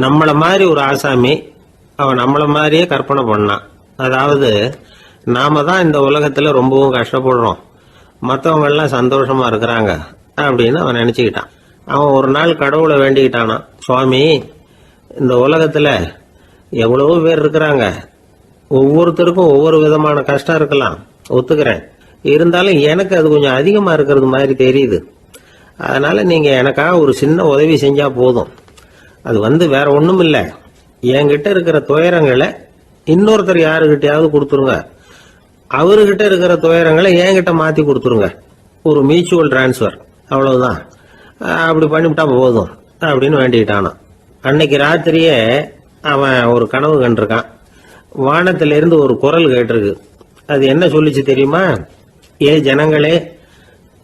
நம்மள மாதிரி ஒரு ஆசாமி அவன் நம்மள மாதிரியே கற்பனை பண்ணான். அதாவது நாம தான் இந்த உலகத்துல ரொம்பவும் கஷ்டப்படுறோம், மற்றவங்க எல்லாம் சந்தோஷமா இருக்கிறாங்க அப்படின்னு அவன் நினைச்சுக்கிட்டான். அவன் ஒரு நாள் கடவுளை வேண்டிக்கிட்டானா, சுவாமி, இந்த உலகத்துல எவ்வளவோ பேர் இருக்கிறாங்க, ஒவ்வொருத்தருக்கும் ஒவ்வொரு விதமான கஷ்டம் இருக்கலாம், ஒத்துக்கிறேன். இருந்தாலும் எனக்கு அது கொஞ்சம் அதிகமா இருக்கிறது மாதிரி தெரியுது. அதனால நீங்க எனக்காக ஒரு சின்ன உதவி செஞ்சா போதும். அது வேற ஒண்ணும் இல்ல, என்கிட்ட இருக்கிற துயரங்களை இன்னொருத்தர் யாருகிட்டயாவது கொடுத்துருங்க, அவர்கிட்ட இருக்கிற துயரங்களை என்கிட்ட மாத்தி கொடுத்துருங்க. ஒரு மியூச்சுவல் டிரான்ஸ்பர், அவ்வளவுதான். அப்படி பண்ணிவிட்டா போதும் அப்படின்னு வேண்டிக்கிட்டானா. அன்னைக்கு ராத்திரியே அவன் ஒரு கனவு கண்டிருக்கான். வானத்திலிருந்து ஒரு குரல் கேட்டிருக்கு. அது என்ன சொல்லிச்சு தெரியுமா? ஏ ஜனங்களே,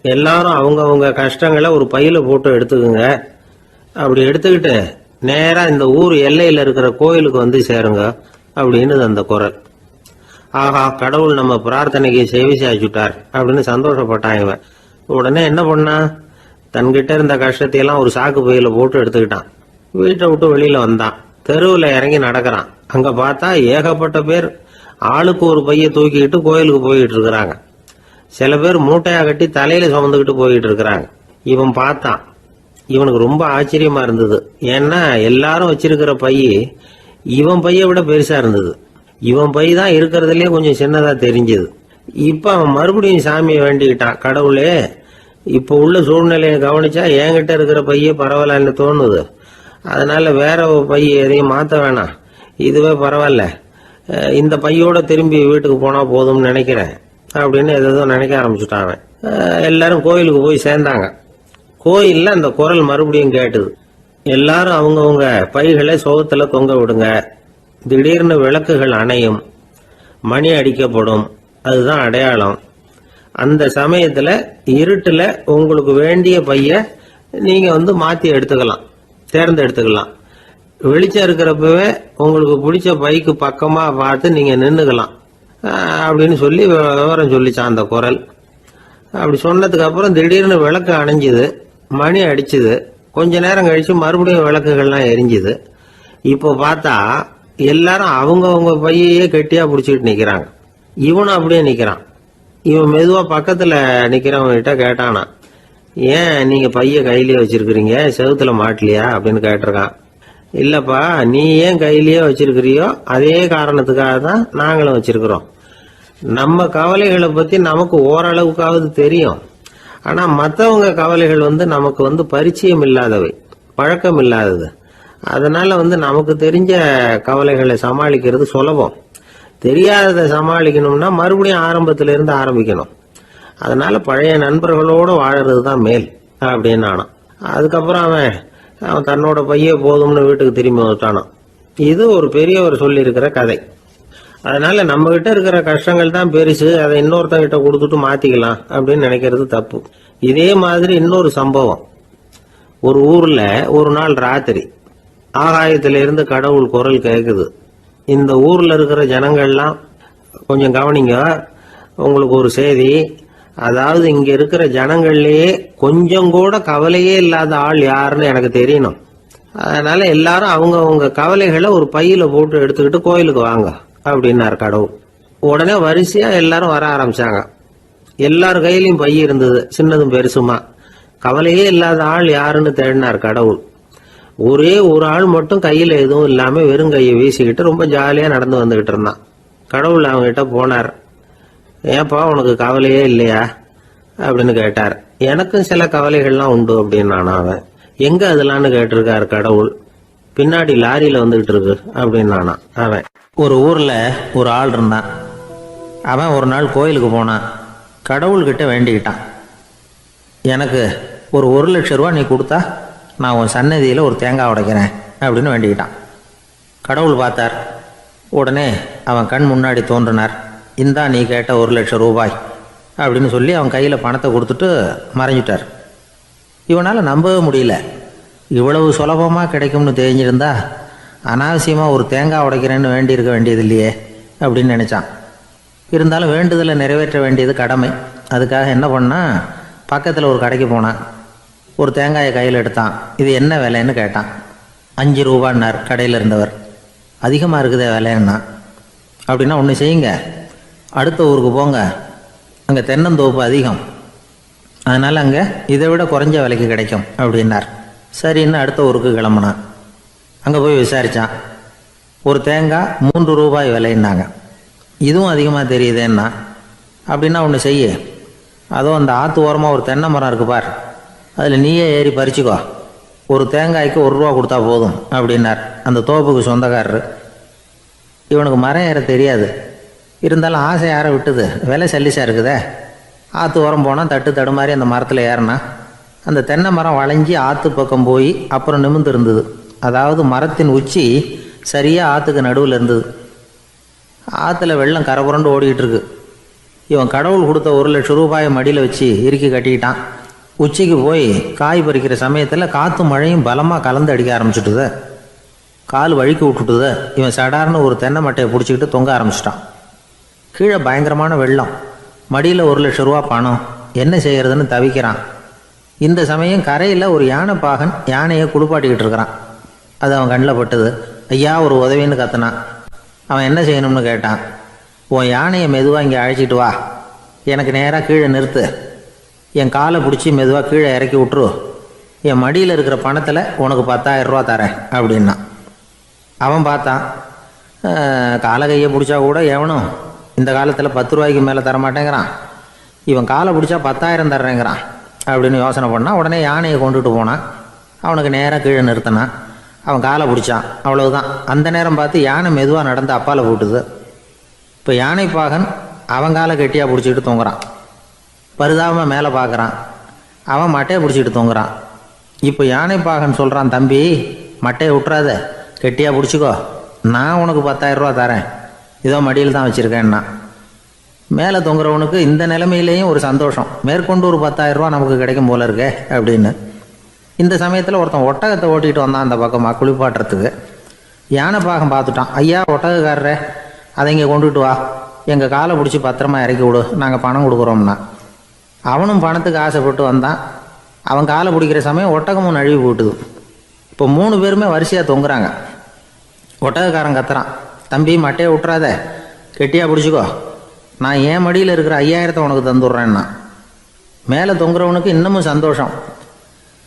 எல்லாரும் அவங்க கஷ்டங்களை ஒரு பையில போட்டு எடுத்துக்குங்க. அப்படி எடுத்துக்கிட்டு நேரா இந்த ஊர் எல்லையில இருக்கிற கோயிலுக்கு வந்து சேருங்க அப்படின்னு அந்த குரல். ஆஹா, கடவுள் நம்ம பிரார்த்தனைக்கு செவி சாய்ச்சுட்டார் அப்படின்னு சந்தோஷப்பட்டான் இவன். உடனே என்ன பண்ணா, தன்கிட்ட இருந்த கஷ்டத்தையெல்லாம் ஒரு சாக்கு பையில போட்டு எடுத்துக்கிட்டான். வீட்டை விட்டு வெளியில வந்தான். தெருவில் இறங்கி நடக்கிறான். அங்க பார்த்தா ஏகப்பட்ட பேர் ஆளுக்கு ஒரு பைய தூக்கிக்கிட்டு கோயிலுக்கு போயிட்டு இருக்கிறாங்க. சில பேர் மூட்டையா கட்டி தலையில சுமந்துக்கிட்டு போயிட்டு இருக்கிறாங்க. இவன் பார்த்தான். இவனுக்கு ரொம்ப ஆச்சரியமா இருந்தது. ஏன்னா எல்லாரும் வச்சிருக்கிற பை இவன் பைய விட பெருசா இருந்தது. இவன் பை தான் இருக்கிறதுலயே கொஞ்சம் சின்னதா தெரிஞ்சது. இப்ப அவன் மறுபடியும் சாமியை வேண்டிக்கிட்டான், கடவுளே, இப்ப உள்ள சூழ்நிலையை கவனிச்சா என்கிட்ட இருக்கிற பைய பரவாயில்லன்னு தோணுது. அதனால வேற பை எதையும் மாத்த வேணாம், இதுவே பரவாயில்ல, இந்த பையோட திரும்பி வீட்டுக்கு போனா போதும்னு நினைக்கிறேன் அப்படின்னு ஏதோ நினைக்க ஆரம்பிச்சுட்டான் அவன். எல்லாரும் கோயிலுக்கு போய் சேர்ந்தாங்க. கோயில்ல அந்த குரல் மறுபடியும் கேட்டுது. எல்லாரும் அவங்கவுங்க பைகளை சோகத்துல தொங்க விடுங்க, திடீர்னு விளக்குகள் அணையும், மணி அடிக்கப்படும், அதுதான் அடையாளம். அந்த சமயத்துல இருட்டுல உங்களுக்கு வேண்டிய பைய நீங்க மாத்தி எடுத்துக்கலாம், தேர்ந்தெடுத்துக்கலாம். வெளிச்சம் இருக்கிறப்பவே உங்களுக்கு பிடிச்ச பைக்கு பக்கமா பார்த்து நீங்க நின்னுக்கலாம் அப்படின்னு சொல்லி விவரம் சொல்லிச்சான் அந்த குரல். அப்படி சொன்னதுக்கு அப்புறம் திடீர்னு விளக்கு அணைஞ்சுது, மணி அடிச்சுது. கொஞ்ச நேரம் கழிச்சு மறுபடியும் விளக்குகள்லாம் எரிஞ்சுது. இப்போ பார்த்தா எல்லாரும் அவங்கவுங்க பையையே கெட்டியா பிடிச்சிட்டு நிக்கிறாங்க. இவனும் அப்படியே நிக்கிறான். இவன் மெதுவா பக்கத்துல நிக்கிறவங்க கிட்ட கேட்டானா, ஏன் நீங்க பைய கையிலேயே வச்சிருக்கிறீங்க, செவுத்துல மாட்டலையா அப்படின்னு கேட்டிருக்கான். இல்லப்பா, நீ ஏன் கையிலேயே வச்சிருக்கிறியோ அதே காரணத்துக்காக தான் நாங்களும் வச்சிருக்கிறோம். நம்ம கவலைகளை பத்தி நமக்கு ஓரளவுக்காவது தெரியும். ஆனா மற்றவங்க கவலைகள் நமக்கு பரிச்சயம் இல்லாதவை, பழக்கம் இல்லாதது. அதனால நமக்கு தெரிஞ்ச கவலைகளை சமாளிக்கிறது சுலபம். தெரியாததை சமாளிக்கணும்னா மறுபடியும் ஆரம்பத்தில இருந்து ஆரம்பிக்கணும். அதனால பழைய நண்பர்களோட வாழறது தான் மேல் அப்படின்னு ஆனான். அதுக்கப்புறம் அவன் தன்னோட பைய போதும்னு வீட்டுக்கு திரும்பி வந்துட்டானான். இது ஒரு பெரியவர் சொல்லி இருக்கிற கதை. அதனால நம்ம கிட்ட இருக்கிற கஷ்டங்கள் தான் பெருசு, அதை இன்னொருத்தங்கிட்ட கொடுத்துட்டு மாத்திக்கலாம் அப்படின்னு நினைக்கிறது தப்பு. இதே மாதிரி இன்னொரு சம்பவம். ஒரு ஊர்ல ஒரு நாள் ராத்திரி ஆகாயத்திலிருந்து கடவுள் குரல் கேக்குது. இந்த ஊர்ல இருக்கிற ஜனங்கள்லாம் கொஞ்சம் கவனிங்க, உங்களுக்கு ஒரு செய்தி. அதாவது இங்க இருக்கிற ஜனங்கள்லயே கொஞ்சம் கூட கவலையே இல்லாத ஆள் யாருன்னு எனக்கு தெரியணும். அதனால எல்லாரும் அவங்க கவலைகளை ஒரு பையில போட்டு எடுத்துக்கிட்டு கோயிலுக்கு வாங்க அப்படின்னாரு கடவுள். உடனே வரிசையா எல்லாரும் வர ஆரம்பிச்சாங்க. எல்லார் கையிலயும் பை இருந்தது, சின்னதும் பெருசுமா. கவலையே இல்லாத ஆள் யாருன்னு தேடினார் கடவுள். ஒரே ஒரு ஆள் மட்டும் கையில எதுவும் இல்லாம வெறும் கையை வீசிக்கிட்டு ரொம்ப ஜாலியா நடந்து வந்துகிட்டு இருந்தான். கடவுள் அவங்க கிட்ட போனார். ஏப்பா, உனக்கு கவலையே இல்லையா அப்படின்னு கேட்டார். எனக்கும் சில கவலைகள்லாம் உண்டு அப்படின்னு அவன். எங்க அதெல்லாம்னு கேட்டிருக்காரு கடவுள். பின்னாடி லாரியில வந்துகிட்டு இருக்கு அப்படின்னு அவன். ஒரு ஊர்ல ஒரு ஆள் இருந்தான். அவன் ஒரு நாள் கோயிலுக்கு போனான். கடவுள்கிட்ட வேண்டிக்கிட்டான், எனக்கு ஒரு 1,00,000 ரூபா நீ கொடுத்தா நான் உன் சன்னதியில் ஒரு தேங்காய் உடைக்கிறேன் அப்படின்னு வேண்டிக்கிட்டான். கடவுள் பார்த்தார். உடனே அவன் கண் முன்னாடி தோன்றினார். இந்தா நீ கேட்ட 1,00,000 ரூபாய் அப்படின்னு சொல்லி அவன் கையில் பணத்தை கொடுத்துட்டு மறைஞ்சிட்டார். இவனால் நம்பவே முடியல. இவ்வளவு சுலபமாக கிடைக்கும்னு தெரிஞ்சிருந்தா அனாவசியமாக ஒரு தேங்காய் உடைக்கிறேன்னு வேண்டியிருக்க வேண்டியது இல்லையே அப்படின்னு நினச்சான். இருந்தாலும் வேண்டுதலை நிறைவேற்ற வேண்டியது கடமை. அதுக்காக என்ன பண்ணான், பக்கத்தில் ஒரு கடைக்கு போனான். ஒரு தேங்காயை கையில் எடுத்தான். இது என்ன விலைன்னு கேட்டான். 5 ரூபான்னார் கடையில் இருந்தவர். அதிகமாக இருக்குதே விலைன்னா. அப்படின்னா ஒன்று செய்யுங்க, அடுத்த ஊருக்கு போங்க, அங்கே தென்னந்தோப்பு அதிகம், அதனால் அங்கே இதை விட குறைஞ்ச விலைக்கு கிடைக்கும் அப்படின்னார். சரின்னு அடுத்த ஊருக்கு கிளம்புனான். அங்கே போய் விசாரித்தான். ஒரு தேங்காய் 3 ரூபாய் விலைன்னாங்க. இதுவும் அதிகமாக தெரியுதேன்னா. அப்படின்னா ஒன்று செய்ய, அதோ அந்த ஆற்று ஓரமாக ஒரு தென்னை மரம் இருக்கு பார், அதில் நீயே ஏறி பறிச்சுக்கோ, ஒரு தேங்காய்க்கு 1 ரூபா கொடுத்தா போதும் அப்படின்னார் அந்த தோப்புக்கு சொந்தக்காரரு. இவனுக்கு மரம் ஏற தெரியாது, இருந்தாலும் ஆசை யாரை விட்டுது, விலை சல்லிசாக இருக்குதே. ஆற்று ஓரம் போனால் தட்டு தடுமாறி அந்த மரத்தில் ஏறினா அந்த தென்னை மரம் வளைஞ்சி ஆற்று பக்கம் போய் அப்புறம் நிமிர்ந்து இருந்தது. அதாவது மரத்தின் உச்சி சரியாக ஆற்றுக்கு நடுவில் இருந்தது. ஆற்றுல வெள்ளம் கரைபுரண்டு ஓடிக்கிட்டு இருக்கு. இவன் கடவுள் கொடுத்த 1,00,000 ரூபாயை மடியில் வச்சு இறுக்கி கட்டிக்கிட்டான். உச்சிக்கு போய் காய் பறிக்கிற சமயத்தில் காற்று மழையும் பலமாக கலந்து அடிக்க ஆரம்பிச்சுட்டுது. கால் வழுக்கி விட்டுட்டுது. இவன் சடார்னு ஒரு தென்னை மட்டையை பிடிச்சிக்கிட்டு தொங்க ஆரம்பிச்சிட்டான். கீழே பயங்கரமான வெள்ளம், மடியில் 1,00,000 ரூபா பணம், என்ன செய்கிறதுன்னு தவிக்கிறான். இந்த சமயம் கரையில் ஒரு யானை பாகன் யானையை குளிப்பாட்டிக்கிட்டு இருக்கிறான். அது அவன் கண்ணில் பட்டது. ஐயா ஒரு உதவின்னு கத்துனான். அவன் என்ன செய்யணும்னு கேட்டான். உன் யானையை மெதுவாக இங்கே அழைச்சிட்டு வா, எனக்கு நேராக கீழே நிறுத்து, என் காலை பிடிச்சி மெதுவாக கீழே இறக்கி விட்டுரு, என் மடியில் இருக்கிற பணத்தில் உனக்கு 10,000 ரூபா தரேன் அப்படின்னா. அவன் பார்த்தான். காலை கையை பிடிச்சா கூட எவனும் இந்த காலத்தில் 10 ரூபாய்க்கு மேலே தரமாட்டேங்கிறான், இவன் காலை பிடிச்சா 10,000 தர்றேங்கிறான் அப்படின்னு யோசனை பண்ணான். உடனே யானையை கொண்டுட்டு போனான். அவனுக்கு நேராக கீழே நிறுத்தினான். அவன் காலை பிடிச்சான். அவ்வளவுதான். அந்த நேரம் பார்த்து யானை மெதுவாக நடந்து அப்பால் போட்டுது. இப்போ யானை பாகன் அவன் காலை கெட்டியாக பிடிச்சிக்கிட்டு தொங்குறான். பரிதாபமாக மேலே பார்க்குறான். அவன் மட்டையை பிடிச்சிக்கிட்டு தொங்குறான். இப்போ யானை பாகன் சொல்கிறான், தம்பி மட்டையை விட்டுறாத, கெட்டியாக பிடிச்சிக்கோ, நான் உனக்கு 10,000 ரூபா தரேன், இதோ மடியில் தான் வச்சுருக்கேன்னா. மேலே தொங்குறவனுக்கு இந்த நிலைமையிலேயும் ஒரு சந்தோஷம், மேற்கொண்டு ஒரு 10,000 ரூபா நமக்கு கிடைக்கும் போல இருக்கே அப்படின்னு. இந்த சமயத்தில் ஒருத்தன் ஒட்டகத்தை ஓட்டிகிட்டு வந்தான் அந்த பக்கமாக குளிப்பாட்டுறதுக்கு. யானை பாகம் பார்த்துட்டான். ஐயா ஒட்டகக்காரரே, அதை இங்கே கொண்டுட்டு வா, எங்கள் காலை பிடிச்சி பத்திரமா இறக்கி விடு, நாங்கள் பணம் கொடுக்குறோம்னா. அவனும் பணத்துக்கு ஆசைப்பட்டு வந்தான். அவன் காலை பிடிக்கிற சமயம் ஒட்டகமும் நழுவி போட்டுது. இப்போ 3 பேருமே வரிசையாக தொங்குறாங்க. ஒட்டகக்காரன் கத்துறான், தம்பி மட்டையை விட்டுறாத, கெட்டியாக பிடிச்சிக்கோ, நான் என் மடியில் இருக்கிற 5,000 உனக்கு தந்துடுறேன்னா. மேலே தொங்குறவனுக்கு இன்னமும் சந்தோஷம்,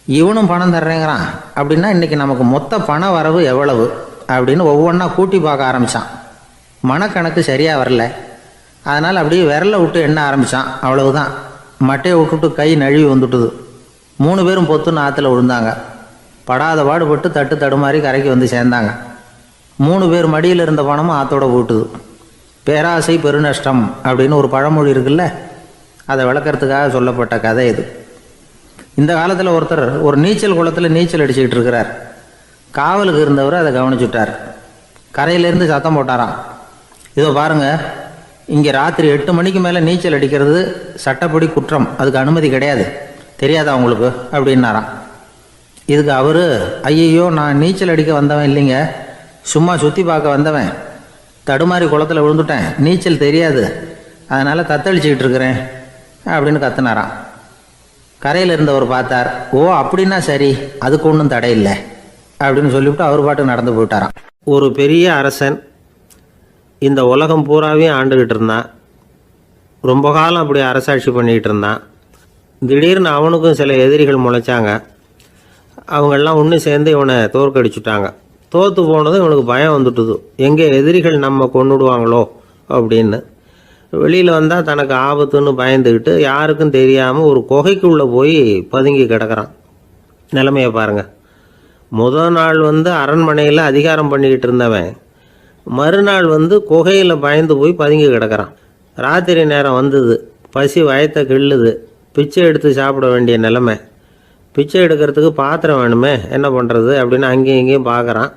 இவனும் பணம் தர்றேங்கிறான் அப்படின்னா இன்றைக்கி நமக்கு மொத்த பண வரவு எவ்வளவு அப்படின்னு ஒவ்வொன்றா கூட்டி பார்க்க ஆரம்பித்தான். மனக்கணக்கு சரியாக வரல. அதனால் அப்படியே விரலை விட்டு எண்ண ஆரம்பித்தான். அவ்வளவுதான். மட்டையை விட்டுட்டு கை நழுவி வந்துட்டுது. 3 பேரும் பொத்துன்னு ஆற்றுல விழுந்தாங்க. படாத பாடுபட்டு தட்டு தடுமாறி கரைக்கு வந்து சேர்ந்தாங்க. 3 பேர் மடியில் இருந்த பணமும் ஆற்றோட போட்டுது. பேராசை பெருநஷ்டம் அப்படின்னு ஒரு பழமொழி இருக்குல்ல, அதை விளக்கறதுக்காக சொல்லப்பட்ட கதை இது. இந்த காலத்தில் ஒருத்தர் ஒரு நீச்சல் குளத்தில் நீச்சல் அடிச்சுக்கிட்டு இருக்கிறார். காவலுக்கு இருந்தவர் அதை கவனிச்சுட்டார். கரையிலேருந்து சத்தம் போட்டாராம், இதோ பாருங்க, இங்கே ராத்திரி 8 மணிக்கு மேலே நீச்சல் அடிக்கிறது சட்டப்படி குற்றம், அதுக்கு அனுமதி கிடையாது, தெரியாதா உங்களுக்கு அப்படின்னாராம். இதுக்கு அவர், ஐயையோ நான் நீச்சல் அடிக்க வந்தவன் இல்லைங்க, சும்மா சுற்றி பார்க்க வந்தவன், தடுமாறி குளத்தில் விழுந்துட்டேன், நீச்சல் தெரியாது, அதனால் தத்தளிச்சுக்கிட்டு இருக்கிறேன் அப்படின்னு கத்துனாராம். கரையில் இருந்தவர் பார்த்தார். ஓ அப்படின்னா சரி, அதுக்கு ஒன்றும் தடை இல்லை அப்படின்னு சொல்லிவிட்டு அவர் பாட்டுக்கு நடந்து போயிட்டாராம். ஒரு பெரிய அரசன் இந்த உலகம் பூராவையும் ஆண்டுகிட்டு இருந்தான். ரொம்ப காலம் அப்படி அரசாட்சி பண்ணிக்கிட்டு இருந்தான். திடீர்னு அவனுக்கும் சில எதிரிகள் முளைச்சாங்க. அவங்கெல்லாம் ஒன்று சேர்ந்து இவனை தோற்கடிச்சுட்டாங்க. தோற்று போனதும் இவனுக்கு பயம் வந்துட்டுது, எங்கே எதிரிகள் நம்ம கொண்டுடுவாங்களோ அப்படின்னு. வெளியில் வந்தால் தனக்கு ஆபத்துன்னு பயந்துக்கிட்டு யாருக்கும் தெரியாமல் ஒரு குகைக்குள்ளே போய் பதுங்கி கிடக்கிறான். நிலைமையை பாருங்கள். முதல் நாள் அரண்மனையில் அதிகாரம் பண்ணிக்கிட்டு இருந்தவன் மறுநாள் குகையில் பயந்து போய் பதுங்கி கிடக்கிறான். ராத்திரி நேரம் வந்தது, பசி வயத்தை கிள்ளுது, பிச்சை எடுத்து சாப்பிட வேண்டிய நிலைமை. பிச்சை எடுக்கிறதுக்கு பாத்திரம் வேணுமே, என்ன பண்ணுறது அப்படின்னு அங்கேயும் இங்கேயும் பார்க்குறான்.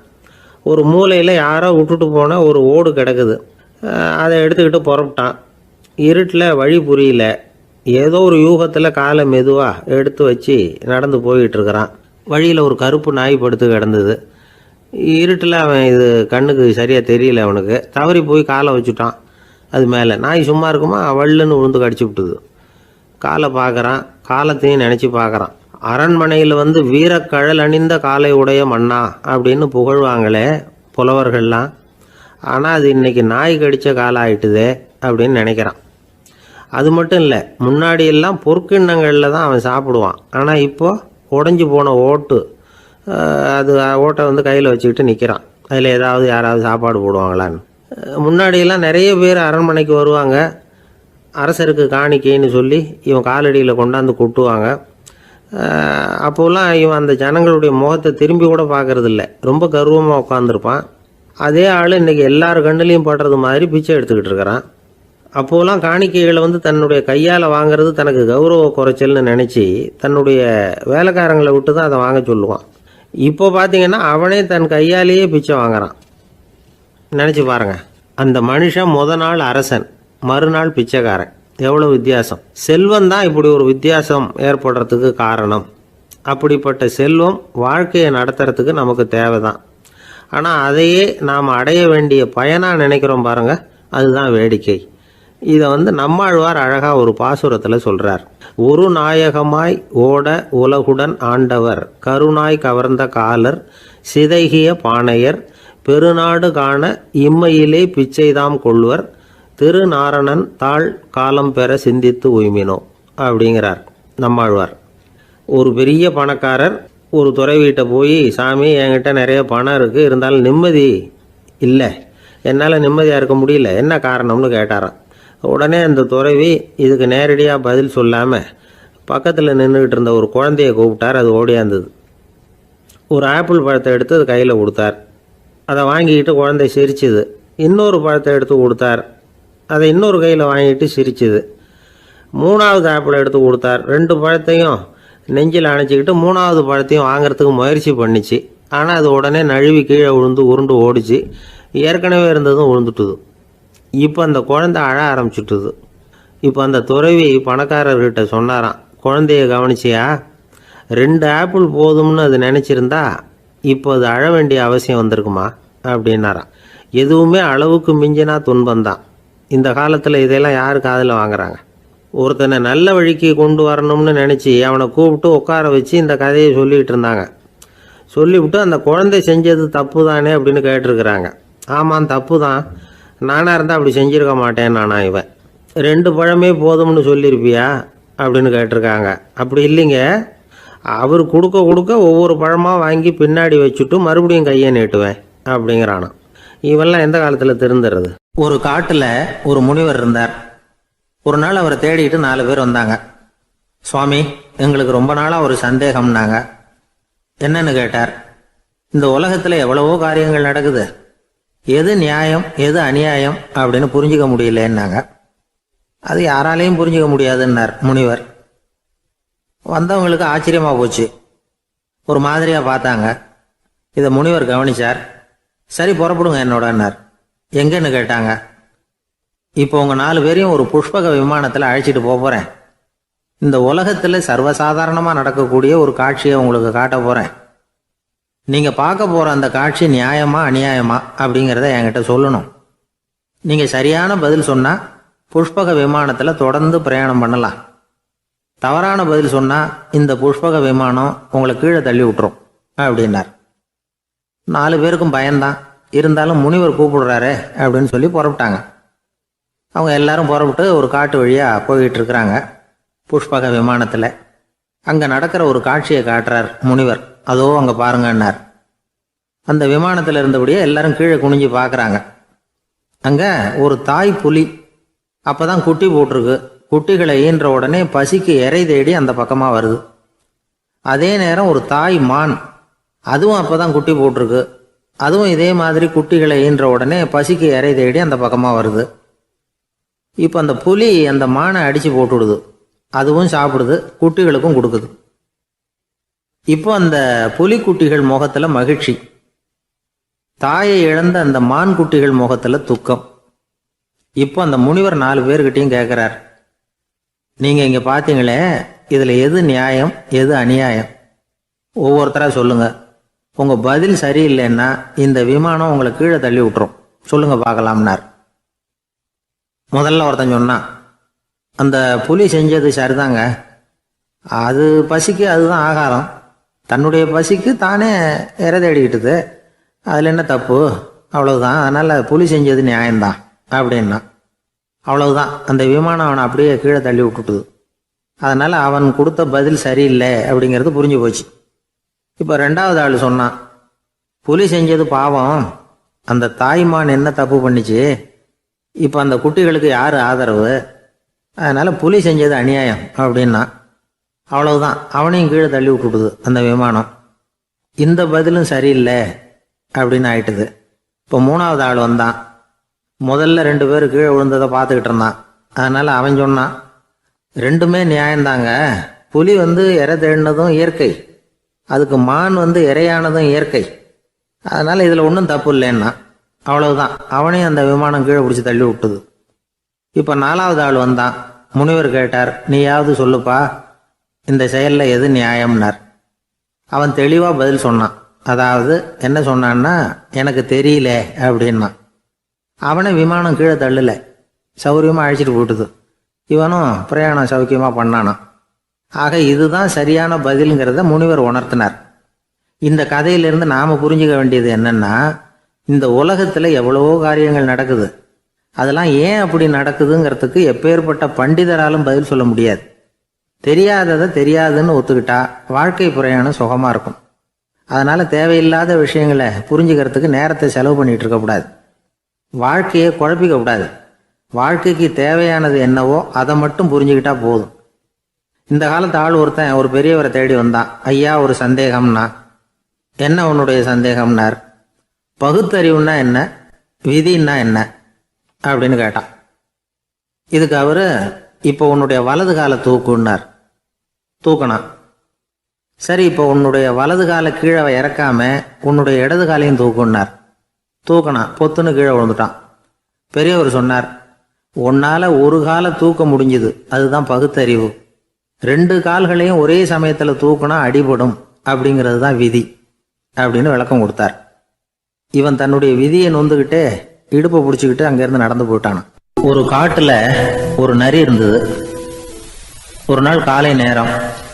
ஒரு மூலையில் யாரோ விட்டுட்டு போன ஒரு ஓடு கிடக்குது. அதை எடுத்துக்கிட்டு புறப்பட்டான். இருட்டில் வழி புரியல. ஏதோ ஒரு யூகத்தில் காலை மெதுவாக எடுத்து வச்சு நடந்து போயிட்டுருக்கிறான். வழியில் ஒரு கருப்பு நாய் படுத்து கிடந்தது. இருட்டில் அவன் இது கண்ணுக்கு சரியாக தெரியல. அவனுக்கு தவறி போய் காலை வச்சுட்டான். அது மேலே நாய் சும்மா இருக்குமா, வள்ளுன்னு விழுந்து கடிச்சு விட்டுது. காலை பார்க்குறான், காலத்தையும் நினச்சி பார்க்குறான். அரண்மனையில் வந்து வீரக்கழல் அணிந்த காலை உடைய மன்னா அப்படின்னு புகழ்வாங்களே புலவர்கள்லாம். ஆனால் அது இன்னைக்கு நாய் கடித்த காலம் ஆயிட்டுதே அப்படின்னு நினைக்கிறான். அது மட்டும் இல்லை, முன்னாடியெல்லாம் பொற்கிண்ணங்களில் தான் அவன் சாப்பிடுவான். ஆனால் இப்போது உடஞ்சி போன ஓட்டு, அது ஓட்டை வந்து கையில் வச்சுக்கிட்டு நிற்கிறான். அதில் ஏதாவது யாராவது சாப்பாடு போடுவாங்களான்னு. முன்னாடியெல்லாம் நிறைய பேர் அரண்மனைக்கு வருவாங்க. அரசருக்கு காணிக்கைன்னு சொல்லி இவன் காலடியில் கொண்டாந்து கொட்டுவாங்க. அப்போல்லாம் இவன் அந்த ஜனங்களுடைய முகத்தை திரும்பி கூட பார்க்கறதில்ல, ரொம்ப கர்வமாக உட்காந்துருப்பான். அதே ஆள் இன்றைக்கி எல்லார் கண்ணுலேயும் படுறது மாதிரி பிச்சை எடுத்துக்கிட்டு இருக்கிறான். அப்போலாம் காணிக்கைகளை வந்து தன்னுடைய கையால் வாங்கிறது தனக்கு கௌரவ குறைச்சல்னு நினச்சி தன்னுடைய வேலைக்காரங்களை விட்டு தான் அதை வாங்க சொல்லுவான். இப்போ பார்த்தீங்கன்னா அவனே தன் கையாலேயே பிச்சை வாங்குறான். நினச்சி பாருங்கள், அந்த மனுஷன் நாள் அரசன், மறுநாள் பிச்சைக்காரன், எவ்வளோ வித்தியாசம். செல்வம் தான் இப்படி ஒரு வித்தியாசம் ஏற்படுறதுக்கு காரணம். அப்படிப்பட்ட செல்வம் வாழ்க்கையை நடத்துறதுக்கு நமக்கு தேவை தான். ஆனால் அதையே நாம் அடைய வேண்டிய பயனாக நினைக்கிறோம் பாருங்கள், அதுதான் வேடிக்கை. இதை வந்து நம்மாழ்வார் அழகாக ஒரு பாசுரத்தில் சொல்கிறார். ஒரு நாயகமாய் ஓட உலகுடன் ஆண்டவர், கருணாய் கவர்ந்த காலர், சிதைகிய பானையர், பெருநாடு காண இம்மையிலே பிச்சைதாம் கொள்வர், திருநாரணன் தாழ் காலம் பெற சிந்தித்து உய்மினோ அப்படிங்கிறார் நம்மாழ்வார். ஒரு பெரிய பணக்காரர் ஒரு துறை வீட்டை போய், சாமி என்கிட்ட நிறைய பணம் இருக்குது, இருந்தாலும் நிம்மதி இல்லை, என்னால் நிம்மதியாக இருக்க முடியல, என்ன காரணம்னு கேட்டாராம். உடனே அந்த துறவி இதுக்கு நேரடியாக பதில் சொல்லாமல் பக்கத்தில் நின்றுக்கிட்டு இருந்த ஒரு குழந்தைய கூப்பிட்டார். அது ஓடியாந்தது. ஒரு ஆப்பிள் பழத்தை எடுத்து அது கையில் கொடுத்தார். அதை வாங்கிக்கிட்டு குழந்தை சிரிச்சுது. இன்னொரு பழத்தை எடுத்து கொடுத்தார். அதை இன்னொரு கையில் வாங்கிட்டு சிரிச்சுது. மூணாவது ஆப்பிளை எடுத்து கொடுத்தார். 2 பழத்தையும் நெஞ்சில் அணைச்சிக்கிட்டு 3வது பழத்தையும் வாங்கிறதுக்கு முயற்சி பண்ணிச்சு. ஆனால் அது உடனே நழுவி கீழே விழுந்து உருண்டு ஓடிச்சு. ஏற்கனவே இருந்ததும் விழுந்துட்டுது. இப்போ அந்த குழந்தை அழ ஆரம்பிச்சுட்டுது. இப்போ அந்த துறவி பணக்காரர்கிட்ட சொன்னாராம், குழந்தைய கவனிச்சியா, 2 ஆப்பிள் போதும்னு அது நினச்சிருந்தா இப்போ அது அழ வேண்டிய அவசியம் வந்திருக்குமா அப்படின்னாராம். எதுவுமே அளவுக்கு மிஞ்சினா துன்பந்தான். இந்த காலத்தில் இதெல்லாம் யார் காதில் வாங்குறாங்க? ஒருத்தனை நல்ல வழிக்கு கொண்டு வரணும்னு நினச்சி அவனை கூப்பிட்டு உட்கார வச்சு இந்த கதையை சொல்லிகிட்டு இருந்தாங்க. சொல்லிவிட்டு அந்த குழந்தை செஞ்சது தப்பு தானே அப்படின்னு கேட்டிருக்கிறாங்க. ஆமாம், தப்பு தான், நானாக இருந்தால் அப்படி செஞ்சுருக்க மாட்டேன் நானா இவன். 2 பழமே போதும்னு சொல்லியிருப்பியா அப்படின்னு கேட்டிருக்காங்க. அப்படி இல்லைங்க, அவர் கொடுக்க கொடுக்க ஒவ்வொரு பழமாக வாங்கி பின்னாடி வச்சுட்டு மறுபடியும் கையை நீட்டுவேன் அப்படிங்கிறானா. இவெல்லாம் எந்த காலத்தில் திருந்துறது? ஒரு காட்டுல ஒரு முனிவர் இருந்தார். ஒரு நாள் அவரை தேடிட்டு 4 பேர் வந்தாங்க. சுவாமி, எங்களுக்கு ரொம்ப நாளா ஒரு சந்தேகம்னாங்க. என்னன்னு கேட்டார். இந்த உலகத்துல எவ்வளவோ காரியங்கள் நடக்குது, எது நியாயம் எது அநியாயம் அப்படின்னு புரிஞ்சுக்க முடியலன்னாங்க. அது யாராலையும் புரிஞ்சுக்க முடியாதுன்னார் முனிவர். வந்தவங்களுக்கு ஆச்சரியமா போச்சு, ஒரு மாதிரியா பார்த்தாங்க. இதை முனிவர் கவனிச்சார். சரி, புறப்படுங்க என்னோடன்னார். எங்கன்னு கேட்டாங்க. இப்போ உங்க 4 பேரையும் ஒரு புஷ்பக விமானத்தில் அழைச்சிட்டு போறேன். இந்த உலகத்துல சர்வசாதாரணமா நடக்கக்கூடிய ஒரு காட்சியை உங்களுக்கு காட்ட போறேன். நீங்க பார்க்க போற அந்த காட்சி நியாயமா அநியாயமா அப்படிங்கிறத என்கிட்ட சொல்லணும். நீங்க சரியான பதில் சொன்னா புஷ்பக விமானத்துல தொடர்ந்து பிரயாணம் பண்ணலாம். தவறான பதில் சொன்னா இந்த புஷ்பக விமானம் உங்களை கீழே தள்ளி விட்டுரும் அப்படின்னார். 4 பேருக்கும் பயம்தான், இருந்தாலும் முனிவர் கூப்பிடுறாரு அப்படின்னு சொல்லி புறப்பட்டாங்க. அவங்க எல்லாரும் புறப்பட்டு ஒரு காட்டு வழியா போய்கிட்டு இருக்கிறாங்க புஷ்பக விமானத்துல. அங்க நடக்கிற ஒரு காட்சியை காட்டுறார் முனிவர். அதோ அங்க பாருங்கன்னார். அந்த விமானத்துல இருந்தபடியே எல்லாரும் கீழே குனிஞ்சு பார்க்கறாங்க. அங்க ஒரு தாய் புலி அப்பதான் குட்டி போட்டிருக்கு. குட்டிகளை ஈன்ற உடனே பசிக்கு இறை தேடி அந்த பக்கமா வருது. அதே நேரம் ஒரு தாய் மான், அதுவும் அப்பதான் குட்டி போட்டிருக்கு. அதுவும் இதே மாதிரி குட்டிகளை ஈன்ற உடனே பசிக்கு இறை தேடி அந்த பக்கமா வருது. இப்போ அந்த புலி அந்த மானை அடிச்சு போட்டுடுது. அதுவும் சாப்பிடுது, குட்டிகளுக்கும் கொடுக்குது. இப்போ அந்த புலிக்குட்டிகள் முகத்துல மகிழ்ச்சி, தாயை இழந்த அந்த மான் குட்டிகள் முகத்துல துக்கம். இப்போ அந்த முனிவர் 4 பேர்கிட்டையும் கேட்கிறார், நீங்க இங்க பாத்தீங்களே, இதுல எது நியாயம் எது அநியாயம்? ஒவ்வொருத்தரா சொல்லுங்க. உங்க பதில் சரியில்லைன்னா இந்த விமானம் உங்களை கீழே தள்ளி விட்டுரும், சொல்லுங்க பார்க்கலாம்னார். முதல்ல ஒருத்தன் சொன்னான், அந்த புலி செஞ்சது சரிதாங்க, அது பசிக்கு அதுதான் ஆகாரம். தன்னுடைய பசிக்கு தானே இறை தேடிக்கிட்டுது, அதில் என்ன தப்பு? அவ்வளவுதான். அதனால் புலி செஞ்சது நியாயம்தான் அப்படின்னா அவ்வளவுதான். அந்த விமானம் அவனை அப்படியே கீழே தள்ளி விட்டுட்டுது. அதனால் அவன் கொடுத்த பதில் சரியில்லை அப்படிங்கிறது புரிஞ்சு போச்சு. இப்போ ரெண்டாவது ஆள் சொன்னான், புலி செஞ்சது பாவம், அந்த தாய்மான் என்ன தப்பு பண்ணிச்சு, இப்போ அந்த குட்டிகளுக்கு யார் ஆதரவு, அதனால் புலி செஞ்சது அநியாயம் அப்படின்னா அவ்வளவுதான். அவனையும் கீழே தள்ளி விட்டுட்டுது அந்த விமானம். இந்த பதிலும் சரியில்லை அப்படின்னு ஆயிட்டுது. இப்போ மூணாவது ஆள் வந்தான். முதல்ல 2 பேர் கீழே விழுந்ததை பார்த்துக்கிட்டு இருந்தான். அதனால் அவன் சொன்னான், ரெண்டுமே நியாயம்தாங்க. புலி இறை தேடினதும் இயற்கை, அதுக்கு மான் இரையானதும் இயற்கை, அதனால் இதில் ஒன்றும் தப்பு இல்லைன்னா அவ்வளவுதான். அவனையும் அந்த விமானம் கீழே பிடிச்சி தள்ளி விட்டுது. இப்போ நாலாவது ஆள் வந்தான். முனிவர் கேட்டார், நீயாவது சொல்லுப்பா, இந்த செயலில் எது நியாயம்னார். அவன் தெளிவாக பதில் சொன்னான். அதாவது என்ன சொன்னான்னா, எனக்கு தெரியல அப்படின்னா. அவனை விமானம் கீழே தள்ளலை, சௌரியமாக அழைச்சிட்டு போட்டுது. இவனும் பிரயாணம் சௌக்கியமாக பண்ணானான். ஆக இதுதான் சரியான பதிலுங்கிறத முனிவர் உணர்த்தினார். இந்த கதையிலிருந்து நாம் புரிஞ்சுக்க வேண்டியது என்னன்னா, இந்த உலகத்தில் எவ்வளவோ காரியங்கள் நடக்குது. அதெல்லாம் ஏன் அப்படி நடக்குதுங்கிறதுக்கு எப்பேற்பட்ட பண்டிதராலும் பதில் சொல்ல முடியாது. தெரியாததை தெரியாதுன்னு ஒத்துக்கிட்டா வாழ்க்கை பிரயாணம் சுகமாக இருக்கும். அதனால் தேவையில்லாத விஷயங்களை புரிஞ்சுக்கிறதுக்கு நேரத்தை செலவு பண்ணிகிட்டு இருக்கக்கூடாது. வாழ்க்கையை குழப்பிக்க கூடாது. வாழ்க்கைக்கு தேவையானது என்னவோ அதை மட்டும் புரிஞ்சுக்கிட்டா போதும். இந்த காலத்து ஆள் ஒருத்தன் ஒரு பெரியவரை தேடி வந்தான். ஐயா, ஒரு சந்தேகம்னா. என்ன உன்னுடைய சந்தேகம்னார். பகுத்தறிவுன்னா என்ன, விதின்னா என்ன அப்படின்னு கேட்டான். இதுக்கு அவரு, இப்போ உன்னுடைய வலது காலை தூக்குன்னார். தூக்கினான். சரி, இப்போ உன்னுடைய வலது காலை கீழே இறக்காம உன்னுடைய இடது காலையும் தூக்குன்னார். தூக்கினான். பொத்துன்னு கீழே விழுந்துட்டான். பெரியவர் சொன்னார், உன்னால் ஒரு காலை தூக்க முடிஞ்சுது, அதுதான் பகுத்தறிவு. 2 கால்களையும் ஒரே சமயத்தில் தூக்குனா அடிபடும், அப்படிங்கிறது தான் விதி அப்படின்னு விளக்கம் கொடுத்தார். இவன் தன்னுடைய விதியை நொந்துக்கிட்டே இடுப்பை பிடிச்சிக்கிட்டு அங்கேருந்து நடந்து போயிட்டான். ஒரு காட்டில் ஒரு நரி இருந்தது. ஒரு நாள் காலை நேரம்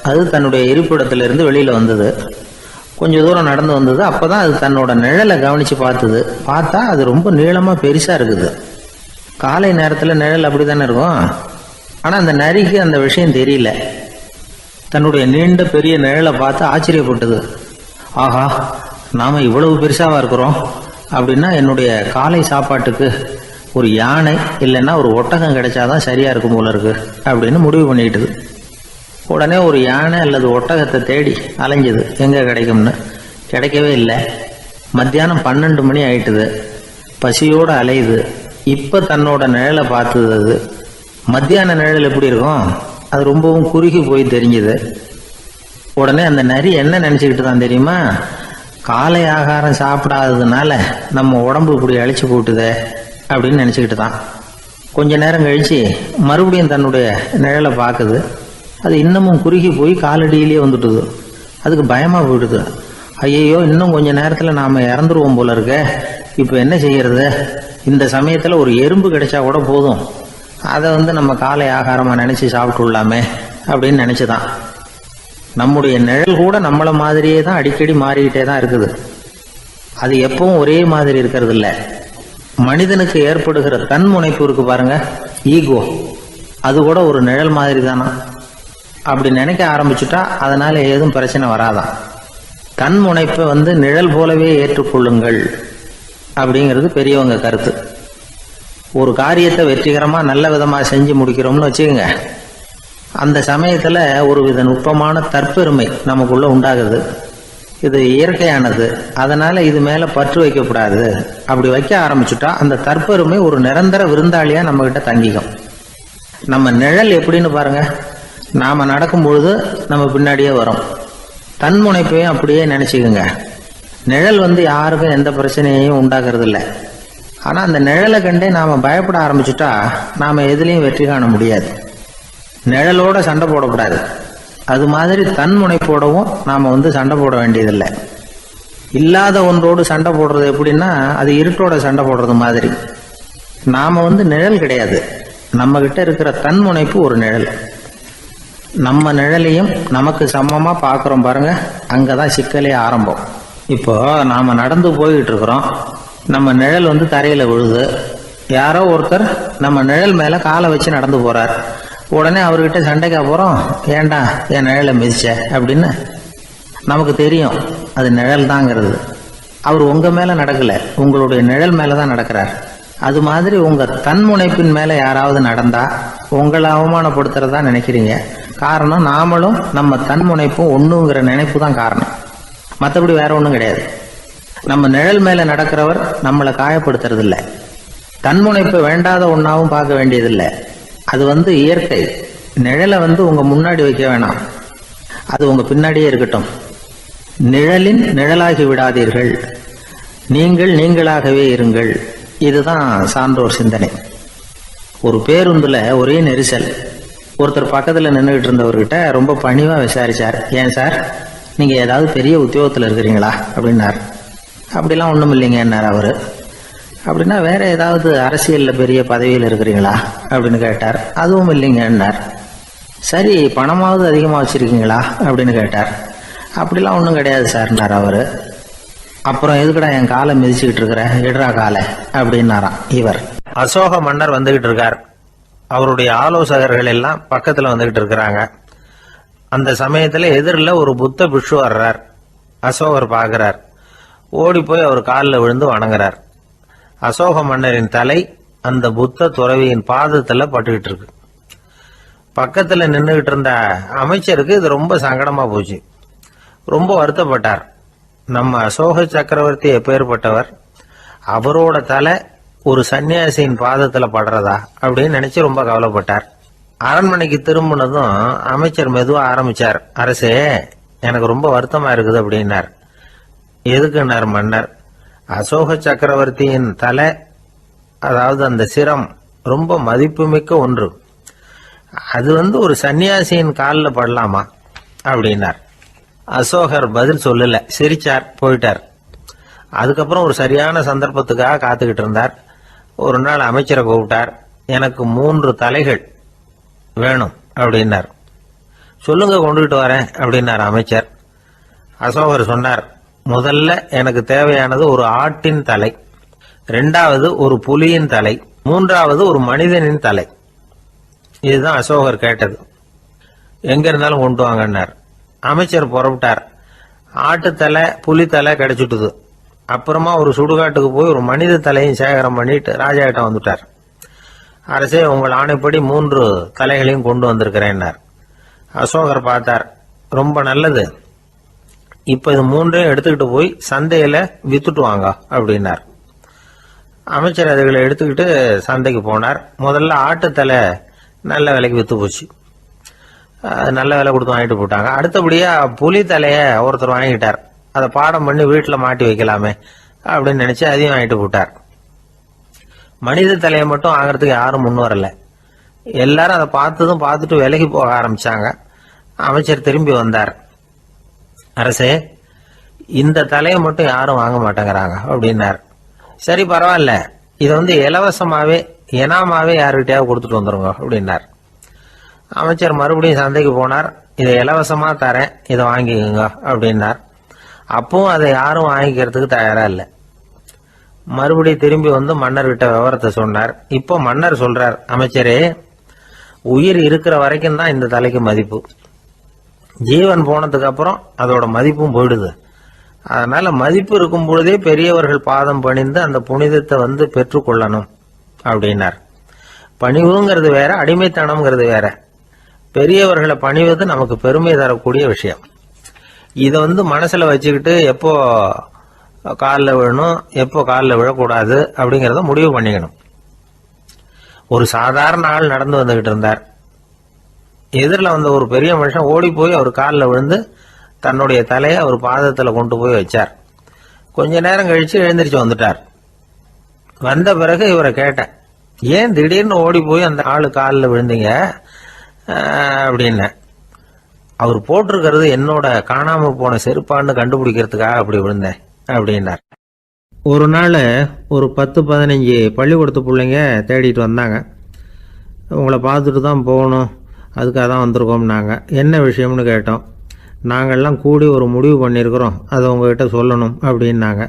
அது தன்னுடைய இருப்பிடத்திலிருந்து வெளியில் வந்தது. கொஞ்சம் தூரம் நடந்து வந்தது. அப்போ தான் அது தன்னோட நிழலை கவனித்து பார்த்தது. பார்த்தா அது ரொம்ப நீளமாக பெருசாக இருக்குது. காலை நேரத்தில் நிழல் அப்படி தானே இருக்கும். ஆனால் அந்த நரிக்கு அந்த விஷயம் தெரியல. தன்னுடைய நீண்ட பெரிய நிழலை பார்த்து ஆச்சரியப்பட்டது. ஆஹா, நாம் இவ்வளவு பெருசாக இருக்கிறோம் அப்படின்னா என்னுடைய காலை சாப்பாட்டுக்கு ஒரு யானை இல்லைன்னா ஒரு ஒட்டகம் கிடைச்சாதான் சரியாக இருக்கும் போல இருக்கு அப்படின்னு முடிவு பண்ணிக்கிட்டுது. உடனே ஒரு யானை அல்லது ஒட்டகத்தை தேடி அலைஞ்சது, எங்கே கிடைக்கும்னு. கிடைக்கவே இல்லை. மத்தியானம் 12 மணி ஆயிட்டுது. பசியோடு அலையுது. இப்போ தன்னோட நிழலை பார்த்தது. அது மத்தியான நிழல் எப்படி இருக்கும், அது ரொம்பவும் குறுகி போய் தெரிஞ்சுது. உடனே அந்த நரி என்ன நினச்சிக்கிட்டு தான் தெரியுமா, காலை ஆகாரம் சாப்பிடாததுனால நம்ம உடம்பு இப்படி அழிச்சு போட்டுதே அப்படின்னு நினச்சிக்கிட்டு தான். கொஞ்ச நேரம் கழித்து மறுபடியும் தன்னுடைய நிழலை பார்க்குது. அது இன்னமும் குறுகி போய் காலடியிலே வந்துட்டுது. அதுக்கு பயமாக போயிடுது. ஐயையோ, இன்னும் கொஞ்சம் நேரத்தில் நாம் இறந்துருவோம் போல இருக்க, இப்போ என்ன செய்யறது? இந்த சமயத்தில் ஒரு எறும்பு கிடைச்சா கூட போதும், அதை நம்ம காலை ஆகாரமாக நினச்சி சாப்பிட்டுள்ளாமே அப்படின்னு நினச்சிதான். நம்முடைய நிழல் கூட நம்மளை மாதிரியே தான் அடிக்கடி மாறிக்கிட்டே தான் இருக்குது. அது எப்பவும் ஒரே மாதிரி இருக்கிறது இல்லை. மனிதனுக்கு ஏற்படுகிற தன்முனைப்பு இருக்கு பாருங்க, ஈகோ, அது கூட ஒரு நிழல் மாதிரி தானா. அப்படி நினைக்க ஆரம்பிச்சுட்டா அதனால ஏதும் பிரச்சனை வராதான். தன்முனைப்பை நிழல் போலவே ஏற்றுக்கொள்ளுங்கள் அப்படிங்கிறது பெரியவங்க கருத்து. ஒரு காரியத்தை வெற்றிகரமாக நல்ல விதமாக செஞ்சு முடிக்கிறோம்னு வச்சுக்கோங்க, அந்த சமயத்தில் ஒரு வித நுட்பமான தற்பெருமை நமக்குள்ள உண்டாகுது. இது இயற்கையானது, அதனால இது மேலே பற்று வைக்கக்கூடாது. அப்படி வைக்க ஆரம்பிச்சுட்டா அந்த தற்பெருமை ஒரு நிரந்தர விருந்தாளியாக நம்மகிட்ட தங்கிக்கும். நம்ம நிழல் எப்படின்னு பாருங்க, நாம் நடக்கும் பொழுது நம்ம பின்னாடியே வரும். தன்முனைப்பையும் அப்படியே நினச்சிக்கோங்க. நிழல் யாருக்கும் எந்த பிரச்சனையையும் உண்டாக்குறது இல்லை. ஆனால் அந்த நிழலை கண்டே நாம் பயப்பட ஆரம்பிச்சுட்டா நாம் எதுலேயும் வெற்றி காண முடியாது. நிழலோட சண்டை போடக்கூடாது. அது மாதிரி தன்முனைப்போடவும் நாம் சண்டை போட வேண்டியதில்லை. இல்லாத ஒன்றோடு சண்டை போடுறது எப்படின்னா, அது இருட்டோட சண்டை போடுறது மாதிரி. நாம் நிழல் கிடையாது, நம்மகிட்ட இருக்கிற தன்முனைப்பு ஒரு நிழல். நம்ம நிழலையும் நமக்கு சமமா பார்க்குறோம் பாருங்க, அங்கதான் சிக்கலே ஆரம்பம். இப்போ நாம நடந்து போய்கிட்டு இருக்கிறோம், நம்ம நிழல் வந்து தரையில விழுது. யாரோ ஒருத்தர் நம்ம நிழல் மேல காலை வச்சு நடந்து போறார். உடனே அவர்கிட்ட சண்டைக்கா போறோம், ஏண்டா என் நிழலை மிதிச்ச அப்படின்னு. நமக்கு தெரியும் அது நிழல் தாங்கிறது. அவர் உங்க மேல நடக்கல, உங்களுடைய நிழல் மேலதான் நடக்கிறார். அது மாதிரி உங்க தன்முனைப்பின் மேல யாராவது நடந்தா உங்களை அவமானப்படுத்துறதா நினைக்கிறீங்க. காரணம், நாமளும் நம்ம தன்முனைப்பும் ஒண்ணுங்கிற நினைப்பு தான் காரணம், மற்றபடி வேற ஒண்ணும் கிடையாது. நம்ம நிழல் மேல நடக்கிறவர் நம்மளை காயப்படுத்துறது இல்லை. தன்முனைப்பு வேண்டாத ஒன்னாவும் பார்க்க வேண்டியதில்லை. அது வந்து இயற்கை. நிழலை வந்து உங்க முன்னாடி வைக்க வேணாம், அது உங்க பின்னாடியே இருக்கட்டும். நிழலின் நிழலாகி விடாதீர்கள், நீங்கள் நீங்களாகவே இருங்கள். இதுதான் சான்றோர் சிந்தனை. ஒரு பேருந்துல ஒரே நெரிசல். ஒருத்தர் பக்கத்துல நின்றுகிட்டு இருந்தவர்கிட்ட ரொம்ப பணிவா விசாரிச்சார், ஏன் சார் நீங்க ஏதாவது பெரிய உத்தியோகத்துல இருக்கிறீங்களா அப்படின்னார். அப்படிலாம் ஒண்ணும் இல்லைங்கன்னார் அவரு. அப்படின்னா வேற ஏதாவது அரசியல்ல பெரிய பதவியில் இருக்கிறீங்களா அப்படின்னு கேட்டார். அதுவும் இல்லைங்கன்னார். சரி, பணமாவது அதிகமா வச்சிருக்கீங்களா அப்படின்னு கேட்டார். அப்படிலாம் ஒன்றும் கிடையாது சார்னார் அவரு. அப்புறம் எதுக்குடா என் காலை மிதிச்சுக்கிட்டு இருக்கிற, இடரா காலை அப்படின்னாராம் இவர். அசோக மன்னர் வந்துகிட்டு இருக்கார். அவருடைய ஆலோசகர்கள் எல்லாம் பக்கத்துல வந்துகிட்டு இருக்கிறாங்க. அந்த சமயத்துல எதிரில் ஒரு புத்த பிக்ஷு வர்றார். அசோகர் பார்க்கிறார். ஓடி போய் அவர் காலில் விழுந்து வணங்குறார். அசோக மன்னரின் தலை அந்த புத்த துறவியின் பாதத்துல பட்டுக்கிட்டு இருக்கு. பக்கத்துல நின்றுகிட்டு இருந்த அமைச்சருக்கு இது ரொம்ப சங்கடமா போச்சு. ரொம்ப வருத்தப்பட்டார். நம்ம அசோக சக்கரவர்த்தி எப்பேற்பட்டவர், அவரோட தலை ஒரு சன்னியாசியின் பாதத்துல படுறதா அப்படின்னு நினைச்சு ரொம்ப கவலைப்பட்டார். அரண்மனைக்கு திரும்பினதும் அமைச்சர் மெதுவா ஆரம்பிச்சார், அரசே எனக்கு ரொம்ப வருத்தமா இருக்குது அப்படின்னார். எதுக்குன்னார் மன்னர். அசோக சக்கரவர்த்தியின் தலை, அதாவது அந்த சிரம் ரொம்ப மதிப்புமிக்க ஒன்று, அது வந்து ஒரு சன்னியாசியின் காலில் படலாமா அப்படின்னார். அசோகர் பதில் சொல்லல, சிரிச்சார், போயிட்டார். அதுக்கப்புறம் ஒரு சரியான சந்தர்ப்பத்துக்காக காத்துக்கிட்டு இருந்தார். ஒரு நாள் அமைச்சரை கூப்பிட்டார். எனக்கு 3 தலைகள் வேணும் அப்படின்னார். சொல்லுங்க, கொண்டுகிட்டு வரேன் அப்படின்னார் அமைச்சர். அசோகர் சொன்னார், முதல்ல எனக்கு தேவையானது ஒரு ஆட்டின் தலை, 2வது ஒரு புலியின் தலை, 3வது ஒரு மனிதனின் தலை. இதுதான் அசோகர் கேட்டது. எங்க இருந்தாலும் கொண்டு வாங்கன்னார். அமைச்சர் புறப்பட்டார். ஆட்டுத்தலை புலி தலை கிடைச்சிட்டுது. அப்புறமா ஒரு சுடுகாட்டுக்கு போய் ஒரு மனித தலையும் சேகரம் பண்ணிட்டு ராஜா கிட்ட வந்துட்டார். அரசே, உங்கள் ஆணைப்படி 3 தலைகளையும் கொண்டு வந்திருக்கிறேன்னார். அசோகர் பார்த்தார், ரொம்ப நல்லது, இப்ப இது 3ஐயும் எடுத்துக்கிட்டு போய் சந்தையில வித்துட்டு வாங்க அப்படின்னார். அமைச்சர் அதுகளை எடுத்துக்கிட்டு சந்தைக்கு போனார். முதல்ல ஆட்டுத்தலை நல்ல விலைக்கு வித்து போச்சு, நல்ல விலை கொடுத்து வாங்கிட்டு போட்டாங்க. அடுத்தபடியா புலி தலைய ஒருத்தர் வாங்கிட்டார். அதை பாடம் பண்ணி வீட்டுல மாட்டி வைக்கலாமே அப்படின்னு நினைச்சு அதையும் வாங்கிட்டு போட்டார். மனித தலையை மட்டும் வாங்கறதுக்கு யாரும் முன் வரல. எல்லாரும் அதை பார்த்துட்டு விலைக்கு போக ஆரம்பிச்சாங்க. அமைச்சர் திரும்பி வந்தார். அரசே, இந்த தலையை மட்டும் யாரும் வாங்க மாட்டேங்கிறாங்க அப்படின்னார். சரி, பரவாயில்ல, இதை வந்து இலவசமாவே இனாமாவே யாருக்கிட்டையாவது கொடுத்துட்டு வந்துருங்க அப்படின்னார். அமைச்சர் மறுபடியும் சந்தைக்கு போனார். இதை இலவசமா தரேன், இதை வாங்கிக்கோங்க அப்படின்னார். அப்பவும் அதை யாரும் வாங்கிக்கிறதுக்கு தயாரா இல்லை. மறுபடியும் திரும்பி வந்து மன்னர்கிட்ட விவரத்தை சொன்னார். இப்போ மன்னர் சொல்றார், அமைச்சரே, உயிர் இருக்கிற வரைக்கும் தான் இந்த தலைக்கு மதிப்பு. ஜீவன் போனதுக்கு அப்புறம் அதோட மதிப்பும் போயிடுது. அதனால மதிப்பு இருக்கும் பொழுதே பெரியவர்கள் பாதம் பணிந்து அந்த புனிதத்தை வந்து பெற்றுக்கொள்ளணும் அப்படின்னார். பணிவுங்கிறது வேற, அடிமைத்தனம்ங்கிறது வேற. பெரியவர்களை பணிவது நமக்கு பெருமை தரக்கூடிய விஷயம். இதை வந்து மனசுல வச்சுக்கிட்டு எப்போ காலில் விழணும், எப்போ காலில் விழக்கூடாது அப்படிங்கிறத முடிவு பண்ணிக்கணும். ஒரு சாதாரண ஆள் நடந்து வந்துகிட்டு இருந்தார். எதிரில் வந்த ஒரு பெரிய மனுஷன் ஓடி போய் அவர் காலில் விழுந்து தன்னுடைய தலையை அவர் பாதத்தில் கொண்டு போய் வச்சார். கொஞ்ச நேரம் கழிச்சு எழுந்திரிச்சு வந்துட்டார். வந்த பிறகு இவரை கேட்டேன், ஏன் திடீர்னு ஓடி போய் அந்த ஆளு காலில் விழுந்தீங்க அப்படின்னு. அவர் போட்டிருக்கிறது என்னோட காணாம போன செருப்பான்னு கண்டுபிடிக்கிறதுக்காக அப்படி விழுந்தேன் அப்படின்னார். ஒரு நாள் ஒரு 10-15 பள்ளிக்கூடத்து பிள்ளைங்க தேடிட்டு வந்தாங்க. உங்களை பார்த்துட்டு தான் போகணும், அதுக்காக தான் வந்திருக்கோம்னாங்க. என்ன விஷயம்னு கேட்டோம். நாங்கள்லாம் கூடி ஒரு முடிவு பண்ணியிருக்கிறோம், அதை உங்ககிட்ட சொல்லணும் அப்படின்னாங்க.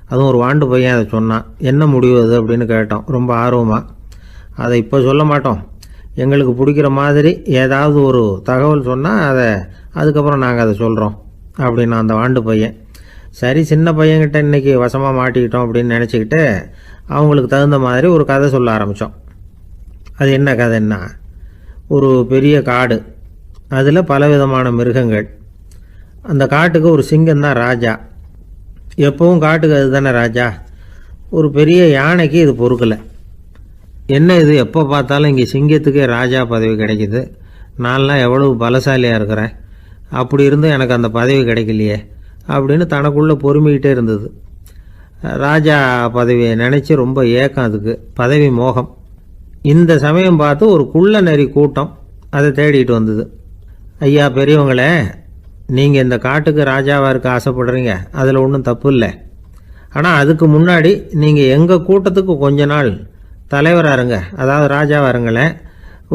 அதுவும் ஒரு வாண்டு பையன் அதை சொன்னான். என்ன முடிவு அது அப்படின்னு கேட்டோம் ரொம்ப ஆர்வமாக. அதை இப்போ சொல்ல மாட்டோம், எங்களுக்கு பிடிக்கிற மாதிரி ஏதாவது ஒரு தகவல் சொன்னால் அதுக்கப்புறம் நாங்கள் அதை சொல்கிறோம் அப்படின்னா அந்த வாண்டு பையன். சரி, சின்ன பையன்கிட்ட இன்றைக்கி வசமாக மாட்டிக்கிட்டோம் அப்படின்னு நினச்சிக்கிட்டு அவங்களுக்கு தகுந்த மாதிரி ஒரு கதை சொல்ல ஆரம்பித்தோம். அது என்ன கதைன்னா, ஒரு பெரிய காடு, அதில் பலவிதமான மிருகங்கள். அந்த காட்டுக்கு ஒரு சிங்கம் தான் ராஜா. எப்பவும் காட்டுக்கு அது தானே ராஜா. ஒரு பெரிய யானைக்கு இது பொறுக்கலை. என்ன இது, எப்போ பார்த்தாலும் இங்கே சிங்கத்துக்கே ராஜா பதவி கிடைக்கிது, நான்லாம் எவ்வளவு பலசாலியாக இருக்கிறேன், அப்படி இருந்தும் எனக்கு அந்த பதவி கிடைக்கலையே அப்படின்னு தனக்குள்ளே பொறுமிக்கிட்டே இருந்தது. ராஜா பதவியை நினச்சி ரொம்ப ஏக்கம், அதுக்கு பதவி மோகம். இந்த சமயம் பார்த்து ஒரு குள்ள நரி கூட்டம் அதை தேடிட்டு வந்தது. ஐயா பெரியவங்களே, நீங்கள் இந்த காட்டுக்கு ராஜாவாக இருக்க ஆசைப்படுறீங்க, அதில் ஒன்றும் தப்பு இல்லை. ஆனால் அதுக்கு முன்னாடி நீங்கள் எங்கள் கூட்டத்துக்கு கொஞ்ச நாள் தலைவராக இருங்க, அதாவது ராஜாவாக இருங்களேன்,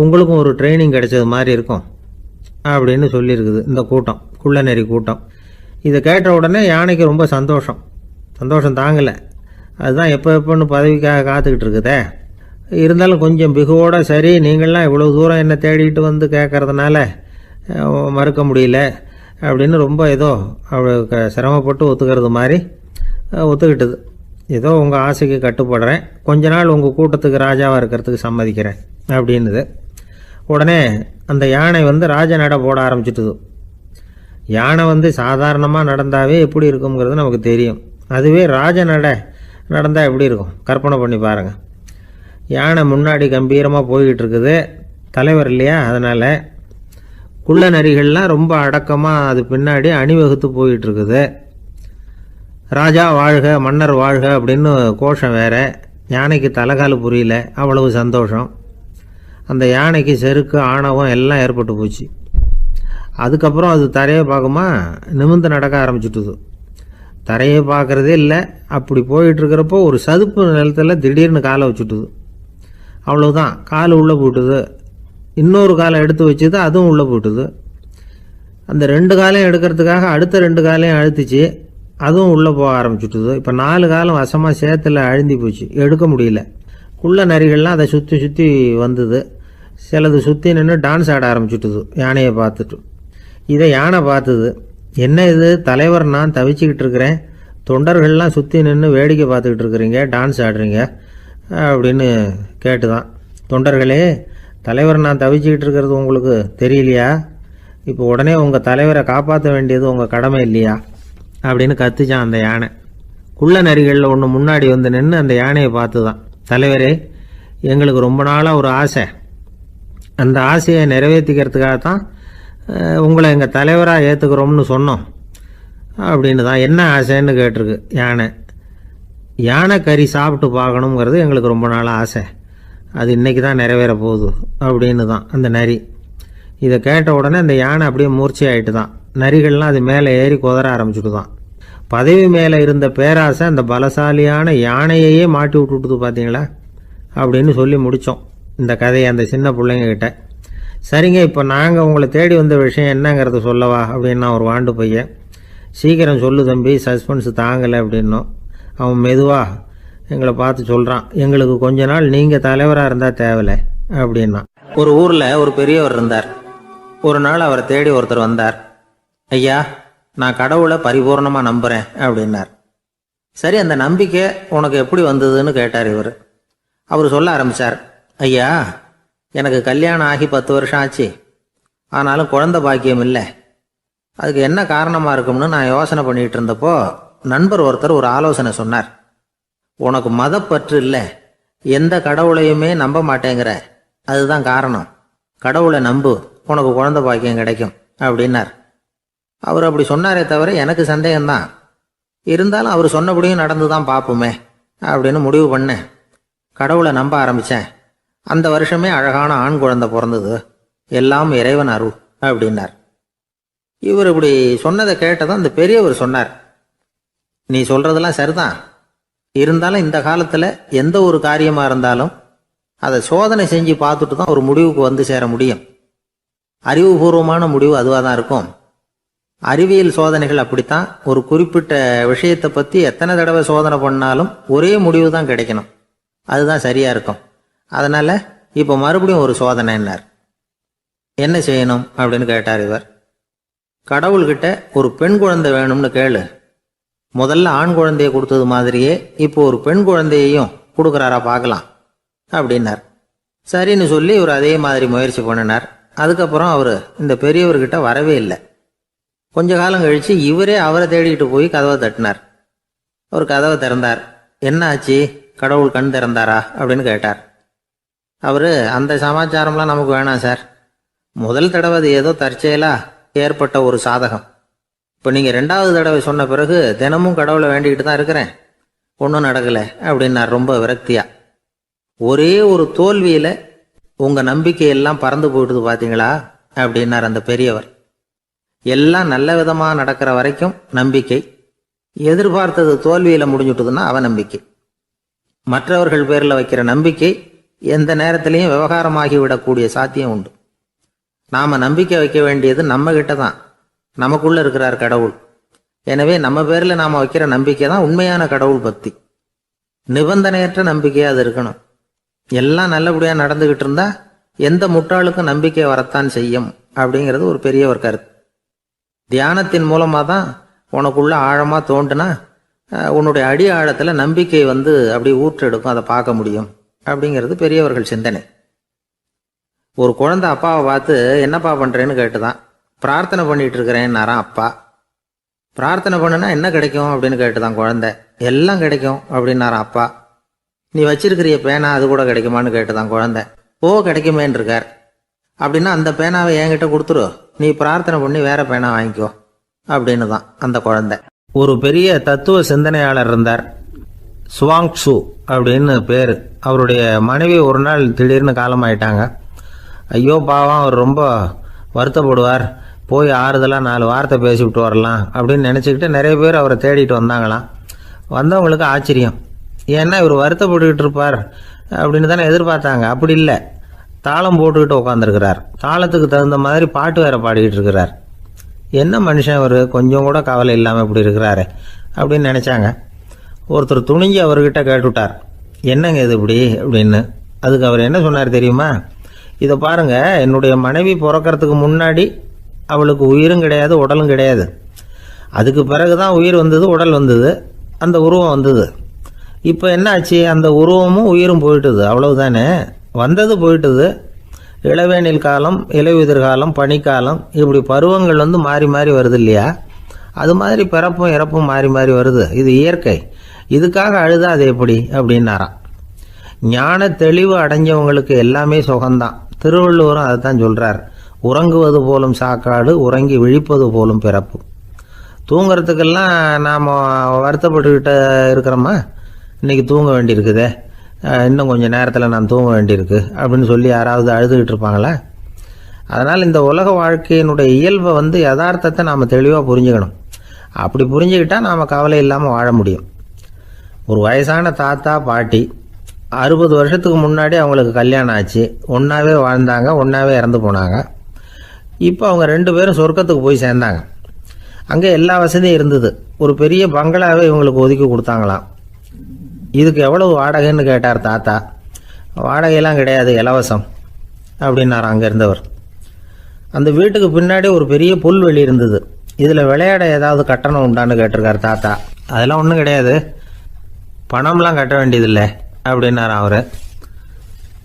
உங்களுக்கும் ஒரு ட்ரைனிங் கிடைச்சது மாதிரி இருக்கும் அப்படின்னு சொல்லியிருக்குது இந்த கூட்டம், குள்ள நெறி கூட்டம். இதை கேட்ட உடனே யானைக்கு ரொம்ப சந்தோஷம் தாங்கலை. அதுதான் எப்போன்னு பதவிக்காக காத்துக்கிட்டு இருக்குதே. இருந்தாலும் கொஞ்சம் பிகுவோட, சரி நீங்கள்லாம் இவ்வளோ தூரம் என்னை தேடிட்டு வந்து கேட்கறதுனால மறுக்க முடியல அப்படின்னு ரொம்ப ஏதோ அவளுக்கு சிரமப்பட்டு ஒத்துக்கிறது மாதிரி ஒத்துக்கிட்டது. ஏதோ உங்கள் ஆசைக்கு கட்டுப்படுறேன், கொஞ்ச நாள் உங்கள் கூட்டத்துக்கு ராஜாவாக இருக்கிறதுக்கு சம்மதிக்கிறேன் அப்படின்னுது. உடனே அந்த யானை ராஜ நட போட ஆரம்பிச்சிட்டுது. யானை சாதாரணமாக நடந்தாவே எப்படி இருக்குங்கிறது நமக்கு தெரியும். அதுவே ராஜ நடந்தால் எப்படி இருக்கும் கற்பனை பண்ணி பாருங்கள். யானை முன்னாடி கம்பீரமாக போய்கிட்டு இருக்குது, தலைவர் இல்லையா, அதனால் குள்ள நரிகள்லாம் ரொம்ப அடக்கமாக அது பின்னாடி அணிவகுத்து போயிட்டு இருக்குது. ராஜா வாழ்க, மன்னர் வாழ்க அப்படின்னு கோஷம் வேற. யானைக்கு தலைகால் புரியல, அவ்வளவு சந்தோஷம். அந்த யானைக்கு செருக்கு ஆணவம் எல்லாம் ஏற்பட்டு போச்சு. அதுக்கப்புறம் அது தரையை பார்க்குமா, நிமிர்ந்து நடக்க ஆரம்பிச்சுட்டுது. தரையை பார்க்குறதே இல்லை. அப்படி போயிட்டுருக்கிறப்போ ஒரு சதுப்பு நிலத்தில் திடீர்னு காலை வச்சுட்டுது. அவ்வளோதான், கால் உள்ளே போட்டுது. இன்னொரு காலை எடுத்து வச்சுது, அதுவும் உள்ளே போட்டுது. அந்த 2 காலையும் எடுக்கிறதுக்காக அடுத்த 2 காலையும் அழுத்திச்சு, அதுவும் உள்ளே போக ஆரம்பிச்சுட்டுது. இப்போ 4 காலம் வசமாக சேத்துல அழுந்தி போச்சு, எடுக்க முடியல. குள்ள நரிகள்லாம் அதை சுற்றி வந்தது. சிலது சுற்றி நின்று டான்ஸ் ஆட ஆரம்பிச்சுட்டுது யானையை பார்த்துட்டு. இதை யானை பார்த்தது. என்ன இது, தலைவர் நான் தவிச்சிக்கிட்டு இருக்கிறேன், தொண்டர்கள்லாம் சுற்றி நின்று வேடிக்கை பார்த்துக்கிட்டு இருக்கிறீங்க, டான்ஸ் ஆடுறீங்க அப்படின்னு கேட்டுதான். தொண்டர்களே, தலைவர் நான் தவிச்சிக்கிட்டு இருக்கிறது உங்களுக்கு தெரியலையா? இப்போ உடனே உங்கள் தலைவரை காப்பாற்ற வேண்டியது உங்கள் கடமை இல்லையா அப்படின்னு கத்துச்சான் அந்த யானை. குள்ள நரிகளில் ஒன்று முன்னாடி நின்று அந்த யானையை பார்த்து தான், தலைவரே எங்களுக்கு ரொம்ப நாளாக ஒரு ஆசை, அந்த ஆசையை நிறைவேற்றிக்கிறதுக்காகத்தான் உங்களை எங்கள் தலைவராக ஏற்றுக்கிறோம்னு சொன்னோம் அப்படின்னு தான். என்ன ஆசைன்னு கேட்டிருக்கு யானை. யானை கறி சாப்பிட்டு பார்க்கணுங்கிறது எங்களுக்கு ரொம்ப நாளாக ஆசை, அது இன்றைக்கி தான் நிறைவேற போகுது அப்படின்னு தான் அந்த நரி. இதை கேட்ட உடனே அந்த யானை அப்படியே மூர்ச்சி ஆகிட்டு தான். நரிகள்லாம் அது மேலே ஏறி குதற ஆரம்பிச்சுட்டு தான். பதவி மேலே இருந்த பேராசை அந்த பலசாலியான யானையையே மாட்டி விட்டுட்டுது பார்த்தீங்களா அப்படின்னு சொல்லி முடித்தோம் இந்த கதையை அந்த சின்ன பிள்ளைங்கக்கிட்ட. சரிங்க, இப்போ நாங்கள் உங்களை தேடி வந்த விஷயம் என்னங்கிறத சொல்லவா அப்படின்னா ஒரு வாண்டு பையன். சீக்கிரம் சொல்லு தம்பி, சஸ்பென்ஸ் தாங்கலை அப்படின்னோம். அவன் மெதுவாக எங்களை பார்த்து சொல்கிறான், எங்களுக்கு கொஞ்ச நாள் நீங்கள் தலைவராக இருந்தால் தேவலை அப்படின்னா. ஒரு ஊரில் ஒரு பெரியவர் இருந்தார். ஒரு நாள் அவரை தேடி ஒருத்தர் வந்தார். ஐயா, நான் கடவுளை பரிபூர்ணமாக நம்புகிறேன் அப்படின்னார். சரி, அந்த நம்பிக்கை உனக்கு எப்படி வந்ததுன்னு கேட்டார் இவர். அவர் சொல்ல ஆரம்பித்தார், ஐயா எனக்கு கல்யாணம் ஆகி 10 வருஷம் ஆச்சு, ஆனாலும் குழந்தை பாக்கியம் இல்லை. அதுக்கு என்ன காரணமாக இருக்கும்னு நான் யோசனை பண்ணிகிட்டு இருந்தப்போ நண்பர் ஒருத்தர் ஒரு ஆலோசனை சொன்னார். உனக்கு மதப்பற்று இல்லை, எந்த கடவுளையுமே நம்ப மாட்டேங்கிற, அதுதான் காரணம். கடவுளை நம்பு, உனக்கு குழந்தை பாக்கியம் கிடைக்கும் அப்படின்னார். அவர் அப்படி சொன்னாரே தவிர எனக்கு சந்தேகம்தான். இருந்தாலும் அவர் சொன்னபடியும் நடந்து தான் பார்ப்போமே அப்படின்னு முடிவு பண்ணேன். கடவுளை நம்ப ஆரம்பித்தேன். அந்த வருஷமே அழகான ஆண் குழந்தை பிறந்தது. எல்லாம் இறைவன் அருள் அப்படின்னார். இவர் இப்படி சொன்னதை கேட்டதும் அந்த பெரியவர் சொன்னார், நீ சொல்றதெல்லாம் சரிதான், இருந்தாலும் இந்த காலத்தில் எந்த ஒரு காரியமாக இருந்தாலும் அதை சோதனை செஞ்சு பார்த்துட்டு தான் ஒரு முடிவுக்கு வந்து சேர முடியும். அறிவுபூர்வமான முடிவு அதுவாக தான் இருக்கும். அறிவியல் சோதனைகள் அப்படித்தான். ஒரு குறிப்பிட்ட விஷயத்தை பற்றி எத்தனை தடவை சோதனை பண்ணாலும் ஒரே முடிவு தான் கிடைக்கணும். அதுதான் சரியாக இருக்கும். அதனால் இப்போ மறுபடியும் ஒரு சோதனைன்னார். என்ன செய்யணும் அப்படின்னு கேட்டார் இவர். கடவுள்கிட்ட ஒரு பெண் குழந்தை வேணும்னு கேளு. முதல்ல ஆண் குழந்தையை கொடுத்தது மாதிரியே இப்போ ஒரு பெண் குழந்தையையும் கொடுக்குறாரா பார்க்கலாம் அப்படின்னார். சரின்னு சொல்லி இவர் அதே மாதிரி முயற்சி பண்ணினார். அதுக்கப்புறம் அவர் இந்த பெரியவர்கிட்ட வரவே இல்லை. கொஞ்ச காலம் கழித்து இவரே அவரை தேடிக்கிட்டு போய் கதவை தட்டினார். அவர் கதவை திறந்தார். என்ன ஆச்சு, கடவுள் கண் திறந்தாரா அப்படின்னு கேட்டார். அவர், அந்த சமாச்சாரம்லாம் நமக்கு வேணாம் சார். முதல் தடவை அது ஏதோ தற்செயலாக ஏற்பட்ட ஒரு சாதகம். இப்போ நீங்கள் 2வது தடவை சொன்ன பிறகு தினமும் கடவுளை வேண்டிக்கிட்டு தான் இருக்கிறேன், ஒன்றும் நடக்கலை அப்படின்னார் ரொம்ப விரக்தியா. ஒரே ஒரு தோல்வியில் உங்கள் நம்பிக்கையெல்லாம் பறந்து போயிடுது பார்த்தீங்களா அப்படின்னார் அந்த பெரியவர். எல்லாம் நல்ல விதமாக நடக்கிற வரைக்கும் நம்பிக்கை, எதிர்பார்த்தது தோல்வியில் முடிஞ்சுட்டுதுன்னா அவநம்பிக்கை. மற்றவர்கள் பேரில் வைக்கிற நம்பிக்கை எந்த நேரத்திலையும் விவகாரமாகி விடக்கூடிய சாத்தியம் உண்டு. நாம் நம்பிக்கை வைக்க வேண்டியது நம்ம கிட்ட தான். நமக்குள்ளே இருக்கிறார் கடவுள். எனவே நம்ம பேரில் நாம் வைக்கிற நம்பிக்கை தான் உண்மையான கடவுள் பக்தி. நிபந்தனையற்ற நம்பிக்கையாக அது இருக்கணும். எல்லாம் நல்லபடியாக நடந்துக்கிட்டு இருந்தால் எந்த முட்டாளுக்கும் நம்பிக்கை வரத்தான் செய்யும் அப்படிங்கிறது ஒரு பெரியவர் கருத்து. தியானத்தின் மூலமாக தான் உனக்குள்ள ஆழமாக தோண்டுனா உன்னுடைய அடி ஆழத்தில் நம்பிக்கை அப்படி ஊற்றெடுக்கும், அதை பார்க்க முடியும் அப்படிங்கிறது பெரியவர்கள் சிந்தனை. ஒரு குழந்தை அப்பாவை பார்த்து என்னப்பா பண்ணுறேன்னு கேட்டுதான். பிரார்த்தனை பண்ணிட்டு இருக்கிறேன்னாராம் அப்பா. பிரார்த்தனை பண்ணுனா என்ன கிடைக்கும் அப்படின்னு கேட்டுதான் குழந்தை. எல்லாம் கிடைக்கும் அப்படின்னாராம் அப்பா. நீ வச்சிருக்கிறிய பேனா அது கூட கிடைக்குமான்னு கேட்டுதான் குழந்தை. ஓ, கிடைக்குமேன்னு இருக்கார். அப்படின்னா அந்த பேனாவை என்கிட்ட கொடுத்துரு, நீ பிரார்த்தனை பண்ணி வேற பேனா வாங்கிக்கோ அப்படின்னு தான் அந்த குழந்தை. ஒரு பெரிய தத்துவ சிந்தனையாளர் இருந்தார், சுவாங்சு அப்படின்னு பேர். அவருடைய மனைவி ஒரு நாள் திடீர்னு காலமாயிட்டாங்க. ஐயோ பாவம், அவர் ரொம்ப வருத்தப்படுவார், போய் ஆறுதலாக 4 வார்த்தை பேசிவிட்டு வரலாம் அப்படின்னு நினச்சிக்கிட்டு நிறைய பேர் அவரை தேடிட்டு வந்தாங்களாம். வந்தவங்களுக்கு ஆச்சரியம். ஏன்னா இவர் வருத்தப்பட்டுக்கிட்டு இருப்பார் அப்படின்னு தானே எதிர்பார்த்தாங்க. அப்படி இல்லை, தாளம் போட்டுக்கிட்டு உட்காந்துருக்கிறார். தாளத்துக்கு தகுந்த மாதிரி பாட்டு வேற பாடிக்கிட்டு இருக்கிறார். என்ன மனுஷன் அவர், கொஞ்சம் கூட கவலை இல்லாமல் இப்படி இருக்கிறாரு அப்படின்னு நினச்சாங்க. ஒருத்தர் துணிஞ்சு அவர்கிட்ட கேட்டுவிட்டார், என்னங்க இது இப்படி அப்படின்னு. அதுக்கு அவர் என்ன சொன்னார் தெரியுமா? இதை பாருங்க, என்னுடைய மனைவி பிறக்கிறதுக்கு முன்னாடி அவளுக்கு உயிரும் கிடையாது, உடலும் கிடையாது. அதுக்கு பிறகு தான் உயிர் வந்தது, உடல் வந்தது, அந்த உருவம் வந்தது. இப்போ என்ன ஆச்சு, அந்த உருவமும் உயிரும் போயிட்டுது, அவ்வளவுதானே. வந்தது போயிட்டுது. இளவேனில் காலம், இலையுதிர் காலம், பனிக்காலம், இப்படி பருவங்கள் மாறி மாறி வருது இல்லையா? அது மாதிரி பிறப்பும் இறப்பும் மாறி மாறி வருது. இது இயற்கை. இதுக்காக அழுதா அது எப்படி அப்படின்னாராம். ஞான தெளிவு அடைஞ்சவங்களுக்கு எல்லாமே சுகம்தான். திருவள்ளுவரும் அதை தான் சொல்றார். உறங்குவது போலும் சாக்காடு, உறங்கி விழிப்பது போலும் பிறப்பு. தூங்குறதுக்கெல்லாம் நாம் வருத்தப்பட்டுக்கிட்ட இருக்கிறோமா? இன்னைக்கு தூங்க வேண்டியிருக்குதே, இன்னும் கொஞ்சம் நேரத்தில் நான் தூங்க வேண்டியிருக்கு அப்படின்னு சொல்லி யாராவது அழுதுகிட்டு இருப்பாங்களா? அதனால் இந்த உலக வாழ்க்கையினுடைய இயல்பை யதார்த்தத்தை நாம் தெளிவாக புரிஞ்சுக்கணும். அப்படி புரிஞ்சுக்கிட்டால் நாம் கவலை இல்லாமல் வாழ முடியும். ஒரு வயசான தாத்தா பாட்டி 60 வருஷத்துக்கு முன்னாடி அவங்களுக்கு கல்யாணம் ஆச்சு. ஒன்றாவே வாழ்ந்தாங்க, ஒன்றாவே இறந்து போனாங்க. இப்போ அவங்க 2 பேரும் சொர்க்கத்துக்கு போய் சேர்ந்தாங்க. அங்கே எல்லா வசதியும் இருந்தது. ஒரு பெரிய பங்களாவே இவங்களுக்கு ஒதுக்கி கொடுத்தாங்களாம். இதுக்கு எவ்வளவு வாடகைன்னு கேட்டார் தாத்தா. வாடகையெல்லாம் கிடையாது, இலவசம் அப்படின்னார் அங்கே இருந்தவர். அந்த வீட்டுக்கு பின்னாடி ஒரு பெரிய புல்வெளி இருந்தது. இதில் விளையாட ஏதாவது கட்டணம் உண்டான்னு கேட்டிருக்கார் தாத்தா. அதெல்லாம் ஒன்றும் கிடையாது, பணம்லாம் கட்ட வேண்டியதில்லை அப்படின்னார் அவர்.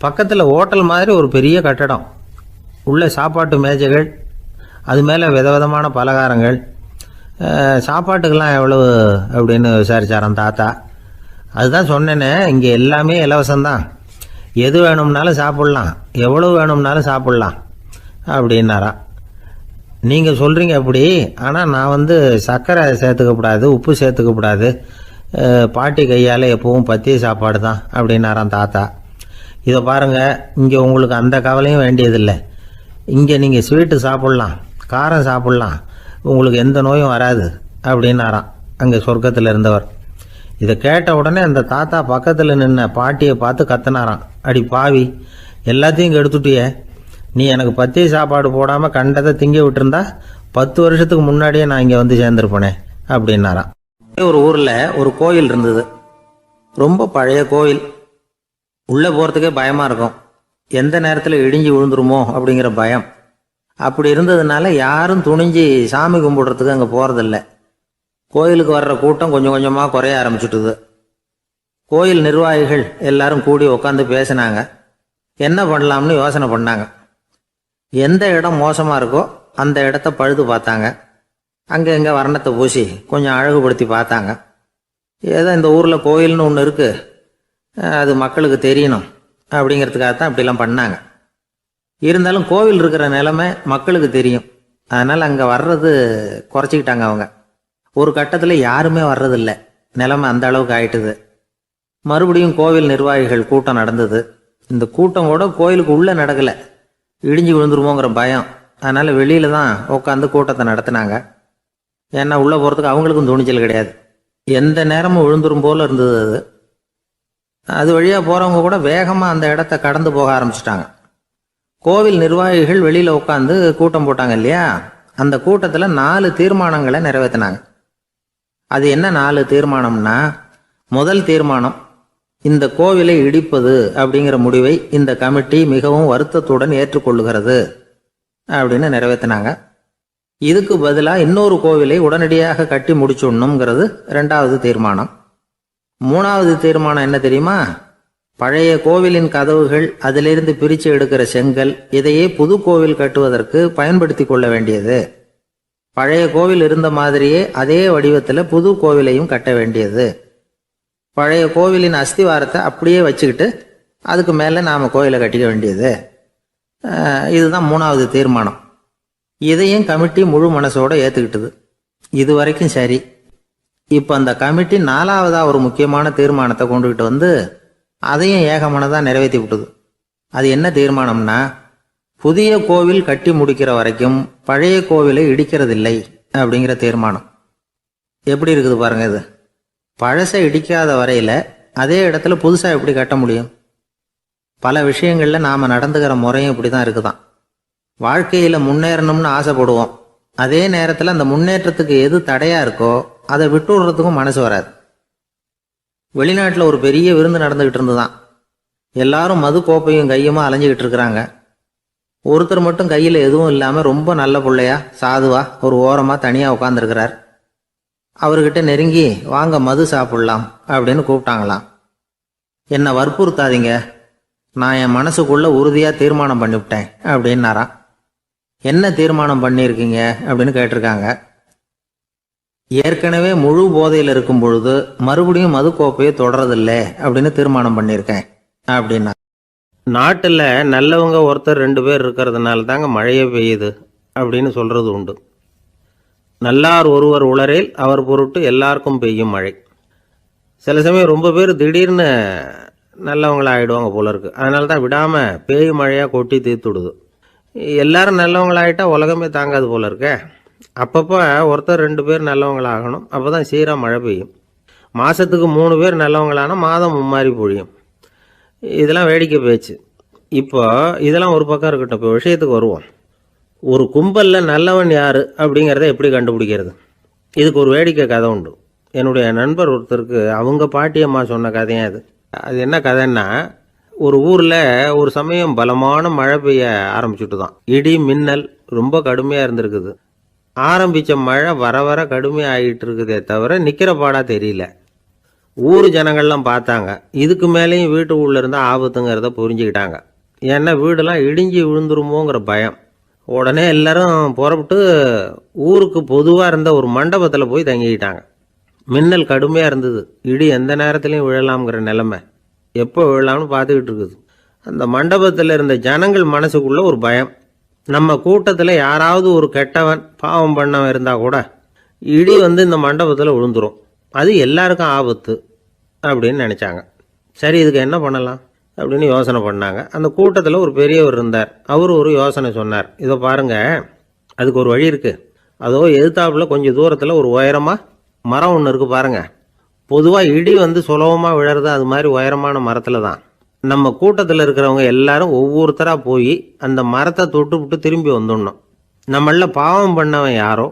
பக்கத்தில் ஹோட்டல் மாதிரி ஒரு பெரிய கட்டடம், உள்ள சாப்பாட்டு மேஜைகள், அது மேலே விதவிதமான பலகாரங்கள். சாப்பாட்டுக்கெல்லாம் எவ்வளவு அப்படின்னு விசாரிச்சாராம் தாத்தா. அதுதான் சொன்னேனே, இங்கே எல்லாமே இலவசம்தான், எது வேணும்னாலும் சாப்பிட்லாம், எவ்வளவு வேணும்னாலும் சாப்பிட்லாம் அப்படின்னாராம். நீங்கள் சொல்கிறீங்க அப்படி, ஆனால் நான் சர்க்கரை சேர்த்துக்கக்கூடாது, உப்பு சேர்த்துக்கக்கூடாது, பாட்டி கையால் எப்பவும் பத்திய சாப்பாடு தான் அப்படின்னாராம் தாத்தா. இதை பாருங்கள், இங்கே உங்களுக்கு அந்த கவலையும் வேண்டியதில்லை. இங்கே நீங்கள் ஸ்வீட்டு சாப்பிட்லாம், காரம் சாப்பிட்லாம், உங்களுக்கு எந்த நோயும் வராது அப்படின்னாராம் அங்கே சொர்க்கத்தில் இருந்தவர். இதை கேட்ட உடனே அந்த தாத்தா பக்கத்தில் நின்ன பாட்டியை பார்த்து கத்தினாராம், அடி பாவி, எல்லாத்தையும் கெடுத்துட்டியே, நீ எனக்கு பத்திய சாப்பாடு போடாமல் கண்டதை திங்க விட்டுருந்தா 10 வருஷத்துக்கு முன்னாடியே நான் இங்கே வந்து சேர்ந்துருப்பேனே அப்படின்னாராம். ஒரு ஊரில் ஒரு கோயில் இருந்தது. ரொம்ப பழைய கோயில். உள்ளே போகிறதுக்கே பயமாக இருக்கும். எந்த நேரத்தில் இடிஞ்சு விழுந்துருமோ அப்படிங்கிற பயம். அப்படி இருந்ததுனால யாரும் துணிஞ்சு சாமி கும்பிடுறதுக்கு அங்கே போகிறதில்ல. கோயிலுக்கு வர்ற கூட்டம் கொஞ்சம் கொஞ்சமாக குறைய ஆரம்பிச்சுட்டுது. கோயில் நிர்வாகிகள் எல்லாரும் கூடி உட்காந்து பேசினாங்க. என்ன பண்ணலாம்னு யோசனை பண்ணாங்க. எந்த இடம் மோசமாக இருக்கோ அந்த இடத்த பழுது பார்த்தாங்க. அங்கே எங்கே வர்ணத்தை பூசி கொஞ்சம் அழகுபடுத்தி பார்த்தாங்க. ஏதோ இந்த ஊரில் கோயில்னு ஒன்று இருக்குது, அது மக்களுக்கு தெரியணும் அப்படிங்கிறதுக்காகத்தான் இப்படிலாம் பண்ணாங்க. இருந்தாலும் கோவில் இருக்கிற நிலைமை மக்களுக்கு தெரியும். அதனால் அங்கே வர்றது குறைச்சிக்கிட்டாங்க அவங்க. ஒரு கட்டத்தில் யாருமே வர்றதில்லை. நிலைமை அந்த அளவுக்கு ஆயிட்டுது. மறுபடியும் கோவில் நிர்வாகிகள் கூட்டம் நடந்தது. இந்த கூட்டம் கூட கோயிலுக்கு உள்ளே நடக்கலை. இடிஞ்சு விழுந்துருமோங்கிற பயம். அதனால் வெளியில தான் உட்காந்து கூட்டத்தை நடத்தினாங்க. ஏன்னா உள்ளே போகிறதுக்கு அவங்களுக்கும் துணிச்சல் கிடையாது. எந்த நேரமும் விழுந்துரும் போல இருந்தது அது. அது வழியாக போகிறவங்க கூட வேகமாக அந்த இடத்த கடந்து போக ஆரம்பிச்சிட்டாங்க. கோவில் நிர்வாகிகள் வெளியில் உட்காந்து கூட்டம் போட்டாங்க இல்லையா, அந்த கூட்டத்தில் 4 தீர்மானங்களை நிறைவேற்றினாங்க. அது என்ன 4 தீர்மானம்னா, முதல் தீர்மானம், இந்த கோவிலை இடிப்பது அப்படிங்கிற முடிவை இந்த கமிட்டி மிகவும் வருத்தத்துடன் ஏற்றுக்கொள்ளுகிறது அப்படின்னு நிறைவேற்றினாங்க. இதுக்கு பதிலாக இன்னொரு கோவிலை உடனடியாக கட்டி முடிச்சுடணுங்கிறது 2வது தீர்மானம். 3வது தீர்மானம் என்ன தெரியுமா? பழைய கோவிலின் கதவுகள், அதிலிருந்து பிரித்து எடுக்கிற செங்கல், இதையே புது கோவில் கட்டுவதற்கு பயன்படுத்தி கொள்ள வேண்டியது. பழைய கோவில் இருந்த மாதிரியே அதே வடிவத்தில் புது கோவிலையும் கட்ட வேண்டியது. பழைய கோவிலின் அஸ்திவாரத்தை அப்படியே வச்சுக்கிட்டு அதுக்கு மேலே நாம் கோயிலை கட்டிக்க வேண்டியது. இதுதான் 3வது தீர்மானம். இதையும் கமிட்டி முழு மனசோடு ஏற்றுக்கிட்டது. இது வரைக்கும் சரி. இப்போ அந்த கமிட்டி 4வதாக ஒரு முக்கியமான தீர்மானத்தை கொண்டுகிட்டு வந்து அதையும் ஏகமனதாக நிறைவேற்றி விட்டது. அது என்ன தீர்மானம்னா, புதிய கோவில் கட்டி முடிக்கிற வரைக்கும் பழைய கோவிலை இடிக்கிறதில்லை அப்படிங்கிற தீர்மானம். எப்படி இருக்குது பாருங்க இது. பழசை இடிக்காத வரையில் அதே இடத்துல புதுசாக எப்படி கட்ட முடியும்? பல விஷயங்களில் நாம் நடந்துக்கிற முறையும் இப்படி தான் இருக்குதான். வாழ்க்கையில் முன்னேறணும்னு ஆசைப்படுவோம். அதே நேரத்தில் அந்த முன்னேற்றத்துக்கு எது தடையாக இருக்கோ அதை விட்டு விடுறதுக்கும் மனசு வராது. வெளிநாட்டில் ஒரு பெரிய விருந்து நடந்துக்கிட்டு இருந்துதான். எல்லாரும் மது கோப்பையும் கையுமா அலைஞ்சிக்கிட்டு இருக்கிறாங்க. ஒருத்தர் மட்டும் கையில் எதுவும் இல்லாமல் ரொம்ப நல்ல பிள்ளையா சாதுவா ஒரு ஓரமாக தனியாக உட்காந்துருக்கிறார். அவர்கிட்ட நெருங்கி வாங்க மது சாப்பிடலாம் அப்படின்னு கூப்பிட்டாங்களாம். என்னை வற்புறுத்தாதீங்க, நான் என் மனசுக்குள்ள உறுதியாக தீர்மானம் பண்ணிவிட்டேன் அப்படின்னாராம். என்ன தீர்மானம் பண்ணியிருக்கீங்க அப்படின்னு கேட்டிருக்காங்க. ஏற்கனவே முழு போதையில் இருக்கும் பொழுது மறுபடியும் மது கோப்பையை தொடரதில்லை அப்படின்னு தீர்மானம் பண்ணியிருக்கேன் அப்படின்னா. நாட்டில் நல்லவங்க ஒருத்தர் 2 பேர் இருக்கிறதுனால தாங்க மழையே பெய்யுது அப்படின்னு சொல்கிறது உண்டு. நல்லார் ஒருவர் உளரேல் அவர் பொருட்டு எல்லாருக்கும் பெய்யும் மழை. சில சமயம் ரொம்ப பேர் திடீர்னு நல்லவங்களாகிடுவாங்க போல இருக்கு. அதனால தான் விடாமல் பேய் மழையாக கொட்டி தீர்த்துடுது. எல்லாரும் நல்லவங்களாகிட்டா உலகமே தாங்காது போல இருக்கே. அப்பப்போ ஒருத்தர் 2 பேர் நல்லவங்களாகணும். அப்போ தான் சீராக மழை பெய்யும். மாதத்துக்கு 3 பேர் நல்லவங்களானா மாதம் மும்மாரி பொழியும். இதெல்லாம் வேடிக்கை பேச்சு. இப்போ இதெல்லாம் ஒரு பக்கம் இருக்கட்டும். இப்போ விஷயத்துக்கு வருவோம். ஒரு கும்பலில் நல்லவன் யார் அப்படிங்கிறத எப்படி கண்டுபிடிக்கிறது? இதுக்கு ஒரு வேடிக்கை கதை உண்டு. என்னுடைய நண்பர் ஒருத்தருக்கு அவங்க பாட்டியம்மா சொன்ன கதையும் அது. அது என்ன கதைன்னா, ஒரு ஊரில் ஒரு சமயம் பலமான மழை பெய்ய ஆரம்பிச்சுட்டு தான். இடி மின்னல் ரொம்ப கடுமையாக இருந்திருக்குது. ஆரம்பித்த மழை வர வர கடுமையாக ஆகிட்டு இருக்குதே தவிர நிற்கிற பாடாக தெரியல. ஊர் ஜனங்கள்லாம் பார்த்தாங்க. இதுக்கு மேலேயும் வீட்டு உள்ள இருந்தால் ஆபத்துங்கிறத புரிஞ்சுக்கிட்டாங்க. ஏன்னா வீடெல்லாம் இடிஞ்சி விழுந்துருமோங்கிற பயம். உடனே எல்லாரும் புறப்பட்டு ஊருக்கு பொதுவாக இருந்த ஒரு மண்டபத்தில் போய் தங்கிக்கிட்டாங்க. மின்னல் கடுமையாக இருந்தது. இடி எந்த நேரத்துலையும் விழலாம்ங்கிற நிலைமை. எப்போ விழலாம்னு பார்த்துக்கிட்டு இருக்குது. அந்த மண்டபத்தில் இருந்த ஜனங்கள் மனசுக்குள்ள ஒரு பயம். நம்ம கூட்டத்தில் யாராவது ஒரு கெட்டவன் பாவம் பண்ணவன் இருந்தால் கூட இடி வந்து இந்த மண்டபத்தில் விழுந்துரும். அது எல்லாருக்கும் ஆபத்து அப்படின்னு நினச்சாங்க. சரி, இதுக்கு என்ன பண்ணலாம் அப்படின்னு யோசனை பண்ணாங்க. அந்த கூட்டத்தில் ஒரு பெரியவர் இருந்தார். அவர் ஒரு யோசனை சொன்னார். இதை பாருங்க, அதுக்கு ஒரு வழி இருக்குது. அதோ எதிர்த்தாப்புல கொஞ்சம் தூரத்தில் ஒரு உயரமாக மரம் ஒன்று இருக்குது பாருங்க. பொதுவாக இடி வந்து சுலபமாக விழறது அது மாதிரி உயரமான மரத்தில் தான். நம்ம கூட்டத்தில் இருக்கிறவங்க எல்லாரும் ஒவ்வொருத்தராக போய் அந்த மரத்தை தொட்டு விட்டு திரும்பி வந்துடணும். நம்மள பாவம் பண்ணவன் யாரோ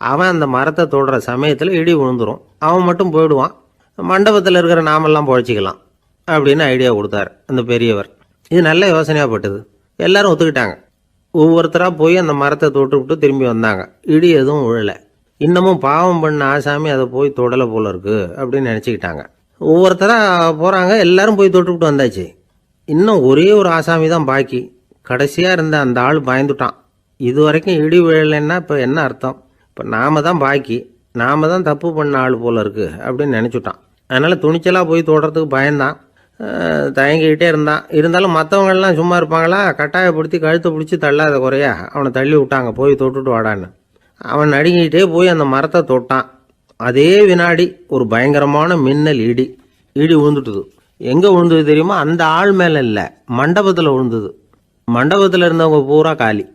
அவன் அந்த மரத்தை தொடுற சமயத்தில் இடி விழுந்துடும், அவன் மட்டும் போயிடுவான், மண்டபத்தில் இருக்கிற நாமெல்லாம் பொழைச்சிக்கலாம் அப்படின்னு ஐடியா கொடுத்தாரு அந்த பெரியவர். இது நல்ல யோசனையாக பட்டது. எல்லாரும் ஒத்துக்கிட்டாங்க. ஒவ்வொருத்தராக போய் அந்த மரத்தை தொட்டு விட்டு திரும்பி வந்தாங்க. இடி எதுவும் விழலை. இன்னமும் பாவம் பண்ண ஆசாமி அதை போய் தொடலை போல இருக்கு அப்படின்னு நினச்சிக்கிட்டாங்க. ஒவ்வொருத்தராக போகிறாங்க, எல்லாரும் போய் தொட்டுவிட்டு வந்தாச்சு. இன்னும் ஒரே ஒரு ஆசாமி தான் பாக்கி. கடைசியாக இருந்த அந்த ஆள் பயந்துட்டான். இது வரைக்கும் இடி விழலைன்னா இப்போ என்ன அர்த்தம்? இப்போ நாம தான் பாக்கி, நாம தான் தப்பு பண்ண ஆள் போல இருக்கு அப்படின்னு நினச்சிட்டான். அதனால் துணிச்சலாக போய் தொடுறதுக்கு பயந்தான், தயங்கிக்கிட்டே இருந்தான். இருந்தாலும் மற்றவங்கெல்லாம் சும்மா இருப்பாங்களா? கட்டாயப்படுத்தி கழுத்தை பிடிச்சி தள்ளாத குறையா அவனை தள்ளி விட்டாங்க, போய் தொட்டுட்டு வாடான்னு. அவன் நடுங்கிட்டே போய் அந்த மரத்தை தொட்டான். அதே வினாடி ஒரு பயங்கரமான மின்னல் இடி விழுந்துட்டுது. எங்கே விழுந்தது தெரியுமா? அந்த ஆள் மேலே இல்லை, மண்டபத்தில் விழுந்தது. மண்டபத்தில் இருந்தவங்க பூரா காலி.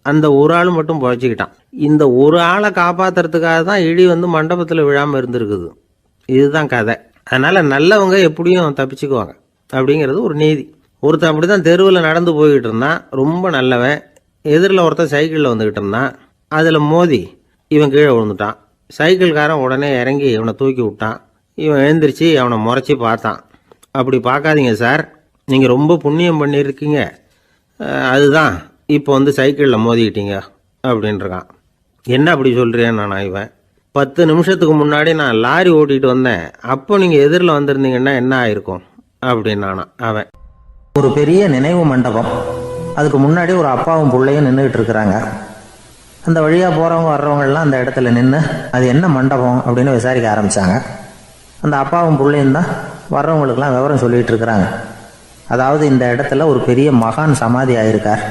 அந்த ஒரு ஆள் மட்டும் புழைச்சிக்கிட்டான். இந்த ஒரு ஆளை காப்பாற்றுறதுக்காக தான் இடி வந்து மண்டபத்தில் விழாமல் இருந்திருக்குது. இதுதான் கதை. அதனால் நல்லவங்க எப்படியும் தப்பிச்சுக்குவாங்க அப்படிங்கிறது ஒரு நீதி. ஒருத்தன் அப்படி தான் தெருவில் நடந்து போய்கிட்டு இருந்தான், ரொம்ப நல்லவன். எதிரில் ஒருத்தன் சைக்கிளில் வந்துக்கிட்டு இருந்தான். அதில் மோதி இவன் கீழே விழுந்துட்டான். சைக்கிள்காரன் உடனே இறங்கி இவனை தூக்கி விட்டான். இவன் எழுந்திரிச்சு அவனை முறைச்சி பார்த்தான். அப்படி பார்க்காதீங்க சார், நீங்கள் ரொம்ப புண்ணியம் பண்ணியிருக்கீங்க, அதுதான் இப்போ வந்து சைக்கிளில் மோதிக்கிட்டீங்க அப்படின்றான். என்ன அப்படி சொல்கிறேன் நான்? இவன் 10 நிமிஷத்துக்கு முன்னாடி நான் லாரி ஓட்டிகிட்டு வந்தேன், அப்போ நீங்கள் எதிரில் வந்திருந்தீங்கன்னா என்ன ஆயிருக்கும் அப்படின்னானா அவன். ஒரு பெரிய நினைவு மண்டபம், அதுக்கு முன்னாடி ஒரு அப்பாவும் பிள்ளையும் நின்றுக்கிட்டு இருக்கிறாங்க. அந்த வழியாக போகிறவங்க வர்றவங்கெல்லாம் அந்த இடத்துல நின்று அது என்ன மண்டபம் அப்படின்னு விசாரிக்க ஆரம்பித்தாங்க. அந்த அப்பாவும் பிள்ளையும் தான் வர்றவங்களுக்கெல்லாம் விவரம் சொல்லிகிட்டு இருக்கிறாங்க. அதாவது இந்த இடத்துல ஒரு பெரிய மகான் சமாதி ஆயிருக்கார்,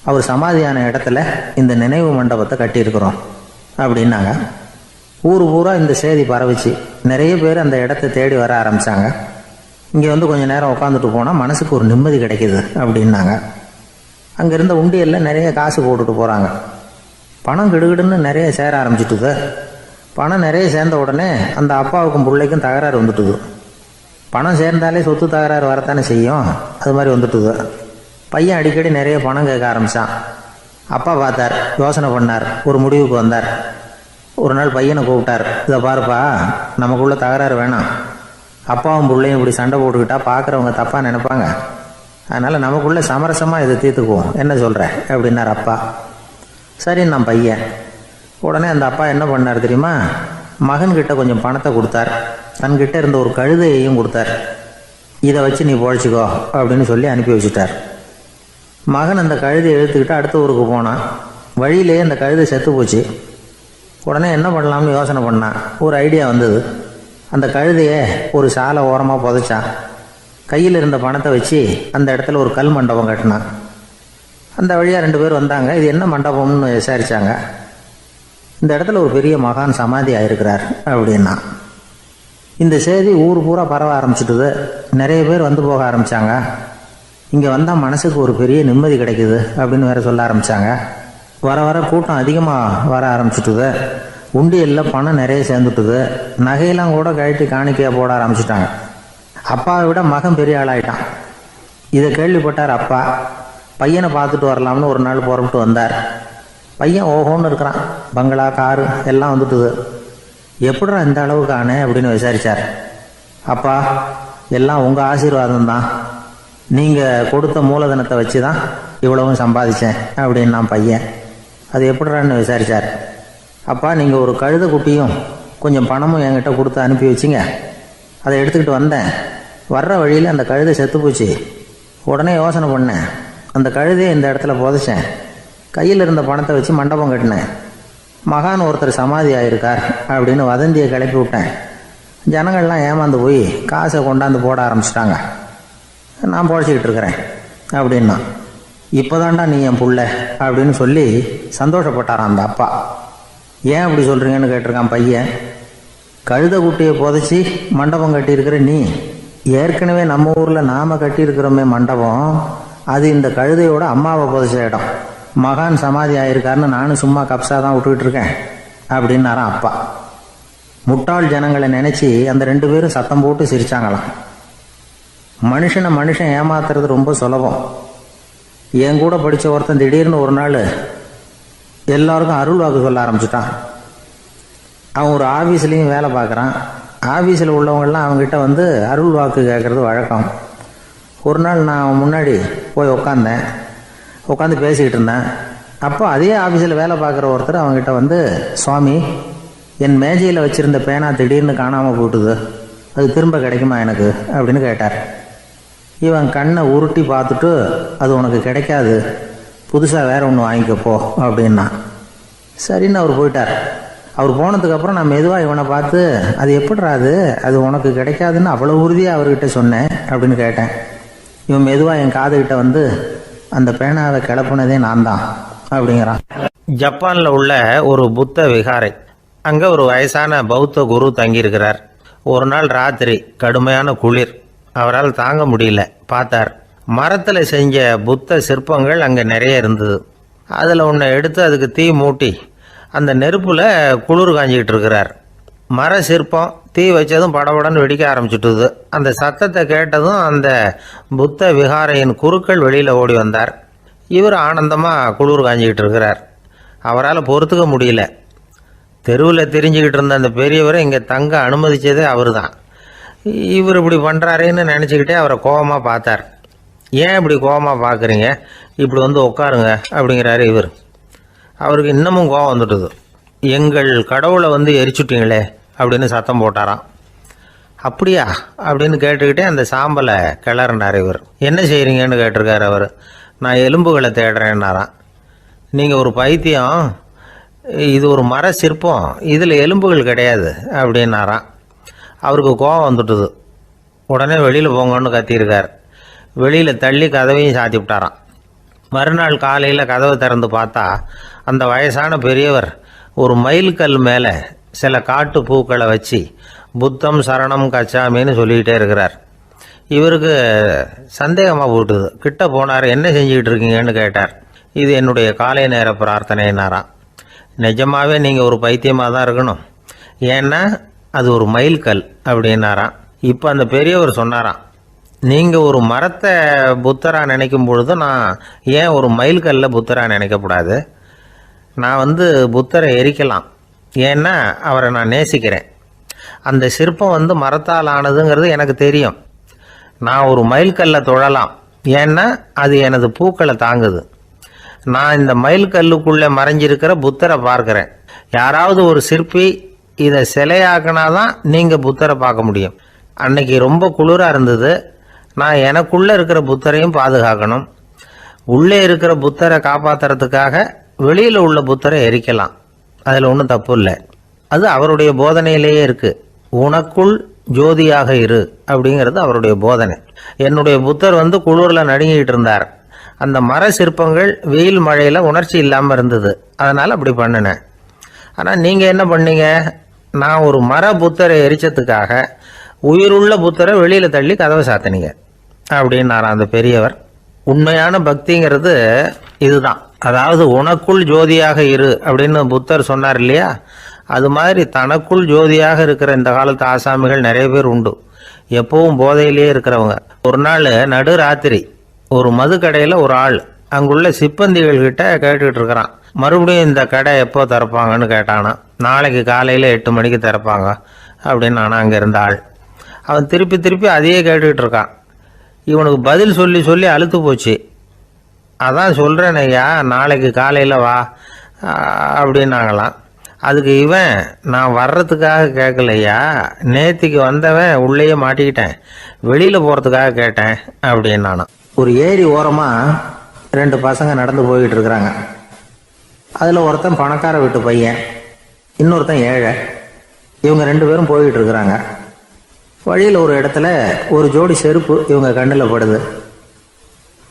அவர் சமாதியான இடத்துல இந்த நினைவு மண்டபத்தை கட்டியிருக்கிறோம் அப்படின்னாங்க. ஊர் பூரா இந்த செய்தி பரவிச்சு. நிறைய பேர் அந்த இடத்த தேடி வர ஆரம்பித்தாங்க. இங்கே வந்து கொஞ்சம் நேரம் உட்காந்துட்டு போனால் மனசுக்கு ஒரு நிம்மதி கிடைக்கிது அப்படின்னாங்க. அங்கே இருந்த உண்டியலில் நிறைய காசு போட்டுட்டு போகிறாங்க. பணம் கிடுகிடுன்னு நிறைய சேர ஆரம்பிச்சுட்டுது. பணம் நிறைய சேர்ந்த உடனே அந்த அப்பாவுக்கும் பிள்ளைக்கும் தகராறு வந்துட்டுது. பணம் சேர்ந்தாலே சொத்து தகராறு வரத்தானே செய்யும், அது மாதிரி வந்துட்டுது. பையன் அடிக்கடி நிறைய பணம் கேட்க ஆரம்பித்தான். அப்பா பார்த்தார், யோசனை பண்ணார், ஒரு முடிவுக்கு வந்தார். ஒரு நாள் பையனை கூப்பிட்டார். இதை பாருப்பா, நமக்குள்ள தகராறு வேணாம், அப்பாவும் பிள்ளையும் இப்படி சண்டை போட்டுக்கிட்டா பார்க்குறவங்க தப்பாக நினைப்பாங்க, அதனால் நமக்குள்ளே சமரசமாக இதை தீர்த்துக்குவோம், என்ன சொல்கிற அப்படின்னார் அப்பா. சரி நான் பையன். உடனே அந்த அப்பா என்ன பண்ணார் தெரியுமா? மகன்கிட்ட கொஞ்சம் பணத்தை கொடுத்தார், தன்கிட்ட இருந்த ஒரு கழுதையையும் கொடுத்தார். இதை வச்சு நீ பொழைச்சிக்கோ அப்படின்னு சொல்லி அனுப்பி வச்சுட்டார். மகன் அந்த கழுதையை இழுத்துக்கிட்டு அடுத்த ஊருக்கு போனான். வழியிலேயே அந்த கழுதை செத்து போச்சு. உடனே என்ன பண்ணலாம்னு யோசனை பண்ணான். ஒரு ஐடியா வந்தது. அந்த கழுதையை ஒரு சாலை ஓரமாக புதைச்சான். கையில் இருந்த பணத்தை வச்சு அந்த இடத்துல ஒரு கல் மண்டபம் கட்டினான். அந்த வழியாக 2 பேர் வந்தாங்க. இது என்ன மண்டபம்னு விசாரித்தாங்க. இந்த இடத்துல ஒரு பெரிய மகான் சமாதி ஆயிருக்கிறார் அப்படின்னா. இந்த செய்தி ஊர் பூரா பரவ ஆரம்பிச்சுட்டுது. நிறைய பேர் வந்து போக ஆரம்பித்தாங்க. இங்கே வந்தால் மனசுக்கு ஒரு பெரிய நிம்மதி கிடைக்குது அப்படின்னு வேற சொல்ல ஆரம்பித்தாங்க. வர வர கூட்டம் அதிகமாக வர ஆரம்பிச்சுட்டுது. உண்டியலில் பணம் நிறைய சேர்ந்துட்டுது. நகையெல்லாம் கூட கழட்டி காணிக்கையாக போட ஆரம்பிச்சிட்டாங்க. அப்பாவை விட மகன் பெரிய ஆளாயிட்டான். இதை கேள்விப்பட்டார் அப்பா. பையனை பார்த்துட்டு வரலாம்னு ஒரு நாள் புறப்பட்டு வந்தார். பையன் ஓஹோன்னு இருக்கிறான். பங்களா, காரு எல்லாம் வந்துட்டுது. எப்படிடா இந்த அளவுக்கு ஆனே அப்படின்னு விசாரித்தார். அப்பா, எல்லாம் உங்கள் ஆசீர்வாதம் தான், நீங்கள் கொடுத்த மூலதனத்தை வச்சு தான் இவ்வளவும் சம்பாதிச்சேன் அப்படின்னு நான் பையன். அது எப்படிறான்னு விசாரித்தார். அப்பா, நீங்கள் ஒரு கழுதை குட்டியும் கொஞ்சம் பணமும் என்கிட்ட கொடுத்து அனுப்பி வச்சிங்க, அதை எடுத்துக்கிட்டு வந்தேன். வர்ற வழியில் அந்த கழுதை செத்து போச்சு. உடனே யோசனை பண்ணேன், அந்த கழுதையை இந்த இடத்துல புதைச்சேன். கையில் இருந்த பணத்தை வச்சு மண்டபம் கட்டினேன். மகான் ஒருத்தர் சமாதி ஆயிருக்கார் அப்படின்னு வதந்தியை கிளப்பி விட்டேன். ஜனங்கள்லாம் ஏமாந்து போய் காசை கொண்டாந்து போட ஆரம்பிச்சிட்டாங்க. நான் பொழைச்சிக்கிட்டு இருக்கிறேன் அப்படின்னா. இப்போதான்டா நீ என் புள்ள அப்படின்னு சொல்லி சந்தோஷப்பட்டாரான் அந்த அப்பா. ஏன் அப்படி சொல்கிறீங்கன்னு கேட்டிருக்கான் பையன். கழுதை குட்டியை புதைச்சி மண்டபம் கட்டியிருக்கிற நீ, ஏற்கனவே நம்ம ஊரில் நாம் கட்டியிருக்கிறோமே மண்டபம், அது இந்த கழுதையோட அம்மாவை புதைச்ச இடம். மகான் சமாதி ஆயிருக்காருன்னு நானும் சும்மா கப்ஸா தான் விட்டுக்கிட்டு இருக்கேன் அப்படின்னாரான் அப்பா. முட்டாள் ஜனங்களை நினச்சி அந்த 2 பேரும் சத்தம் போட்டு சிரிச்சாங்களாம். மனுஷன் ஏமாத்துறது ரொம்ப சுலபம். என் கூட படித்த ஒருத்தன் திடீர்னு ஒரு நாள் எல்லாருக்கும் அருள் வாக்கு சொல்ல ஆரம்பிச்சிட்டான். அவன் ஒரு ஆஃபீஸ்லேயும் வேலை பார்க்குறான். ஆஃபீஸில் உள்ளவங்கெல்லாம் அவங்ககிட்ட வந்து அருள் வாக்கு கேட்குறது வழக்கம். ஒரு நாள் நான் அவன் முன்னாடி போய் உட்காந்து பேசிக்கிட்டு இருந்தேன். அப்போ அதே ஆஃபீஸில் வேலை பார்க்குற ஒருத்தர் அவங்ககிட்ட வந்து, சுவாமி, என் மேஜையில் வச்சுருந்த பேனா திடீர்னு காணாமல் போட்டுது, அது திரும்ப கிடைக்குமா எனக்கு அப்படின்னு கேட்டார். இவன் கண்ணை உருட்டி பார்த்துட்டு, அது உனக்கு கிடைக்காது, புதுசாக வேற ஒன்று வாங்கிக்கப்போ அப்படின்னா. சரின்னு அவர் போயிட்டார். அவர் போனதுக்கப்புறம் நான் மெதுவாக இவனை பார்த்து, அது எப்படிறாது, அது உனக்கு கிடைக்காதுன்னு அவ்வளோ உறுதியாக அவர்கிட்ட சொன்னேன் அப்படின்னு கேட்டேன். இவன் மெதுவாக என் காதுகிட்ட வந்து, அந்த பேனாவை கிளப்புனதே நான் தான் அப்படிங்கிறான். ஜப்பான்ல உள்ள ஒரு புத்த விகாரை, அங்க ஒரு வயசான பௌத்த குரு தங்கியிருக்கிறார். ஒரு நாள் ராத்திரி கடுமையான குளிர், அவரால் தாங்க முடியல. பார்த்தார், மரத்துல செஞ்ச புத்த சிற்பங்கள் அங்க நிறைய இருந்தது. அதுல ஒன்றை எடுத்து அதுக்கு தீ மூட்டி அந்த நெருப்புல குளிர் காஞ்சிக்கிட்டு இருக்கிறார். மர சிற்பம் தீ வச்சதும் படபடன்னு வெடிக்க ஆரம்பிச்சுட்டுது. அந்த சத்தத்தை கேட்டதும் அந்த புத்த விகாரையின் குருக்கள் வெளியில ஓடி வந்தார். இவர் ஆனந்தமா குளிர் காஞ்சிக்கிட்டு இருக்கிறார். அவரால் பொறுத்துக்க முடியல. தெருவில் தெரிஞ்சுக்கிட்டு இருந்த அந்த பெரியவரை இங்கே தங்க அனுமதிச்சதே அவர் தான். இவர் இப்படி பண்ணுறாருன்னு நினச்சிக்கிட்டே அவரை கோபமாக பார்த்தார். ஏன் இப்படி கோபமாக பார்க்குறீங்க, இப்படி வந்து உட்காருங்க அப்படிங்கிறாரு இவர். அவருக்கு இன்னமும் கோபம் வந்துட்டுது. எங்கள் கடவுளை வந்து எரிச்சுட்டீங்களே அப்படின்னு சத்தம் போட்டாராம். அப்படியா அப்படின்னு கேட்டுக்கிட்டே அந்த சாம்பலை கிளறினார் இவர். என்ன செய்கிறீங்கன்னு கேட்டிருக்காரு அவர். நான் எலும்புகளை தேடுறேன்னாராம். நீங்கள் ஒரு பைத்தியம், இது ஒரு மர சிற்பம், இதில் எலும்புகள் கிடையாது அப்படின்னாராம். அவருக்கு கோபம் வந்துட்டுது. உடனே வெளியில் போங்கன்னு கத்தியிருக்கார். வெளியில் தள்ளி கதவையும் சாத்தி விட்டாராம். மறுநாள் காலையில் கதவை திறந்து பார்த்தா அந்த வயசான பெரியவர் ஒரு மயில்கல் மேலே சில காட்டு பூக்களை வச்சு புத்தம் சரணம் கச்சாமின்னு சொல்லிக்கிட்டே இருக்கிறார். இவருக்கு சந்தேகமாக போட்டுது. கிட்ட போனார். என்ன செஞ்சுக்கிட்டு இருக்கீங்கன்னு கேட்டார். இது என்னுடைய காலை நேர பிரார்த்தனைனாராம். நிஜமாவே நீங்கள் ஒரு பைத்தியமாக தான் இருக்கணும், ஏன்னா அது ஒரு மயில்கல் அப்படின்னாராம். இப்போ அந்த பெரியவர் சொன்னாராம், நீங்கள் ஒரு மரத்தை புத்தராக நினைக்கும் பொழுது நான் ஏன் ஒரு மயில்கல்ல புத்தராக நினைக்கக்கூடாது? நான் வந்து புத்தரை எரிக்கலாம், ஏன்னா அவரை நான் நேசிக்கிறேன். அந்த சிற்பம் வந்து மரத்தால் ஆனதுங்கிறது எனக்கு தெரியும். நான் ஒரு மயில்கல்லை தொழலாம், ஏன்னா அது எனது பூக்களை தாங்குது. நான் இந்த மயில்கல்லுக்குள்ளே மறைஞ்சிருக்கிற புத்தரை பார்க்குறேன். யாராவது ஒரு சிற்பி இதை சிலையாக்கினாதான் நீங்கள் புத்தரை பார்க்க முடியும். அன்னைக்கு ரொம்ப குளிராக இருந்தது. நான் எனக்குள்ளே இருக்கிற புத்தரையும் பாதுகாக்கணும். உள்ளே இருக்கிற புத்தரை காப்பாற்றுறதுக்காக வெளியில் உள்ள புத்தரை எரிக்கலாம், அதில் ஒன்றும் தப்பு இல்லை. அது அவருடைய போதனையிலேயே இருக்குது. உனக்குள் ஜோதியாக இரு அப்படிங்கிறது அவருடைய போதனை. என்னுடைய புத்தர் வந்து குளிரில் நடுங்கிட்டு இருந்தார். அந்த மர சிற்பங்கள் வெயில் மழையில் உணர்ச்சி இல்லாமல் இருந்தது, அதனால் அப்படி பண்ணினேன். ஆனால் நீங்கள் என்ன பண்ணீங்க? நான் ஒரு மர புத்தரை எரிச்சதுக்காக உயிருள்ள புத்தரை வெளியில் தள்ளி கதவை சாத்தினீங்க அப்படின்னாராம் அந்த பெரியவர். உண்மையான பக்திங்கிறது இதுதான். அதாவது உனக்குள் ஜோதியாக இரு அப்படின்னு புத்தர் சொன்னார் இல்லையா, அது மாதிரி தனக்குள் ஜோதியாக இருக்கிற இந்த காலத்து ஆசாமிகள் நிறைய பேர் உண்டு. எப்பவும் போதையிலேயே இருக்கிறவங்க. ஒரு நாள் நடு ராத்திரி ஒரு மது கடையில் ஒரு ஆள் அங்குள்ள சிப்பந்திகள் கிட்ட கேட்டுக்கிட்டு இருக்கிறான். மறுபடியும் இந்த கடை எப்போ திறப்பாங்கன்னு கேட்டானா. நாளைக்கு காலையில் 8 மணிக்கு திறப்பாங்க அப்படின்னு நானும் அங்கே இருந்த ஆள். அவன் திருப்பி திருப்பி அதையே கேட்டுக்கிட்டு இருக்கான். இவனுக்கு பதில் சொல்லி சொல்லி அழுத்து போச்சு. அதான் சொல்கிறேன் ஐயா, நாளைக்கு காலையில் வா அப்படின்னாங்களாம். அதுக்கு இவன், நான் வர்றதுக்காக கேட்கலையா, நேத்திக்கு வந்தவன் உள்ளேயே மாட்டிக்கிட்டேன், வெளியில் போகிறதுக்காக கேட்டேன் அப்படின்னு நானும். ஒரு ஏரி ஓரமாக 2 பசங்க நடந்து போய்கிட்டு இருக்கிறாங்க. அதில் ஒருத்தன் பணக்கார வீட்டு பையன், இன்னொருத்தன் ஏழை. இவங்க 2 பேரும் போய்கிட்டு இருக்கிறாங்க. வழியில் ஒரு இடத்துல ஒரு ஜோடி செருப்பு இவங்க கண்ணில் படுது.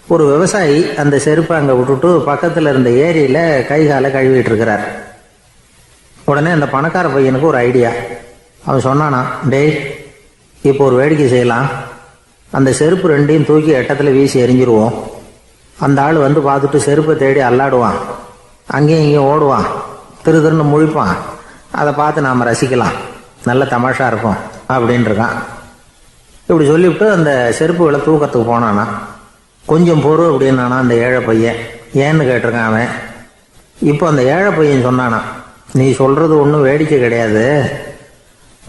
ஒரு விவசாயி அந்த செருப்பை அங்கே விட்டுட்டு பக்கத்தில் இருந்த ஏரியில் கை காலை கழுவிட்டு இருக்கிறார். உடனே அந்த பணக்கார பையனுக்கு ஒரு ஐடியா. அவன் சொன்னானா, டேய், இப்போ ஒரு வேடிக்கை செய்யலாம். அந்த செருப்பு 2ஐயும் தூக்கி எட்டத்தில் வீசி எரிஞ்சிருவோம். அந்த ஆள் வந்து பார்த்துட்டு செருப்பை தேடி அல்லாடுவான், அங்கேயும் இங்கேயும் ஓடுவான், திருன்னு முழிப்பான். அதை பார்த்து நாம் ரசிக்கலாம், நல்ல தமாஷா இருக்கும் அப்படின்னு இருக்கான். இப்படி சொல்லிவிட்டு அந்த செருப்புகளை தூக்கத்துக்கு போனானா. கொஞ்சம் பொறு அப்படின்னானா அந்த ஏழை பையன். ஏன்னு கேட்டிருக்கான் அவன். இப்போ அந்த ஏழை பையன் சொன்னானா, நீ சொல்றது ஒன்றும் வேடிக்கை கிடையாது.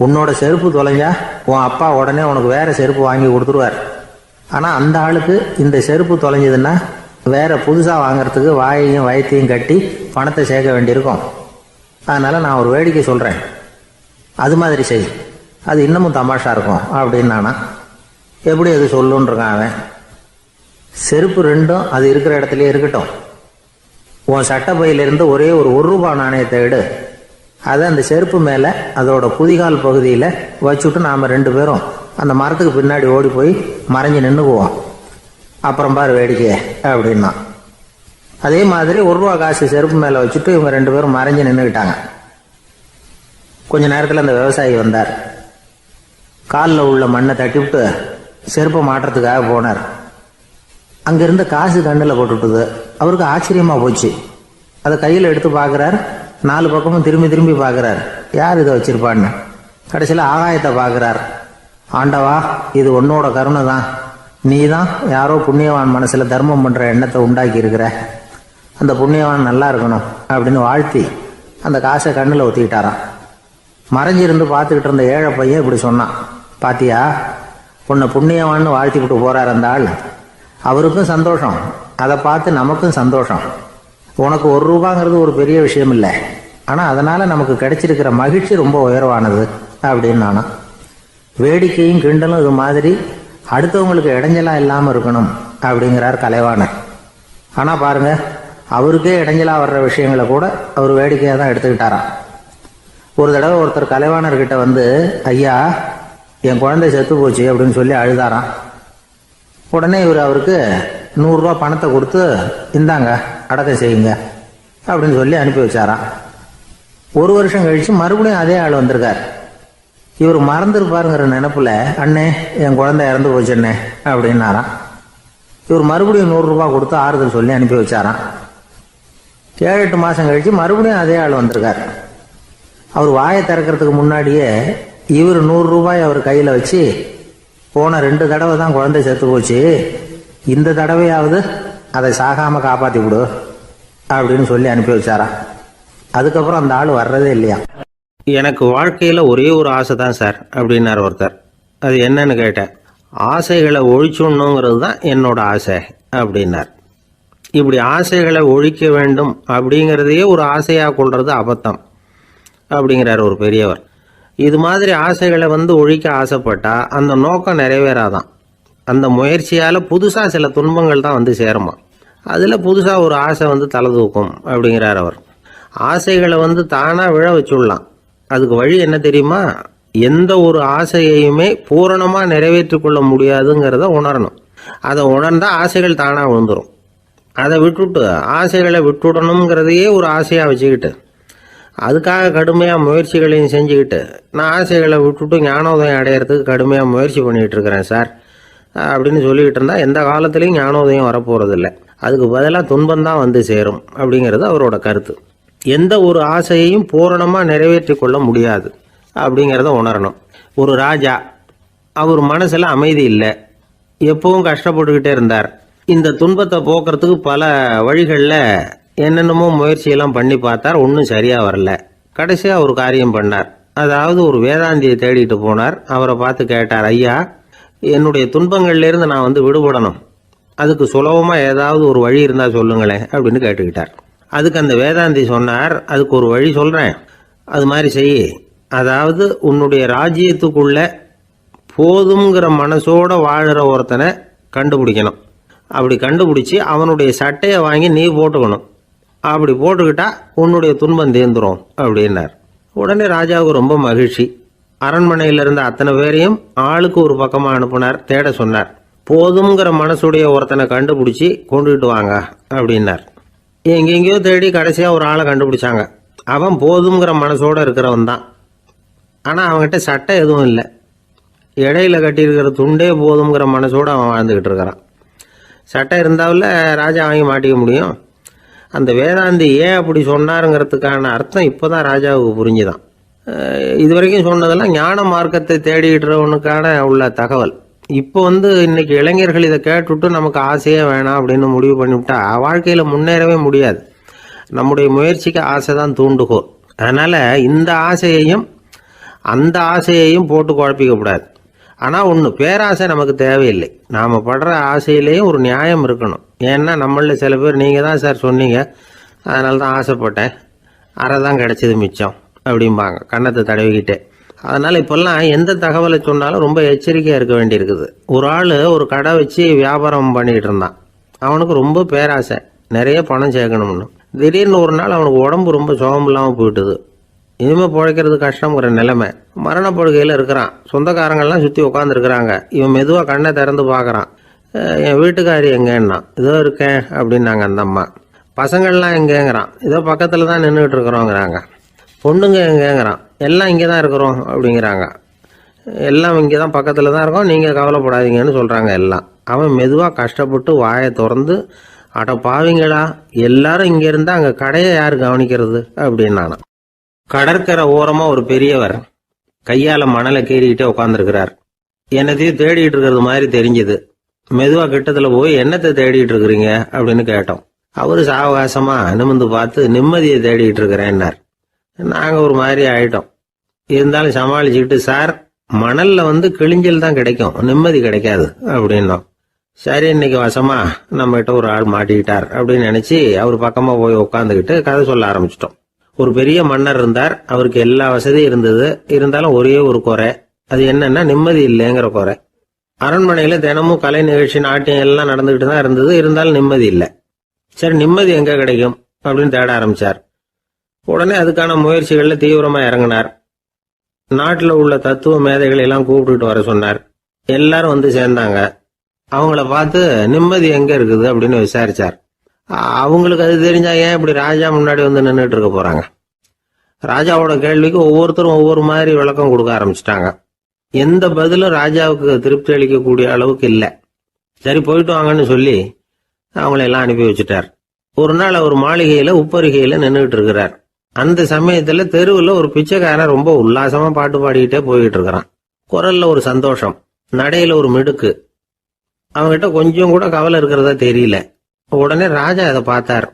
உன்னோட செருப்பு தொலைஞ்சா உன் அப்பா உடனே உனக்கு வேற செருப்பு வாங்கி கொடுத்துருவார். ஆனால் அந்த ஆளுக்கு இந்த செருப்பு தொலைஞ்சதுன்னா வேற புதுசாக வாங்கறதுக்கு வாயையும் வயத்தையும் கட்டி பணத்தை சேர்க்க வேண்டியிருக்கும். அதனால நான் ஒரு வேடிக்கை சொல்கிறேன், அது மாதிரி செய், அது இன்னமும் தமாஷா இருக்கும் அப்படின்னானா. எப்படி அது சொல்லுன்றிருக்கான் அவன். செருப்பு ரெண்டும் அது இருக்கிற இடத்துலயே இருக்கட்டும். உன் சட்டப்பையிலிருந்து ஒரே ஒரு ரூபாய் நாணயத்தை எடு. அதை அந்த செருப்பு மேலே அதோட குதிகால் பகுதியில் வச்சுட்டு நாம் 2 பேரும் அந்த மரத்துக்கு பின்னாடி ஓடி போய் மறைஞ்சு நின்றுக்குவோம். அப்புறம் பாரு வேடிக்கையே அப்படின்னா. அதே மாதிரி ரூபா காசு செருப்பு மேலே வச்சுட்டு இவங்க 2 பேரும் மறைஞ்சு நின்றுக்கிட்டாங்க. கொஞ்ச நேரத்தில் அந்த விவசாயி வந்தார். காலில் உள்ள மண்ணை தட்டிவிட்டு செருப்பை மாட்டுறதுக்காக போனார். அங்கிருந்த காசு கண்ணில் போட்டுவிட்டது. அவருக்கு ஆச்சரியமாக போச்சு. அதை கையில் எடுத்து பார்க்குறார். 4 பக்கமும் திரும்பி திரும்பி பார்க்குறார், யார் இதை வச்சிருப்பான்னு. கடைசியில் ஆகாயத்தை பார்க்குறார். ஆண்டவா, இது உன்னோட கருணை தான். நீ தான் யாரோ புண்ணியவான் மனசில் தர்மம் பண்ணுற எண்ணத்தை உண்டாக்கி இருக்கிற. அந்த புண்ணியவான் நல்லா இருக்கணும் அப்படின்னு வாழ்த்தி அந்த காசை கண்ணில் ஒத்திக்கிட்டாராம். மறைஞ்சிருந்து பார்த்துக்கிட்டு இருந்த ஏழை பையன் இப்படி சொன்னான், பாத்தியா, உன்னை புண்ணியவான்னு வாழ்த்திக்கிட்டு போறார் அந்த ஆள். அவருக்கும் சந்தோஷம், அதை பார்த்து நமக்கும் சந்தோஷம். உனக்கு ரூபாங்கிறது ஒரு பெரிய விஷயம் இல்லை, ஆனால் அதனால் நமக்கு கிடைச்சிருக்கிற மகிழ்ச்சி ரொம்ப உயர்வானது அப்படின்னு நானும். வேடிக்கையும் கிண்டலும் இது மாதிரி அடுத்தவங்களுக்கு இடைஞ்சலாக இல்லாமல் இருக்கணும் அப்படிங்கிறார் கலைவாணர். ஆனால் பாருங்க, அவருக்கே இடைஞ்சலாக வர்ற விஷயங்களை கூட அவர் வேடிக்கையாக தான் எடுத்துக்கிட்டாராம். ஒரு தடவை ஒருத்தர் கலைவாணர்கிட்ட வந்து, ஐயா, என் குழந்தை செத்து போச்சு அப்படின்னு சொல்லி அழுதாராம். உடனே இவர் அவருக்கு 100 ரூபா பணத்தை கொடுத்து, இந்தாங்க அடக்கம் செய்யுங்க அப்படின்னு சொல்லி அனுப்பி வச்சாராம். 1 வருஷம் கழிச்சு மறுபடியும் அதே ஆள் வந்திருக்கார். இவர் மறந்துருப்பாருங்கிற நினைப்புல, அண்ணே என் குழந்தை இறந்து போச்சுண்ணே அப்படின்னாராம். இவர் மறுபடியும் 100 ரூபா கொடுத்து ஆறுதல் சொல்லி அனுப்பி வச்சாராம். 7-8 மாசம் கழிச்சு மறுபடியும் அதே ஆள் வந்திருக்கார். அவர் வாயை திறக்கிறதுக்கு முன்னாடியே இவர் 100 ரூபாய் அவர் கையில வச்சு, போன 2 தடவை தான் குழந்தை செத்து போச்சு, இந்த தடவையாவது அதை சாகாம காப்பாத்தி விடு அப்படின்னு சொல்லி அனுப்பி வச்சாராம். அதுக்கப்புறம் அந்த ஆள் வர்றதே இல்லையா. எனக்கு வாழ்க்கையில் ஒரே ஒரு ஆசை தான் சார் அப்படின்னார் ஒருத்தர். அது என்னன்னு கேட்டேன். ஆசைகளை ஒழிச்சுடணுங்கிறது தான் என்னோட ஆசை அப்படின்னார். இப்படி ஆசைகளை ஒழிக்க வேண்டும் அப்படிங்கிறதையே ஒரு ஆசையாக கொள்வது அபத்தம் அப்படிங்கிறார் ஒரு பெரியவர். இது மாதிரி ஆசைகளை ஒழிக்க ஆசைப்பட்டா அந்த நோக்கம் நிறைவேறாதான். அந்த முயற்சியால் புதுசாக சில துன்பங்கள் தான் சேருமா. அதில் புதுசாக ஒரு ஆசை தலை தூக்கும் அப்படிங்கிறார் அவர். ஆசைகளை தானாக விழ வச்சுடலாம். அதுக்கு வழி என்ன தெரியுமா? எந்த ஒரு ஆசையையுமே பூரணமாக நிறைவேற்றி கொள்ள முடியாதுங்கிறத உணரணும். அதை உணர்ந்தா ஆசைகள் தானாக விழுந்துடும். அதை விட்டுட்டு ஆசைகளை விட்டுடணுங்கிறதையே ஒரு ஆசையாக வச்சுக்கிட்டு அதுக்காக கடுமையாக முயற்சிகளையும் செஞ்சுக்கிட்டு, நான் ஆசைகளை விட்டுட்டு ஞானோதயம் அடையிறதுக்கு கடுமையாக முயற்சி பண்ணிகிட்டு இருக்கிறேன் சார் அப்படின்னு சொல்லிக்கிட்டு இருந்தால் எந்த காலத்துலேயும் ஞானோதயம் வரப்போகிறதில்ல. அதுக்கு பதிலாக துன்பந்தான் சேரும் அப்படிங்கிறது அவரோட கருத்து. எந்த ஒரு ஆசையையும் பூரணமாக நிறைவேற்றி கொள்ள முடியாது அப்படிங்கிறத உணரணும். ஒரு ராஜா, அவர் மனசில் அமைதி இல்லை, எப்பவும் கஷ்டப்பட்டுக்கிட்டே இருந்தார். இந்த துன்பத்தை போக்குறதுக்கு பல வழிகளில் என்னென்னமோ முயற்சியெல்லாம் பண்ணி பார்த்தார். ஒன்றும் சரியாக வரல. கடைசியாக ஒரு காரியம் பண்ணார். அதாவது ஒரு வேதாந்தியை தேடிட்டு போனார். அவரை பார்த்து கேட்டார், ஐயா, என்னுடைய துன்பங்கள்லேருந்து நான் விடுபடணும், அதுக்கு சுலபமாக ஏதாவது ஒரு வழி இருந்தால் சொல்லுங்களேன் அப்படின்னு கேட்டுக்கிட்டார். அதுக்கு அந்த வேதாந்தி சொன்னார், அதுக்கு ஒரு வழி சொல்கிறேன், அது மாதிரி செய். அதாவது உன்னுடைய ராஜ்யத்துக்குள்ள போதுங்கிற மனசோட வாழுற ஒருத்தனை கண்டுபிடிக்கணும். அப்படி கண்டுபிடிச்சி அவனுடைய சட்டையை வாங்கி நீ போட்டுக்கணும். அப்படி போட்டுக்கிட்டா உன்னுடைய துன்பம் தீர்ந்துரும் அப்படின்னார். உடனே ராஜாவுக்கு ரொம்ப மகிழ்ச்சி. அரண்மனையில் இருந்த அத்தனை பேரையும் ஆளுக்கு ஒரு பக்கமாக அனுப்புனார். தேட சொன்னார். போதுங்கிற மனசுடைய ஒருத்தனை கண்டுபிடிச்சி கொண்டுகிட்டு வாங்க அப்படின்னார். எங்கெங்கேயோ தேடி கடைசியாக ஒரு ஆளை கண்டுபிடிச்சாங்க. அவன் போதுங்கிற மனசோட இருக்கிறவன் தான். ஆனால் அவன்கிட்ட சட்டை எதுவும் இல்லை. இடையில கட்டியிருக்கிற துண்டே போதுங்கிற மனசோடு அவன் வாழ்ந்துக்கிட்டு இருக்கிறான். சட்டை இருந்தாவில் ராஜா வாங்கி மாட்டிக்க முடியும். அந்த வேதாந்தி ஏன் அப்படி சொன்னாருங்கிறதுக்கான அர்த்தம் இப்போ தான் ராஜாவுக்கு புரிஞ்சுதான். இது வரைக்கும் சொன்னதெல்லாம் ஞான மார்க்கத்தை தேடிக்கிட்டுறவனுக்கான உள்ள தகவல். இப்போ இன்னைக்கு இளைஞர்கள் இதை கேட்டுவிட்டு நமக்கு ஆசையே வேணாம் அப்படின்னு முடிவு பண்ணிவிட்டா வாழ்க்கையில் முன்னேறவே முடியாது. நம்முடைய முயற்சிக்கு ஆசை தான் தூண்டுகோல். அதனால் இந்த ஆசையையும் அந்த ஆசையையும் போட்டு குழப்பிக்க கூடாது. ஆனால் ஒன்று, பேராசை நமக்கு தேவையில்லை. நாம் படுற ஆசையிலேயும் ஒரு நியாயம் இருக்கணும். ஏன்னா நம்மளில் சில பேர் நீங்கள் தான் சார் சொன்னீங்க, அதனால தான் ஆசைப்பட்டேன், அரை தான் கிடச்சிது மிச்சம் அப்படிம்பாங்க கன்னத்தை தடவிக்கிட்டே. அதனால் இப்போல்லாம் எந்த தகவலை சொன்னாலும் ரொம்ப எச்சரிக்கையாக இருக்க வேண்டியிருக்குது. ஒரு ஆள் ஒரு கடை வச்சு வியாபாரம் பண்ணிகிட்டு இருந்தான். அவனுக்கு ரொம்ப பேராசை, நிறைய பணம் சேர்க்கணும்னு. திடீர்னு ஒரு நாள் அவனுக்கு உடம்பு ரொம்ப சுகம் இல்லாமல் போயிட்டுது. இனிமேல் பிழைக்கிறது கஷ்டங்கிற நிலைமை. மரணப்படுகையில் இருக்கிறான். சொந்தக்காரங்கள்லாம் சுற்றி உட்காந்துருக்குறாங்க. இவன் மெதுவாக கண்ணை திறந்து பார்க்குறான். என் வீட்டுக்காரி எங்கேன்னா, இதோ இருக்கேன் அப்படின்னாங்க அந்த அம்மா. பசங்கள்லாம் எங்கேங்கிறான். இதோ பக்கத்தில் தான் நின்றுட்டு இருக்கிறோங்கிறாங்க. பொண்ணுங்க எங்கேங்கிறான். எல்லாம் இங்கே தான் இருக்கிறோம் அப்படிங்கிறாங்க. எல்லாம் இங்கே தான் பக்கத்தில் தான் இருக்கோம், நீங்கள் கவலைப்படாதீங்கன்னு சொல்கிறாங்க எல்லாம். அவன் மெதுவாக கஷ்டப்பட்டு வாயை திறந்து, அட பாவிங்களா, எல்லாரும் இங்கே இருந்தால் அங்கே கடையை யார் கவனிக்கிறது அப்படின்னானா. கடற்கரை ஓரமாக ஒரு பெரியவர் கையால் மணலை கீறிக்கிட்டே உட்காந்துருக்கிறார். என்னத்தையும் தேடிட்டு இருக்கிறது மாதிரி தெரிஞ்சுது. மெதுவாக கிட்டத்தில் போய் என்னத்தை தேடிட்டு இருக்கிறீங்க அப்படின்னு கேட்டோம். அவரு சாவகாசமாக நிமிந்து பார்த்து நிம்மதியை தேடிட்டு இருக்கிறேன்னார். நாங்கள் ஒரு மாதிரி ஆயிட்டோம். இருந்தாலும் சமாளிச்சுக்கிட்டு, சார் மணல்ல கிழிஞ்சல் தான் கிடைக்கும், நிம்மதி கிடைக்காது அப்படின்னோம். சரி, இன்னைக்கு வசமா நம்மகிட்ட ஒரு ஆள் மாட்டிக்கிட்டார் அப்படின்னு நினைச்சு அவர் பக்கமா போய் உட்காந்துக்கிட்டு கதை சொல்ல ஆரம்பிச்சிட்டோம். ஒரு பெரிய மன்னர் இருந்தார். அவருக்கு எல்லா வசதியும் இருந்தது. இருந்தாலும் ஒரே ஒரு குறை. அது என்னன்னா நிம்மதி இல்லைங்கிற குறை. அரண்மனையில தினமும் கலை நிகழ்ச்சி, நாட்டியம் எல்லாம் நடந்துகிட்டு தான் இருந்தது. இருந்தாலும் நிம்மதி இல்லை. சரி, நிம்மதி எங்க கிடைக்கும் அப்படின்னு தேட ஆரம்பிச்சார். உடனே அதுக்கான முயற்சிகள்ல தீவிரமா இறங்கினார். நாட்டில் உள்ள தத்துவ மேதைகளை எல்லாம் கூப்பிட்டுட்டு வர சொன்னார். எல்லாரும் சேர்ந்தாங்க. அவங்கள பார்த்து நிம்மதி எங்க இருக்குது அப்படின்னு விசாரிச்சார். அவங்களுக்கு அது தெரிஞ்சா ஏன் இப்படி ராஜா முன்னாடி நின்றுட்டு இருக்க போறாங்க? ராஜாவோட கேள்விக்கு ஒவ்வொருத்தரும் ஒவ்வொரு மாதிரி விளக்கம் கொடுக்க ஆரம்பிச்சிட்டாங்க. எந்த பதிலும் ராஜாவுக்கு திருப்தி அளிக்கக்கூடிய அளவுக்கு இல்லை. சரி, போயிட்டு வாங்கன்னு சொல்லி அவங்களெல்லாம் அனுப்பி வச்சுட்டார். ஒரு நாள் அவர் மாளிகையில உப்பருகையில நின்றுட்டு இருக்கிறார். அந்த சமயத்துல தெருவில் ஒரு பிச்சைக்காரன் ரொம்ப உல்லாசமா பாட்டு பாடிக்கிட்டே போயிட்டு இருக்கிறான். குரல்ல ஒரு சந்தோஷம், நடையில ஒரு மிடுக்கு. அவங்ககிட்ட கொஞ்சம் கூட கவலை இருக்கிறதா தெரியல. உடனே ராஜா அதை பார்த்தார்.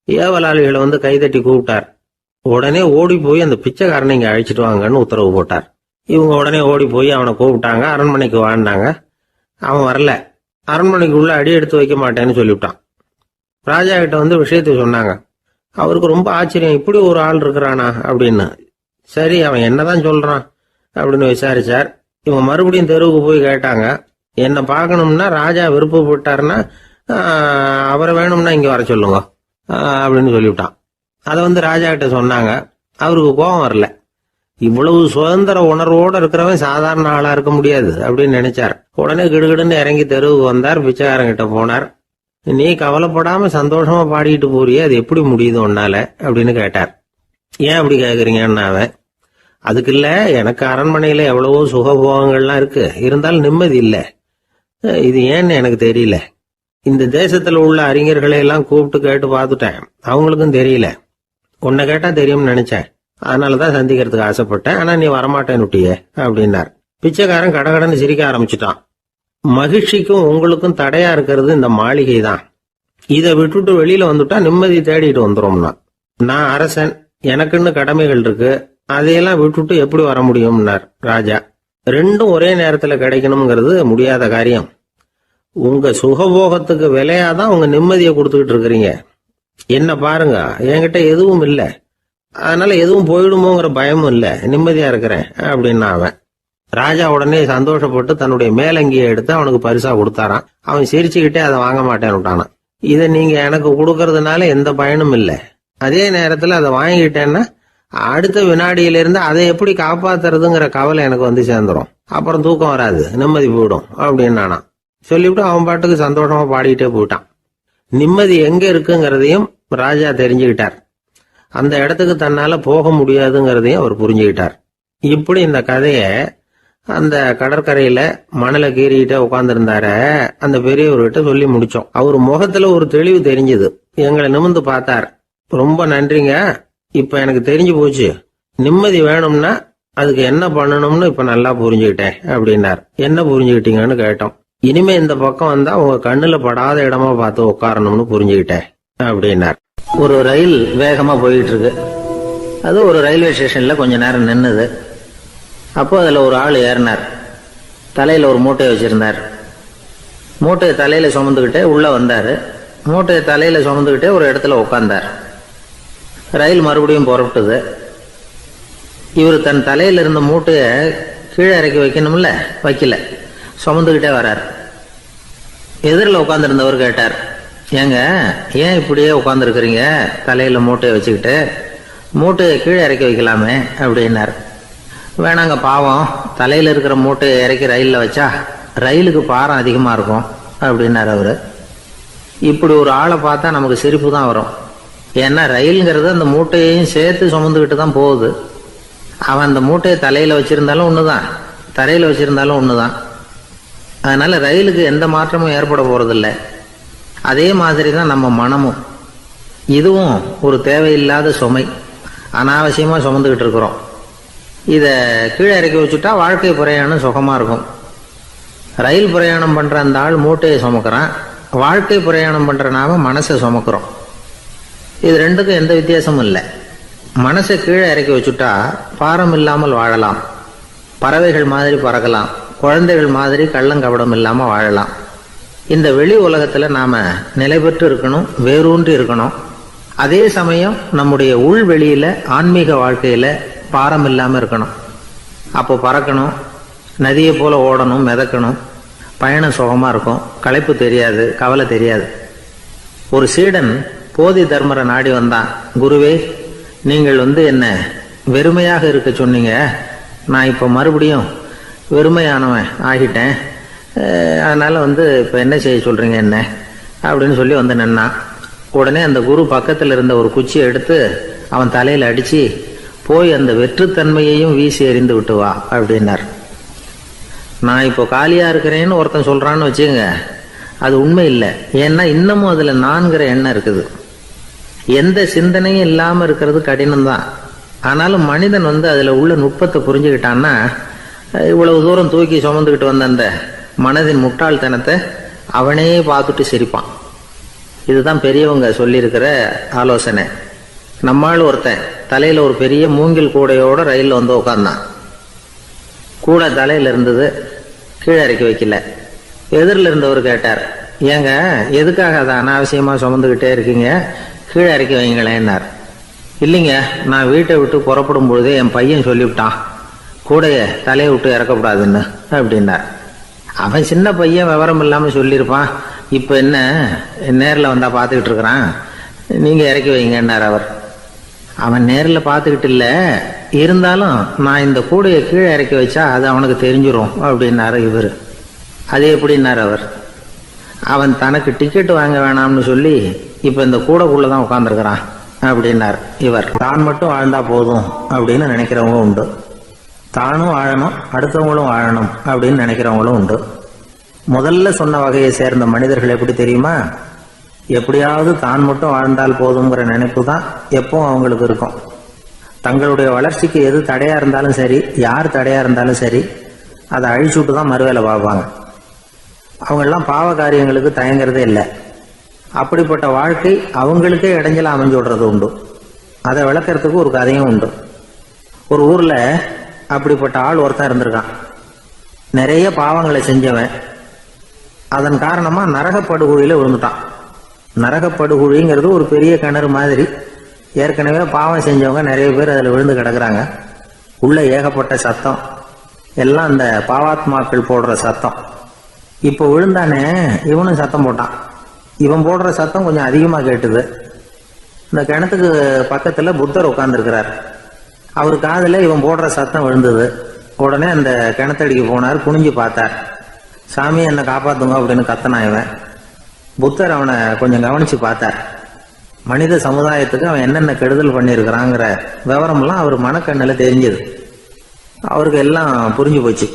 ஏவலாளிகளை கைதட்டி கூப்பிட்டார். உடனே ஓடி போய் அந்த பிச்சைக்காரனை இங்க அழைச்சிட்டு வாங்கன்னு உத்தரவு போட்டார். இவங்க உடனே ஓடி போய் அவனை கூப்பிட்டாங்க. அரண்மனைக்கு வாழ்ந்தாங்க. அவன் வரல. அரண்மனைக்கு உள்ள அடி எடுத்து வைக்க மாட்டேன்னு சொல்லிவிட்டான். ராஜா கிட்ட விஷயத்தை சொன்னாங்க. அவருக்கு ரொம்ப ஆச்சரியம், இப்படி ஒரு ஆள் இருக்கிறானா அப்படின்னு. சரி, அவன் என்னதான் சொல்றான் அப்படின்னு விசாரிச்சார். இவங்க மறுபடியும் தெருவுக்கு போய் கேட்டாங்க. என்னை பார்க்கணும்னா ராஜா விருப்பப்பட்டாருன்னா அவரை வேணும்னா இங்க வர சொல்லுங்க அப்படின்னு சொல்லிவிட்டான். அதை ராஜா கிட்ட சொன்னாங்க. அவருக்கு கோபம் வரல. இவ்வளவு சுதந்திர உணர்வோடு இருக்கிறவன் சாதாரண ஆளா இருக்க முடியாது அப்படின்னு நினைச்சார். உடனே கிடுகிடுன்னு இறங்கி தெருவுக்கு வந்தார். பிச்சைக்காரங்கிட்ட போனார். நீ கவலைப்படாம சந்தோஷமா பாடிட்டு போறியே, அது எப்படி முடியுது உன்னால அப்படின்னு கேட்டார். ஏன் அப்படி கேக்குறீங்கன்னு அவன், அதுக்கு இல்ல, எனக்கு அரண்மனையில எவ்வளவோ சுகபோகங்கள்லாம் இருக்கு, இருந்தாலும் நிம்மதி இல்லை. இது ஏன்னு எனக்கு தெரியல. இந்த தேசத்துல உள்ள அறிஞர்களை எல்லாம் கூப்பிட்டு கேட்டு பார்த்துட்டேன், அவங்களுக்கும் தெரியல. உன்னை கேட்டா தெரியும்னு நினைச்சேன், அதனாலதான் சந்திக்கிறதுக்கு ஆசைப்பட்டேன். ஆனா நீ வரமாட்டேன்னு விட்டியே அப்படின்னார். பிச்சைக்காரன் கடகடன்னு சிரிக்க ஆரம்பிச்சுட்டான். மகிழ்ச்சிக்கும் உங்களுக்கும் தடையா இருக்கிறது இந்த மாளிகை தான். இதை விட்டுட்டு வெளியில வந்துட்டா நிம்மதி தேடிட்டு வந்துடும்னா. நான் அரசன், எனக்குன்னு கடமைகள் இருக்கு, அதையெல்லாம் விட்டுட்டு எப்படி வர முடியும்னார் ராஜா. ரெண்டும் ஒரே நேரத்துல கிடைக்கணுங்கிறது முடியாத காரியம். உங்க சுகபோகத்துக்கு விலையாதான் உங்க நிம்மதியை கொடுத்துக்கிட்டு இருக்கிறீங்க. என்ன பாருங்க, என்கிட்ட எதுவும் இல்லை, அதனால எதுவும் போயிடுமோங்கிற பயமும் இல்லை, நிம்மதியா இருக்கிறேன் அப்படின்னா அவன். ராஜா உடனே சந்தோஷப்பட்டு தன்னுடைய மேலங்கியை எடுத்து அவனுக்கு பரிசா கொடுத்தாரான். அவன் சிரிச்சுக்கிட்டே அதை வாங்க மாட்டேன்னு விட்டானான். இதை நீங்க எனக்கு கொடுக்கறதுனால எந்த பயனும் இல்லை, அதே நேரத்துல அதை வாங்கிட்டேன்னா அடுத்த வினாடியிலிருந்து அதை எப்படி காப்பாத்துறதுங்கிற கவலை எனக்கு சேர்ந்துடும். அப்புறம் தூக்கம் வராது, நிம்மதி போயிடும் அப்படின்னானா. சொல்லிவிட்டு அவன் பாட்டுக்கு சந்தோஷமா பாடிக்கிட்டே போயிட்டான். நிம்மதி எங்க இருக்குங்கிறதையும் ராஜா தெரிஞ்சுக்கிட்டார். அந்த இடத்துக்கு தன்னால போக முடியாதுங்கிறதையும் அவர் புரிஞ்சுக்கிட்டார். இப்படி இந்த கதைய அந்த கடற்கரையில மணலை கீறிக்கிட்டே உட்கார்ந்துருந்தார அந்த பெரியவர்கிட்ட சொல்லி முடிச்சோம். அவர் முகத்துல ஒரு தெளிவு தெரிஞ்சது. எங்களை நிமிர்ந்து பார்த்தார். ரொம்ப நன்றிங்க, இப்ப எனக்கு தெரிஞ்சு போச்சு. நிம்மதி வேணும்னா அதுக்கு என்ன பண்ணணும்னு இப்ப நல்லா புரிஞ்சுக்கிட்டேன் அப்படின்னார். என்ன புரிஞ்சுக்கிட்டீங்கன்னு கேட்டோம். இனிமே இந்த பக்கம் வந்தா உங்க கண்ணுல படாத இடமா பார்த்து உட்காரணும்னு புரிஞ்சுக்கிட்டேன் அப்படின்னார். ஒரு ரயில் வேகமா போயிட்டு இருக்கு. அது ஒரு ரயில்வே ஸ்டேஷன்ல கொஞ்ச நேரம் நின்னுது. அப்போ அதுல ஒரு ஆள் ஏறினார். தலையில ஒரு மூட்டையை வச்சிருந்தார். மூட்டையை தலையில சுமந்துக்கிட்டே உள்ள வந்தாரு. மூட்டையை தலையில சுமந்துக்கிட்டே ஒரு இடத்துல உட்கார்ந்தார். ரயில் மறுபடியும் புறப்பட்டது. இவர் தன் தலையில இருந்த மூட்டையை கீழே இறக்கி வைக்கணும்ல, வைக்கல, சுமந்துக்கிட்டே வர்றார். எதிரில் உட்காந்துருந்தவர் கேட்டார், ஏங்க ஏன் இப்படியே உட்காந்துருக்குறீங்க தலையில மூட்டையை வச்சுக்கிட்டு? மூட்டையை கீழே இறக்கி வைக்கலாமே அப்படின்னார். வேணாங்க, பாவம், தலையில இருக்கிற மூட்டையை இறக்கி ரயிலில் வச்சா ரயிலுக்கு பாரம் அதிகமாக இருக்கும் அப்படின்னார் அவரு. இப்படி ஒரு ஆளை பார்த்தா நமக்கு சிரிப்பு தான் வரும். ஏன்னா ரயிலுங்கிறது அந்த மூட்டையையும் சேர்த்து சுமந்துக்கிட்டு தான் போகுது. அவன் அந்த மூட்டையை தலையில வச்சிருந்தாலும் ஒண்ணுதான், தரையில வச்சிருந்தாலும் ஒண்ணுதான். அதனால ரயிலுக்கு எந்த மாற்றமும் ஏற்பட போறதில்ல. அதே மாதிரி தான் நம்ம மனமும். இதுவும் ஒரு தேவையில்லாத சுமை, அனாவசியமா சுமந்துக்கிட்டு இருக்கிறோம். இத கீழே இறக்கி வச்சுட்டா வாழ்க்கை பிரயாணம் சுகமா இருக்கும். ரயில் பிரயாணம் பண்ற அந்த ஆள் மூட்டையை சுமக்கிறான், வாழ்க்கை பிரயாணம் பண்ற நாம மனசை சுமக்கிறோம். இது ரெண்டுக்கும் எந்த வித்தியாசமும் இல்லை. மனசை கீழே இறக்கி வச்சுட்டா பாரம் இல்லாமல் வாழலாம், பறவைகள் மாதிரி பறக்கலாம், குழந்தைகள் மாதிரி கள்ளங்கபடம் இல்லாம வாழலாம். இந்த வெளி உலகத்துல நாம நிலை பெற்று இருக்கணும், வேரூன்றி இருக்கணும். அதே சமயம் நம்முடைய உள்வெளியில ஆன்மீக வாழ்க்கையில பாரம் இல்லாம இருக்கணும். அப்போ பறக்கணும், நதியை போல ஓடணும், மிதக்கணும். பயணம் சுகமா இருக்கும், களைப்பு தெரியாது, கவலை தெரியாது. ஒரு சீடன் போதி தர்மரை நாடி வந்தான். குருவே, நீங்கள் என்ன வெறுமையாக இருக்க சொன்னீங்க, நான் இப்போ மறுபடியும் வெறுமையானவன் ஆகிட்டேன், அதனால இப்போ என்ன செய்ய சொல்றீங்க என்ன அப்படின்னு சொல்லி நின்னான். உடனே அந்த குரு பக்கத்தில் இருந்த ஒரு குச்சியை எடுத்து அவன் தலையில அடிச்சு, போய் அந்த வெற்றுத்தன்மையையும் வீசி எறிந்து விட்டு வா அப்படின்னார். நான் இப்போ காலியா இருக்கிறேன்னு ஒருத்தன் சொல்றான்னு வச்சுங்க, அது உண்மை இல்லை. ஏன்னா இன்னமும் அதுல நான்கிற எண்ணம் இருக்குது. எந்த சிந்தனையும் இல்லாம இருக்கிறது கடினம்தான். ஆனாலும் மனிதன் அதுல உள்ள நுட்பத்தை புரிஞ்சுக்கிட்டான்னா இவ்வளவு தூரம் தூக்கி சுமந்துக்கிட்டு வந்த அந்த மனதின் முட்டாள்தனத்தை அவனே பார்த்துட்டு சிரிப்பான். இதுதான் பெரியவங்க சொல்லியிருக்கிற ஆலோசனை. நம்மால் ஒருத்தன் தலையில ஒரு பெரிய மூங்கில் கூடையோட ரயில்ல உட்கார்ந்தான். கூடை தலையில இருந்தது, கீழே இறக்கி வைக்கல. எதிரில் இருந்தவர் கேட்டார், ஏங்க எதுக்காக அதை அனாவசியமா சுமந்துக்கிட்டே இருக்கீங்க, கீழே இறக்கி வைங்களேன்னார். இல்லைங்க, நான் வீட்டை விட்டு புறப்படும் பொழுதே என் பையன் சொல்லிவிட்டான், கூடைய தலையை விட்டு இறக்கக்கூடாதுன்னு அப்படின்னார். அவன் சின்ன பையன், விவரம் இல்லாம சொல்லியிருப்பான். இப்ப என்ன நேரில் வந்தா பார்த்துக்கிட்டு இருக்கிறான், நீங்க இறக்கி வைங்கன்னார் அவர். அவன் நேரில் பார்த்துக்கிட்டு இல்ல, இருந்தாலும் நான் இந்த கூடையை கீழே இறக்கி வச்சா அது அவனுக்கு தெரிஞ்சிடும் அப்படின்னாரு இவர். அது எப்படின்னார் அவர். அவன் தனக்கு டிக்கெட் வாங்க வேணாம்னு சொல்லி இப்ப இந்த கூடைக்குள்ளதான் உட்கார்ந்துருக்கிறான் அப்படின்னார் இவர். தான் மட்டும் வாழ்ந்தா போதும் அப்படின்னு நினைக்கிறவங்க உண்டு. தானும் வாழணும், அடுத்தவங்களும் வாழணும் அப்படின்னு நினைக்கிறவங்களும் உண்டு. முதல்ல சொன்ன வகையை சேர்ந்த மனிதர்கள் எப்படி தெரியுமா? எப்படியாவது தான் மட்டும் வாழ்ந்தால் போதுங்கிற நினைப்பு தான் எப்பவும் அவங்களுக்கு இருக்கும். தங்களுடைய வளர்ச்சிக்கு எது தடையா இருந்தாலும் சரி, யார் தடையா இருந்தாலும் சரி, அதை அழிச்சுட்டு தான் மறுவேலை பார்ப்பாங்க. அவங்கெல்லாம் பாவ காரியங்களுக்கு தயங்குறதே இல்லை. அப்படிப்பட்ட வாழ்க்கை அவங்களுக்கே இடைஞ்சல அமைஞ்சு விடுறது உண்டு. அதை விளக்கறதுக்கு ஒரு கதையும் உண்டு. ஒரு ஊர்ல அப்படிப்பட்ட ஆள் ஒருத்தன் இருந்திருக்கான். நிறைய பாவங்களை செஞ்சவன். அதன் காரணமா நரகப்படுகொழியில விழுந்துட்டான். நரகப்படுகொழிங்கிறது ஒரு பெரிய கிணறு மாதிரி. ஏற்கனவே பாவம் செஞ்சவங்க நிறைய பேர் அதுல விழுந்து கிடக்குறாங்க. உள்ள ஏகப்பட்ட சத்தம், எல்லாம் அந்த பாவாத்மாக்கள் போடுற சத்தம். இப்போ விழுந்தானே, இவனும் சத்தம் போட்டான். இவன் போடுற சத்தம் கொஞ்சம் அதிகமா கேட்டுது. இந்த கிணத்துக்கு பக்கத்துல புத்தர் உட்கார்ந்துருக்கிறார். அவர் காதுல இவன் போடுற சத்தம் விழுந்தது. உடனே அந்த கிணத்தடிக்கு போனார், குனிஞ்சு பார்த்தார். சாமி என்னை காப்பாத்துங்க அப்படின்னு கத்தனா இவன். புத்தர் அவனை கொஞ்சம் கவனிச்சு பார்த்தார். மனித சமுதாயத்துக்கு அவன் என்னென்ன கெடுதல் பண்ணியிருக்கிறாங்கிற விவரம்லாம் அவர் மனக்கண்ணில் தெரிஞ்சது. அவருக்கு எல்லாம் புரிஞ்சு போச்சு.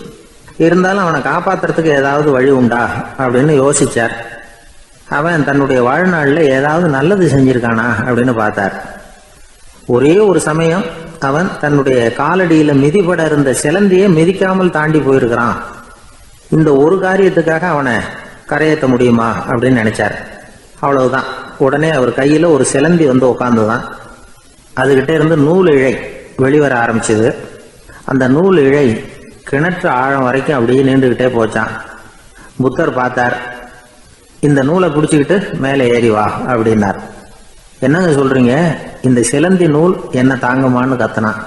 இருந்தாலும் அவனை காப்பாத்துறதுக்கு ஏதாவது வழி உண்டா அப்படின்னு யோசிச்சார். அவன் தன்னுடைய வாழ்நாளில் ஏதாவது நல்லது செஞ்சிருக்கானா அப்படின்னு பார்த்தார். ஒரே ஒரு சமயம் அவன் தன்னுடைய காலடியில மிதிபட இருந்த சிலந்தியை மிதிக்காமல் தாண்டி போயிருக்கிறான். இந்த ஒரு காரியத்துக்காக அவனை கரையேற்ற முடியுமா அப்படின்னு நினைச்சார். அவ்வளவுதான். உடனே அவர் கையில ஒரு சிலந்தி வந்து உட்காந்துதான். அதுகிட்ட இருந்து நூல் இழை வெளிவர ஆரம்பிச்சது. அந்த நூல் இழை கிணற்று ஆழம் வரைக்கும் அப்படியே நீண்டுகிட்டே போச்சான். புத்தர் பார்த்தார். இந்த நூலை பிடிச்சிக்கிட்டு மேலே ஏறி வா அப்படின்னார். என்னங்க சொல்றீங்க, இந்த சிலந்தி நூல் என்ன தாங்குமான்னு கத்தினான்.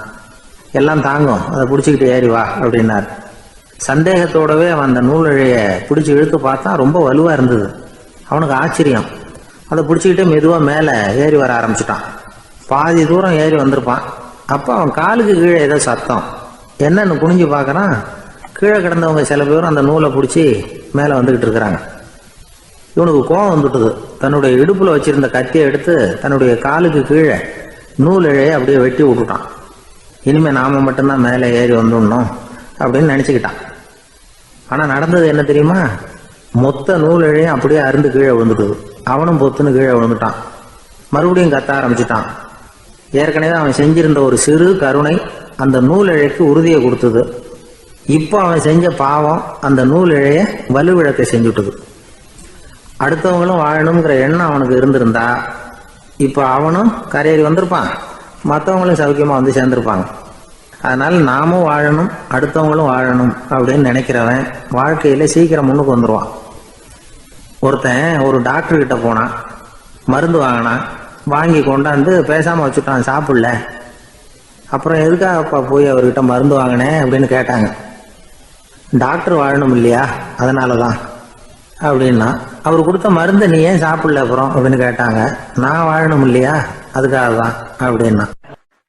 எல்லாம் தாங்கும், அதை பிடிச்சிக்கிட்டு ஏறி வா அப்படின்னார். சந்தேகத்தோடவே அவன் அந்த நூல் இழைய பிடிச்சி இழுத்து பார்த்தா ரொம்ப வலுவா இருந்தது. அவனுக்கு ஆச்சரியம். அதை பிடிச்சிக்கிட்டே மெதுவா மேலே ஏறி வர ஆரம்பிச்சுட்டான். பாதி தூரம் ஏறி வந்திருப்பான். அப்போ அவன் காலுக்கு கீழே ஏதோ சத்தம். என்னன்னு குனிஞ்சு பார்க்கறான். கீழே கிடந்தவங்க சில பேரும் அந்த நூலை பிடிச்சி மேலே வந்துகிட்டு இருக்கிறாங்க. இவனுக்கு கோபம் வந்துட்டுது. தன்னுடைய இடுப்புல வச்சிருந்த கத்தியை எடுத்து தன்னுடைய காலுக்கு கீழே நூல் இழையை அப்படியே வெட்டி விட்டுட்டான். இனிமே நாம மட்டும்தான் மேலே ஏறி வந்துடணும் அப்படின்னு நினைச்சுக்கிட்டான். ஆனா நடந்தது என்ன தெரியுமா? மொத்த நூல் இழையும் அப்படியே அருந்து கீழே விழுந்துட்டுது. அவனும் பொத்துன்னு கீழே விழுந்துட்டான். மறுபடியும் கத்த ஆரம்பிச்சுட்டான். ஏற்கனவே அவன் செஞ்சிருந்த ஒரு சிறு கருணை அந்த நூல் இழைக்கு உறுதியை கொடுத்தது. இப்போ அவன் செஞ்ச பாவம் அந்த நூல் இழைய வலுவிழக்க செஞ்சுட்டுது. அடுத்தவங்களும் வாழணுங்கிற எண்ணம் அவனுக்கு இருந்திருந்தா இப்போ அவனும் கரையேறி வந்திருப்பான், மற்றவங்களும் சௌக்கியமா வந்து சேர்ந்திருப்பாங்க. அதனால நாமும் வாழணும், அடுத்தவங்களும் வாழணும் அப்படின்னு நினைக்கிறவன் வாழ்க்கையில சீக்கிரம் முன்னுக்கு வந்துடுவான். ஒருத்தன் ஒரு டாக்டர் கிட்ட போனான், மருந்து வாங்கினான். வாங்கி கொண்டாந்து பேசாம வச்சுட்டான், சாப்பிடல. அப்புறம் எதுக்காகப்பா போய் அவர்கிட்ட மருந்து வாங்கினேன் அப்படின்னு கேட்டாங்க. டாக்டர் வாழணும் இல்லையா, அதனாலதான் அப்படின்னா. அவர் கொடுத்த மருந்து நீ ஏன் சாப்பிடல அப்புறம் அப்படின்னு கேட்டாங்க. நான் வாழணும் இல்லையா, அதுக்காக தான் அப்படின்னா.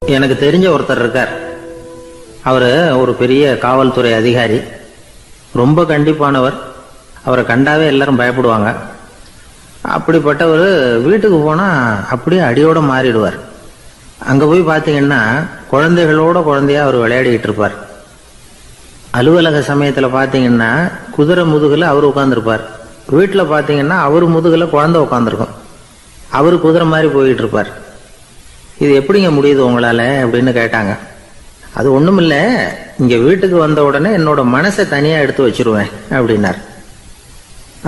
எனக்கு தெரிஞ்ச ஒருத்தர் இருக்கார். அவரு ஒரு பெரிய காவல்துறை அதிகாரி, ரொம்ப கண்டிப்பானவர். அவரை கண்டாவே எல்லாரும் பயப்படுவாங்க. அப்படிப்பட்டவர் வீட்டுக்கு போனா அப்படியே அடியோட மாறிடுவார். அங்க போய் பாத்தீங்கன்னா குழந்தைகளோட குழந்தையா அவர் விளையாடிக்கிட்டு இருப்பார். அலுவலக சமயத்துல பாத்தீங்கன்னா குதிரை முதுகுல அவர் உட்கார்ந்துருப்பார். வீட்டுல பாத்தீங்கன்னா அவர் முதுகுல குழந்தை உட்காந்துருக்கும். அவரு குதிரை மாதிரி போயிட்டு இருப்பார். இது எப்படிங்க முடியுது உங்களால அப்படின்னு கேட்டாங்க. அது ஒண்ணுமில்ல, இங்க வீட்டுக்கு வந்த உடனே என்னோட மனசை தனியா எடுத்து வச்சிருவேன் அப்படின்னார்.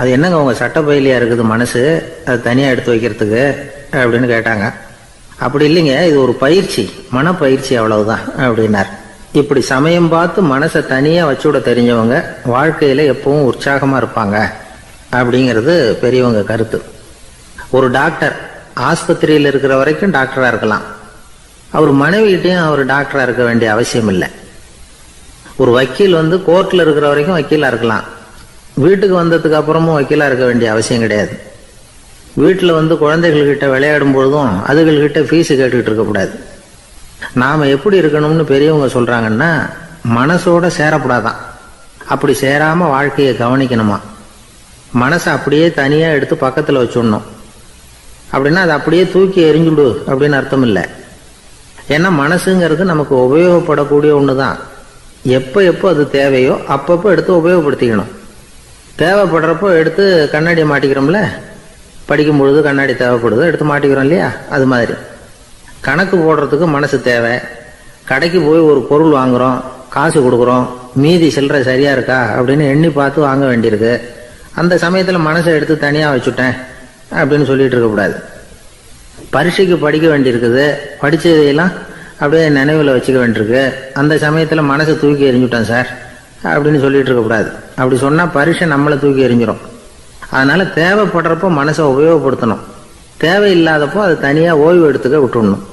அது என்னங்க உங்க சட்டப்பயிலியா இருக்குது மனசு, அது தனியா எடுத்து வைக்கிறதுக்கு அப்படின்னு கேட்டாங்க. அப்படி இல்லைங்க, இது ஒரு பயிற்சி, மனப்பயிற்சி, அவ்வளவுதான் அப்படின்னார். இப்படி சமயம் பார்த்து மனசை தனியா வச்சுவிட தெரிஞ்சவங்க வாழ்க்கையில எப்பவும் உற்சாகமா இருப்பாங்க அப்படிங்கிறது பெரியவங்க கருத்து. ஒரு டாக்டர் ஆஸ்பத்திரியில் இருக்கிற வரைக்கும் டாக்டரா இருக்கலாம். அவர் மனைவிகிட்டையும் அவர் டாக்டரா இருக்க வேண்டிய அவசியம் இல்லை. ஒரு வக்கீல் கோர்ட்ல இருக்கிற வரைக்கும் வக்கீலா இருக்கலாம். வீட்டுக்கு வந்ததுக்கு அப்புறமும் வக்கீலா இருக்க வேண்டிய அவசியம் கிடையாது. வீட்டில் குழந்தைகள்கிட்ட விளையாடும் பொழுதும் அதுகள்கிட்ட ஃபீஸ் கேட்டுக்கிட்டு இருக்கக்கூடாது. நாம எப்படி இருக்கணும்னு பெரியவங்க சொல்றாங்கன்னா, மனசோட சேரக்கூடாதான். அப்படி சேராம வாழ்க்கையை கவனிக்கணுமா. மனசை அப்படியே தனியா எடுத்து பக்கத்துல வச்சுடணும். அப்படின்னா அதை அப்படியே தூக்கி எறிஞ்சுடு அப்படின்னு அர்த்தம் இல்லை. ஏன்னா மனசுங்கிறது நமக்கு உபயோகப்படக்கூடிய ஒண்ணுதான். எப்போ எப்போ அது தேவையோ அப்பப்போ எடுத்து உபயோகப்படுத்திக்கணும். தேவைப்படுறப்போ எடுத்து கண்ணாடியை மாட்டிக்கிறோம்ல, படிக்கும் பொழுது கண்ணாடி தேவைப்படுது, எடுத்து மாட்டிக்கிறோம் இல்லையா, அது மாதிரி கணக்கு போடுறதுக்கு மனசு தேவை. கடைக்கு போய் ஒரு பொருள் வாங்குறோம், காசு கொடுக்குறோம், மீதி சில்லறை சரியா இருக்கா அப்படின்னு எண்ணி பார்த்து வாங்க வேண்டியிருக்கு. அந்த சமயத்துல மனசை எடுத்து தனியா வச்சுட்டேன் அப்படின்னு சொல்லிட்டு இருக்கக்கூடாது. பரீட்சைக்கு படிக்க வேண்டியிருக்குது, படிச்சதையெல்லாம் அப்படியே நினைவுல வச்சுக்க வேண்டியிருக்கு. அந்த சமயத்துல மனசை தூக்கி எறிஞ்சுட்டேன் சார் அப்படின்னு சொல்லிட்டு இருக்கக்கூடாது. அப்படி சொன்னா பரீட்சை நம்மளை தூக்கி எறிஞ்சிடும். அதனால தேவைப்படுறப்போ மனசை உபயோகப்படுத்தணும், தேவையில்லாதப்போ அது தனியா ஓய்வு எடுத்துக்க விட்டுடணும்.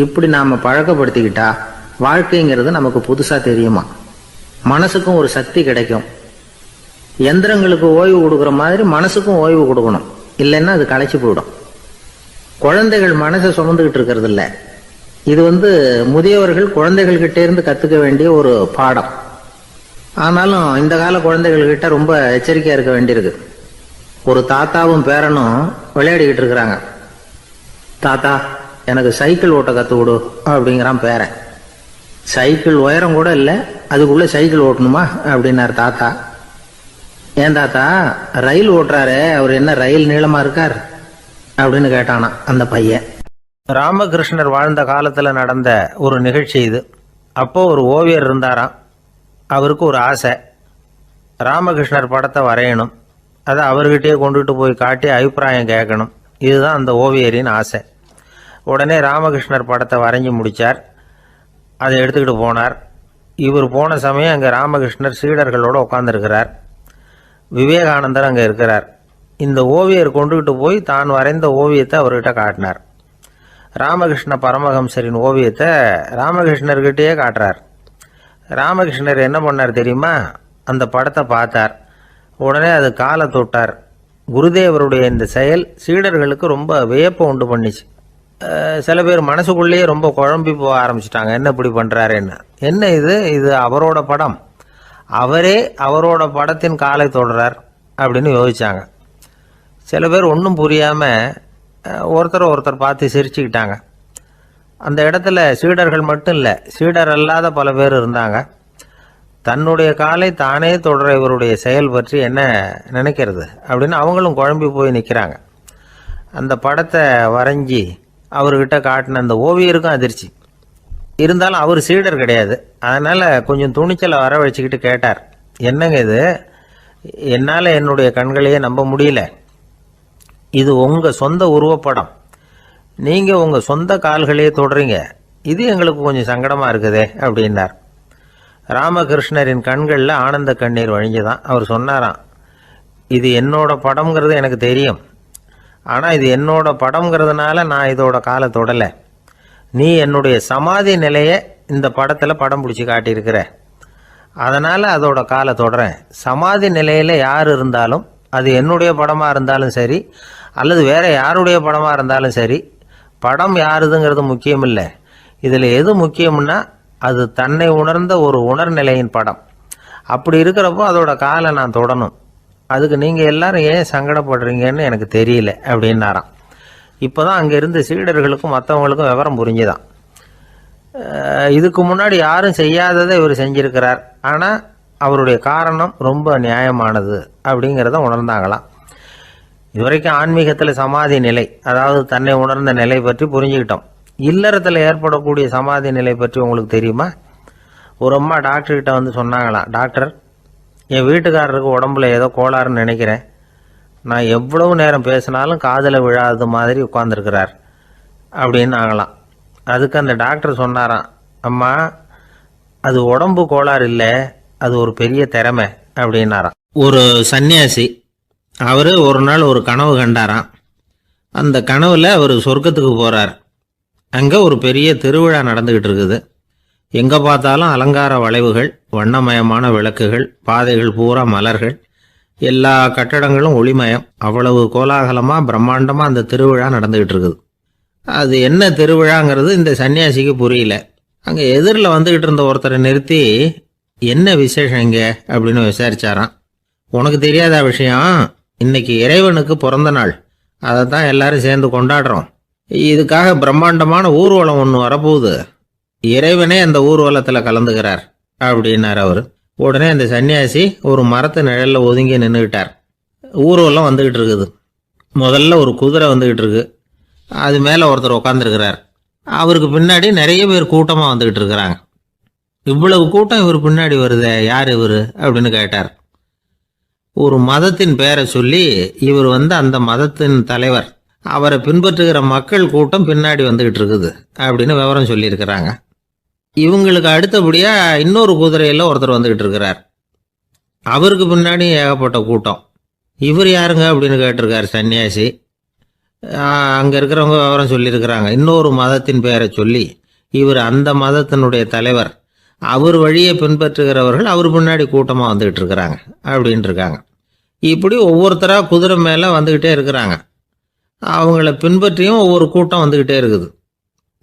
இப்படி நாம பழக்கப்படுத்திக்கிட்டா வாழ்க்கைங்கிறது நமக்கு புதுசா தெரியுமா. மனசுக்கும் ஒரு சக்தி கிடைக்கும். எந்திரங்களுக்கு ஓய்வு கொடுக்குற மாதிரி மனசுக்கும் ஓய்வு கொடுக்கணும், இல்லைன்னா அது களைச்சு போயிடும். குழந்தைகள் மனசை சுமந்துகிட்டு இருக்கிறது இல்லை. இது முதியவர்கள் குழந்தைகள் கிட்ட இருந்து கத்துக்க வேண்டிய ஒரு பாடம். ஆனாலும் இந்த கால குழந்தைகள் கிட்ட ரொம்ப எச்சரிக்கையா இருக்க வேண்டியிருக்கு. ஒரு தாத்தாவும் பேரனும் விளையாடிக்கிட்டு இருக்கிறாங்க. தாத்தா எனக்கு சைக்கிள் ஓட்ட கத்து கொடு அப்படிங்கிறான் பேரன். சைக்கிள் உயரம் கூட இல்லை, அதுக்குள்ள சைக்கிள் ஓட்டணுமா அப்படின்னாரு தாத்தா. ஏன் தாத்தா, ரயில் ஓட்டுறாரு, அவர் என்ன ரயில் நீளமா இருக்கார் அப்படின்னு கேட்டானா அந்த பையன். ராமகிருஷ்ணர் வாழ்ந்த காலத்தில் நடந்த ஒரு நிகழ்ச்சி இது. அப்போ ஒரு ஓவியர் இருந்தாராம். அவருக்கு ஒரு ஆசை, ராமகிருஷ்ணர் படத்தை வரையணும், அதை அவர்கிட்டயே கொண்டுட்டு போய் காட்டி அபிப்பிராயம் கேட்கணும். இதுதான் அந்த ஓவியரின் ஆசை. உடனே ராமகிருஷ்ணர் படத்தை வரைஞ்சி முடித்தார். அதை எடுத்துக்கிட்டு போனார். இவர் போன சமயம் அங்கே ராமகிருஷ்ணர் சீடர்களோடு உட்காந்துருக்கிறார். விவேகானந்தர் அங்கே இருக்கிறார். இந்த ஓவியர் கொண்டுகிட்டு போய் தான் வரைந்த ஓவியத்தை அவர்கிட்ட காட்டினார். ராமகிருஷ்ண பரமஹம்சரின் ஓவியத்தை ராமகிருஷ்ணர்கிட்டயே காட்டுறார். ராமகிருஷ்ணர் என்ன பண்ணார் தெரியுமா? அந்த படத்தை பார்த்தார். உடனே அது காலை தொட்டார். குருதேவருடைய இந்த செயல் சீடர்களுக்கு ரொம்ப வியப்பை உண்டு பண்ணிச்சு. சில பேர் மனசுக்குள்ளேயே ரொம்ப குழம்பி போக ஆரம்பிச்சிட்டாங்க, என்ன இப்படி பண்ணுறாருன்னு. என்ன இது அவரோட படம், அவரே அவரோட படத்தின் காலை தொடுறார் அப்படின்னு யோசிச்சாங்க. சில பேர் ஒன்றும் புரியாமல் ஒருத்தர் பார்த்து சிரிச்சுக்கிட்டாங்க. அந்த இடத்துல சீடர்கள் மட்டும் இல்லை, சீடர் அல்லாத பல பேர் இருந்தாங்க. தன்னுடைய காலை தானே தொடர இவருடைய செயல் பற்றி என்ன நினைக்கிறது அப்படின்னு அவங்களும் குழம்பி போய் நிற்கிறாங்க. அந்த படத்தை வரைஞ்சி அவர்கிட்ட காட்டின அந்த ஓவியருக்கும் அதிர்ச்சி. இருந்தாலும் அவர் சீடர் கிடையாது. அதனால் கொஞ்சம் துணிச்சலை வர வச்சுக்கிட்டு கேட்டார், என்னங்க இது, என்னால் என்னுடைய கண்களையே நம்ப முடியல. இது உங்கள் சொந்த உருவப்படம், நீங்கள் உங்கள் சொந்த கால்களையே தொடுறீங்க, இது எங்களுக்கு கொஞ்சம் சங்கடமாக இருக்குதே அப்படின்னார். ராமகிருஷ்ணரின் கண்களில் ஆனந்த கண்ணீர் வழிஞ்சுதான். அவர் சொன்னாராம், இது என்னோட படம்ங்கிறது எனக்கு தெரியும், ஆனால் இது என்னோட படம்ங்கிறதுனால நான் இதோட காலை தொடலை. நீ என்னுடைய சமாதி நிலையை இந்த படத்தில் படம் பிடிச்சி காட்டியிருக்கிற, அதனால் அதோட காலை தொடறேன். சமாதி நிலையில் யார் இருந்தாலும், அது என்னுடைய படமாக இருந்தாலும் சரி அல்லது வேற யாருடைய படமாக இருந்தாலும் சரி, படம் யாருதுங்கிறது முக்கியம் இல்லை. இதில் எது முக்கியம்னா அது தன்னை உணர்ந்த ஒரு உணர்நிலையின் படம். அப்படி இருக்கிறப்போ அதோட காலை நான் தொடணும். அதுக்கு நீங்கள் எல்லாரும் ஏன் சங்கடப்படுறீங்கன்னு எனக்கு தெரியல அப்படின்னாராம். இப்போ தான் அங்கே இருந்த சீடர்களுக்கும் மற்றவங்களுக்கும் விவரம் புரிஞ்சுதான். இதுக்கு முன்னாடி யாரும் செய்யாததை இவர் செஞ்சிருக்கிறார், ஆனால் அவருடைய காரணம் ரொம்ப நியாயமானது அப்படிங்கிறத உணர்ந்தாங்களாம். இதுவரைக்கும் ஆன்மீகத்தில் சமாதி நிலை, அதாவது தன்னை உணர்ந்த நிலை பற்றி புரிஞ்சுக்கிட்டோம். இல்லறத்தில் ஏற்படக்கூடிய சமாதி நிலை பற்றி உங்களுக்கு தெரியுமா? ஒரு அம்மா டாக்டர்கிட்ட வந்து சொன்னாங்களாம், டாக்டர், என் வீட்டுக்காரருக்கு உடம்புல ஏதோ கோளாறுன்னு நினைக்கிறேன், நான் எவ்வளவு நேரம் பேசினாலும் காதில் விழாதது மாதிரி உட்கார்ந்துருக்கிறார் அப்படின்னு ஆகலாம். அதுக்கு அந்த டாக்டர் சொன்னாராம், அம்மா, அது உடம்பு கோளாறு இல்லை, அது ஒரு பெரிய திறமை அப்படின்னாராம். ஒரு சன்னியாசி அவர் ஒரு நாள் ஒரு கனவு கண்டாராம். அந்த கனவில் அவர் சொர்க்கத்துக்கு போகிறார். அங்கே ஒரு பெரிய திருவிழா நடந்துக்கிட்டு இருக்குது. எங்கே பார்த்தாலும் அலங்கார வளைவுகள், வண்ணமயமான விளக்குகள், பாதைகள் பூரா மலர்கள், எல்லா கட்டடங்களும் ஒளிமயம். அவ்வளவு கோலாகலமாக பிரம்மாண்டமாக அந்த திருவிழா நடந்துக்கிட்டு இருக்குது. அது என்ன திருவிழாங்கிறது இந்த சன்னியாசிக்கு புரியல. அங்கே எதிரில் வந்துக்கிட்டு இருந்த ஒருத்தரை நிறுத்தி, என்ன விசேஷம் இங்கே அப்படின்னு விசாரிச்சாராம். உனக்கு தெரியாத விஷயம், இன்னைக்கு இறைவனுக்கு பிறந்த நாள், அதை தான் எல்லாரும் சேர்ந்து கொண்டாடுறோம். இதுக்காக பிரம்மாண்டமான ஊர்வலம் ஒன்று வரப்போகுது, இறைவனே அந்த ஊர்வலத்தில் கலந்துக்கிறார் அப்படின்னார் அவர். உடனே அந்த சன்னியாசி ஒரு மரத்து நிழலில் ஒதுங்கி நின்றுக்கிட்டார். ஊர்வலம் வந்துக்கிட்டு இருக்குது. முதல்ல ஒரு குதிரை வந்துக்கிட்டு இருக்கு, அது மேலே ஒருத்தர் உட்காந்துருக்கிறார். அவருக்கு பின்னாடி நிறைய பேர் கூட்டமாக வந்துக்கிட்டு இருக்கிறாங்க. இவ்வளவு கூட்டம் இவர் பின்னாடி வருதே, யார் இவர் அப்படின்னு கேட்டார். ஒரு மதத்தின் பேரை சொல்லி, இவர் அந்த மதத்தின் தலைவர், அவரை பின்பற்றுகிற மக்கள் கூட்டம் பின்னாடி வந்துகிட்டு இருக்குது அப்படின்னு விவரம் சொல்லியிருக்கிறாங்க. இவங்களுக்கு அடுத்தபடியாக இன்னொரு குதிரையில் ஒருத்தர் வந்துக்கிட்டு இருக்கிறார். அவருக்கு பின்னாடி ஏகப்பட்ட கூட்டம். இவர் யாருங்க அப்படின்னு கேட்டிருக்கார் சன்னியாசி. அங்கே இருக்கிறவங்க விவரம் சொல்லியிருக்கிறாங்க. இன்னொரு மதத்தின் பெயரை சொல்லி, இவர் அந்த மதத்தினுடைய தலைவர், அவர் வழியை பின்பற்றுகிறவர்கள் அவர் பின்னாடி கூட்டமாக வந்துக்கிட்டு இருக்கிறாங்க அப்படின்ட்டு இருக்காங்க. இப்படி ஒவ்வொருத்தராக குதிரை மேலே வந்துக்கிட்டே இருக்கிறாங்க. அவங்கள பின்பற்றியும் ஒவ்வொரு கூட்டம் வந்துக்கிட்டே இருக்குது.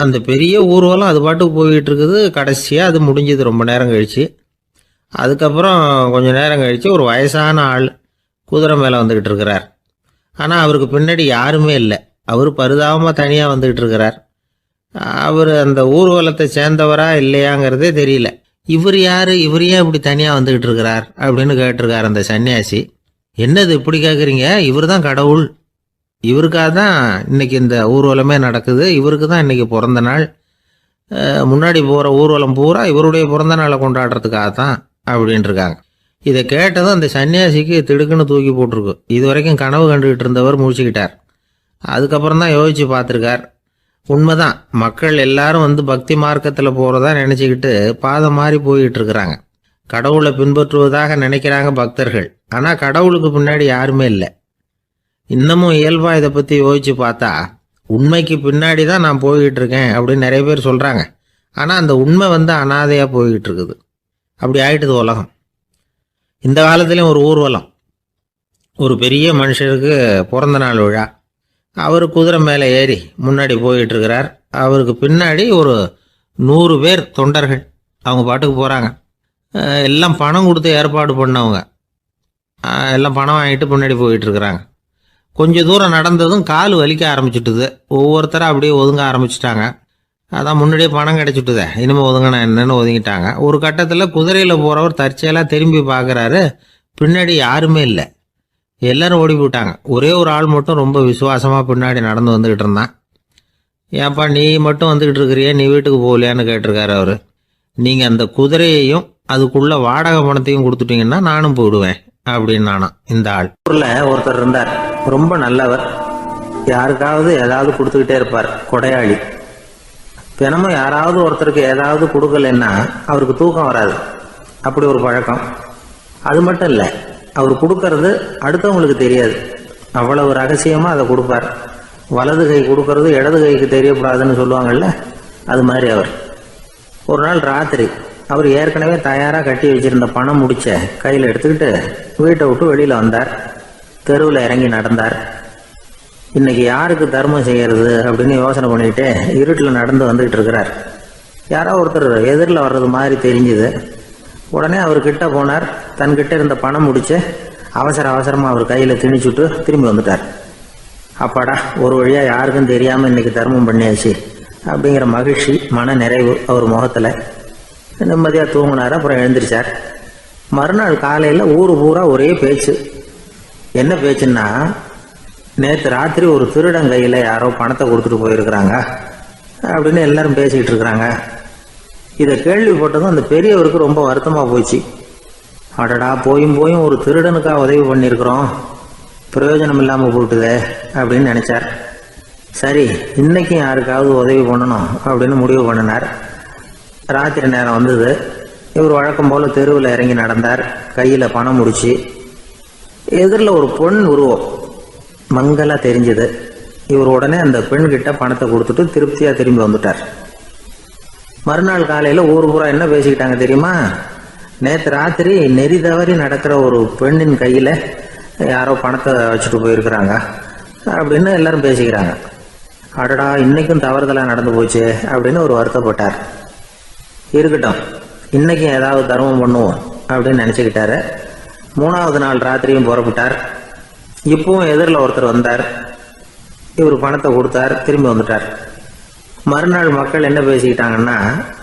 அந்த பெரிய ஊர்வலம் அது பாட்டுக்கு போய்கிட்டு இருக்குது. கடைசியாக அது முடிஞ்சது ரொம்ப நேரம் கழித்து. அதுக்கப்புறம் கொஞ்சம் நேரம் கழித்து ஒரு வயசான ஆள் குதிரை மேலே வந்துக்கிட்டு இருக்கிறார். ஆனால் அவருக்கு பின்னாடி யாருமே இல்லை. அவர் பரிதாபமாக தனியாக வந்துக்கிட்டு இருக்கிறார். அவர் அந்த ஊர்வலத்தை சேர்ந்தவரா இல்லையாங்கிறதே தெரியல. இவர் யார், இவர் ஏன் இப்படி தனியாக வந்துக்கிட்டு இருக்கிறார் அப்படின்னு கேட்டிருக்கார் அந்த சன்னியாசி. என்னது இப்படி கேட்குறீங்க, இவர் தான் கடவுள், இவருக்காக தான் இன்னைக்கு இந்த ஊர்வலமே நடக்குது, இவருக்கு தான் இன்னைக்கு பிறந்த நாள். முன்னாடி போகிற ஊர்வலம் பூரா இவருடைய பிறந்த நாளை கொண்டாடுறதுக்காக தான் அப்படின்ட்டு இருக்காங்க. இதை கேட்டதும் அந்த சன்னியாசிக்கு திடுக்குன்னு தூக்கி போட்டிருக்கு. இது வரைக்கும் கனவு கண்டுகிட்டு இருந்தவர் முடிச்சுக்கிட்டார். அதுக்கப்புறம் தான் யோசிச்சு பார்த்துருக்கார். உண்மைதான், மக்கள் எல்லாரும் வந்து பக்தி மார்க்கத்தில் போகிறதா நினச்சிக்கிட்டு பாதம் மாறி போயிட்டு இருக்கிறாங்க. கடவுளை பின்பற்றுவதாக நினைக்கிறாங்க பக்தர்கள். ஆனால் கடவுளுக்கு பின்னாடி யாருமே இல்லை. இன்னமும் இயல்பாக இதை பற்றி யோசிச்சு பார்த்தா உண்மைக்கு பின்னாடி தான் நான் போய்கிட்டு இருக்கேன் அப்படின்னு நிறைய பேர் சொல்கிறாங்க. ஆனால் அந்த உண்மை வந்து அனாதையாக போய்கிட்டு இருக்குது. அப்படி ஆயிட்டுது உலகம். இந்த காலத்துலேயும் ஒரு ஊர்வலம், ஒரு பெரிய மனுஷருக்கு பிறந்த நாள் விழா. அவர் குதிரை மேலே ஏறி முன்னாடி போயிட்டு இருக்கிறார். அவருக்கு பின்னாடி ஒரு 100 பேர் தொண்டர்கள் அவங்க பாட்டுக்கு போகிறாங்க. எல்லாம் பணம் கொடுத்து ஏற்பாடு பண்ணவங்க. எல்லாம் பணம் வாங்கிட்டு முன்னாடி போயிட்டு இருக்கிறாங்க. கொஞ்சம் தூரம் நடந்ததும் கால் வலிக்க ஆரம்பிச்சுட்டுது. ஒவ்வொருத்தரும் அப்படியே ஒதுங்க ஆரம்பிச்சிட்டாங்க. அதான் முன்னாடியே பணம் கிடைச்சிட்டுதே, இனிமேல் ஒதுங்கினா என்னன்னு ஒதுங்கிட்டாங்க. ஒரு கட்டத்தில் குதிரையில் போகிறவர் தற்செயலாக திரும்பி பார்க்குறாரு, பின்னாடி யாருமே இல்லை. எல்லாரும் ஓடி போயிட்டாங்க. ஒரே ஒரு ஆள் மட்டும் ரொம்ப விசுவாசமாக பின்னாடி நடந்து வந்துக்கிட்டு இருந்தான். ஏன்ப்பா நீ மட்டும் வந்துக்கிட்டு இருக்கிறியே, நீ வீட்டுக்கு போகலையான்னு கேட்டிருக்காரு அவர். நீங்கள் அந்த குதிரையையும் அதுக்குள்ள வாடகை பணத்தையும் கொடுத்துட்டீங்கன்னா நானும் போயிடுவேன் அப்படின்னு நானும். இந்த ஆள் ஊரில் ஒருத்தர் இருந்தார், ரொம்ப நல்லவர். யாருக்காவது ஏதாவது கொடுத்துக்கிட்டே இருப்பார், கொடையாளி. தினமும் யாராவது ஒருத்தருக்கு ஏதாவது கொடுக்கலன்னா அவருக்கு தூக்கம் வராது. அப்படி ஒரு பழக்கம். அது மட்டும் இல்லை, அவர் கொடுக்கறது அடுத்தவங்களுக்கு தெரியாது. அவ்வளவு ரகசியமாக அதை கொடுப்பார். வலது கை கொடுக்கறது இடது கைக்கு தெரியக்கூடாதுன்னு சொல்லுவாங்கல்ல, அது மாதிரி அவர். ஒரு நாள் ராத்திரி அவர் ஏற்கனவே தயாராக கட்டி வச்சிருந்த பணம் முடிச்ச கையில் எடுத்துக்கிட்டு வீட்டை விட்டு வெளியில் வந்தார். தெருவில் இறங்கி நடந்தார். இன்னைக்கு யாருக்கு தர்மம் செய்யறது அப்படின்னு யோசனை பண்ணிட்டு இருட்டில் நடந்து வந்துகிட்டு இருக்கிறார். யாரோ ஒருத்தர் எதிரில் வர்றது மாதிரி தெரிஞ்சுது. உடனே அவர் கிட்ட போனார். தன்கிட்ட இருந்த பணம் முடிச்சு அவசரமாக அவர் கையில் திணிச்சுட்டு திரும்பி வந்துட்டார். அப்பாடா, ஒரு வழியாக யாருக்கும் தெரியாமல் இன்னைக்கு தர்மம் பண்ணியாச்சு அப்படிங்கிற மகிழ்ச்சி, மன நிறைவு அவர் முகத்தில். நிம்மதியாக தூங்கினார். அப்புறம் எழுந்திரிச்சார். மறுநாள் காலையில் ஊர் பூரா ஒரே பேச்சு. என்ன பேச்சுன்னா, நேற்று ராத்திரி ஒரு திருடன் கையில் யாரோ பணத்தை கொடுத்துட்டு போயிருக்கிறாங்க அப்படின்னு எல்லாரும் பேசிக்கிட்டு இருக்கிறாங்க. இதை கேள்விப்பட்டதும் அந்த பெரியவருக்கு ரொம்ப வருத்தமாக போச்சு. அடடா, போயும் ஒரு திருடனுக்காக உதவி பண்ணியிருக்கிறோம், பிரயோஜனம் இல்லாமல் போட்டுதே அப்படின்னு நினச்சார். சரி, இன்னைக்கும் யாருக்காவது உதவி பண்ணணும் அப்படின்னு முடிவு பண்ணினார். ராத்திரி நேரம் வந்தது. இவர் வழக்கம் போல் தெருவில் இறங்கி நடந்தார். கையில் பணம் முடிச்சு. எதிரில் ஒரு பெண் உருவம் மங்கலா தெரிஞ்சது. இவர் உடனே அந்த பெண்கிட்ட பணத்தை கொடுத்துட்டு திருப்தியாக திரும்பி வந்துட்டார். மறுநாள் காலையில் ஊர் பூரா என்ன பேசிக்கிட்டாங்க தெரியுமா? நேற்று ராத்திரி நெறி தவறி நடக்கிற ஒரு பெண்ணின் கையில் யாரோ பணத்தை வச்சுட்டு போயிருக்கிறாங்க அப்படின்னு எல்லாரும் பேசிக்கிறாங்க. அடடா, இன்னைக்கும் தவறுதலாக நடந்து போச்சு அப்படின்னு ஒரு வருத்தப்பட்டார். இருக்கட்டும், இன்னைக்கும் ஏதாவது தர்மம் பண்ணுவோம் அப்படின்னு நினச்சிக்கிட்டாரு. 3வது நாள் ராத்திரியும் புறப்பட்டார். இப்பவும் எதிரில் ஒருத்தர் வந்தார். இவர் பணத்தை கொடுத்தார், திரும்பி வந்துட்டார். மறுநாள் மக்கள் என்ன பேசிக்கிட்டாங்கன்னா,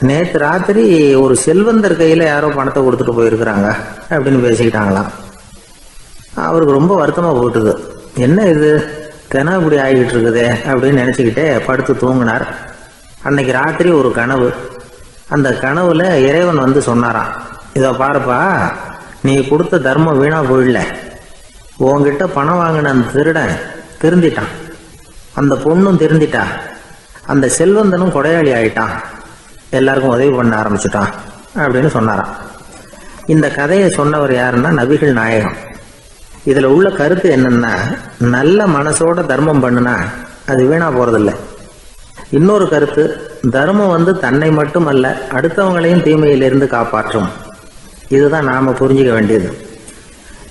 நேற்று ராத்திரி ஒரு செல்வந்தர் கையில் யாரோ பணத்தை கொடுத்துட்டு போயிருக்கிறாங்க அப்படின்னு பேசிக்கிட்டாங்களாம். அவருக்கு ரொம்ப வருத்தமாக போட்டுது. என்ன இது தினம் இப்படி ஆகிட்டு இருக்குதே அப்படின்னு நினச்சிக்கிட்டே படுத்து தூங்கினார். அன்னைக்கு ராத்திரி ஒரு கனவு. அந்த கனவுல இறைவன் வந்து சொன்னாராம், இதை பாருப்பா, நீ கொடுத்த தர்மம் வீணா போயிடல. உன்கிட்ட பணம் வாங்கின அந்த திருடன் திருந்திட்டான், அந்த பொண்ணும் திருந்திட்டா, அந்த செல்வந்தனும் கொடையாளி ஆயிட்டான், எல்லாருக்கும் உதவி பண்ண ஆரம்பிச்சுட்டான் அப்படின்னு சொன்னாராம். இந்த கதையை சொன்னவர் யாருன்னா நபிகள் நாயகம். இதில் உள்ள கருத்து என்னன்னா, நல்ல மனசோட தர்மம் பண்ணுனா அது வீணா போறதில்லை. இன்னொரு கருத்து, தர்மம் வந்து தன்னை மட்டுமல்ல அடுத்தவங்களையும் தீமையிலிருந்து காப்பாற்றும். இதுதான் நாம புரிஞ்சுக்க வேண்டியது.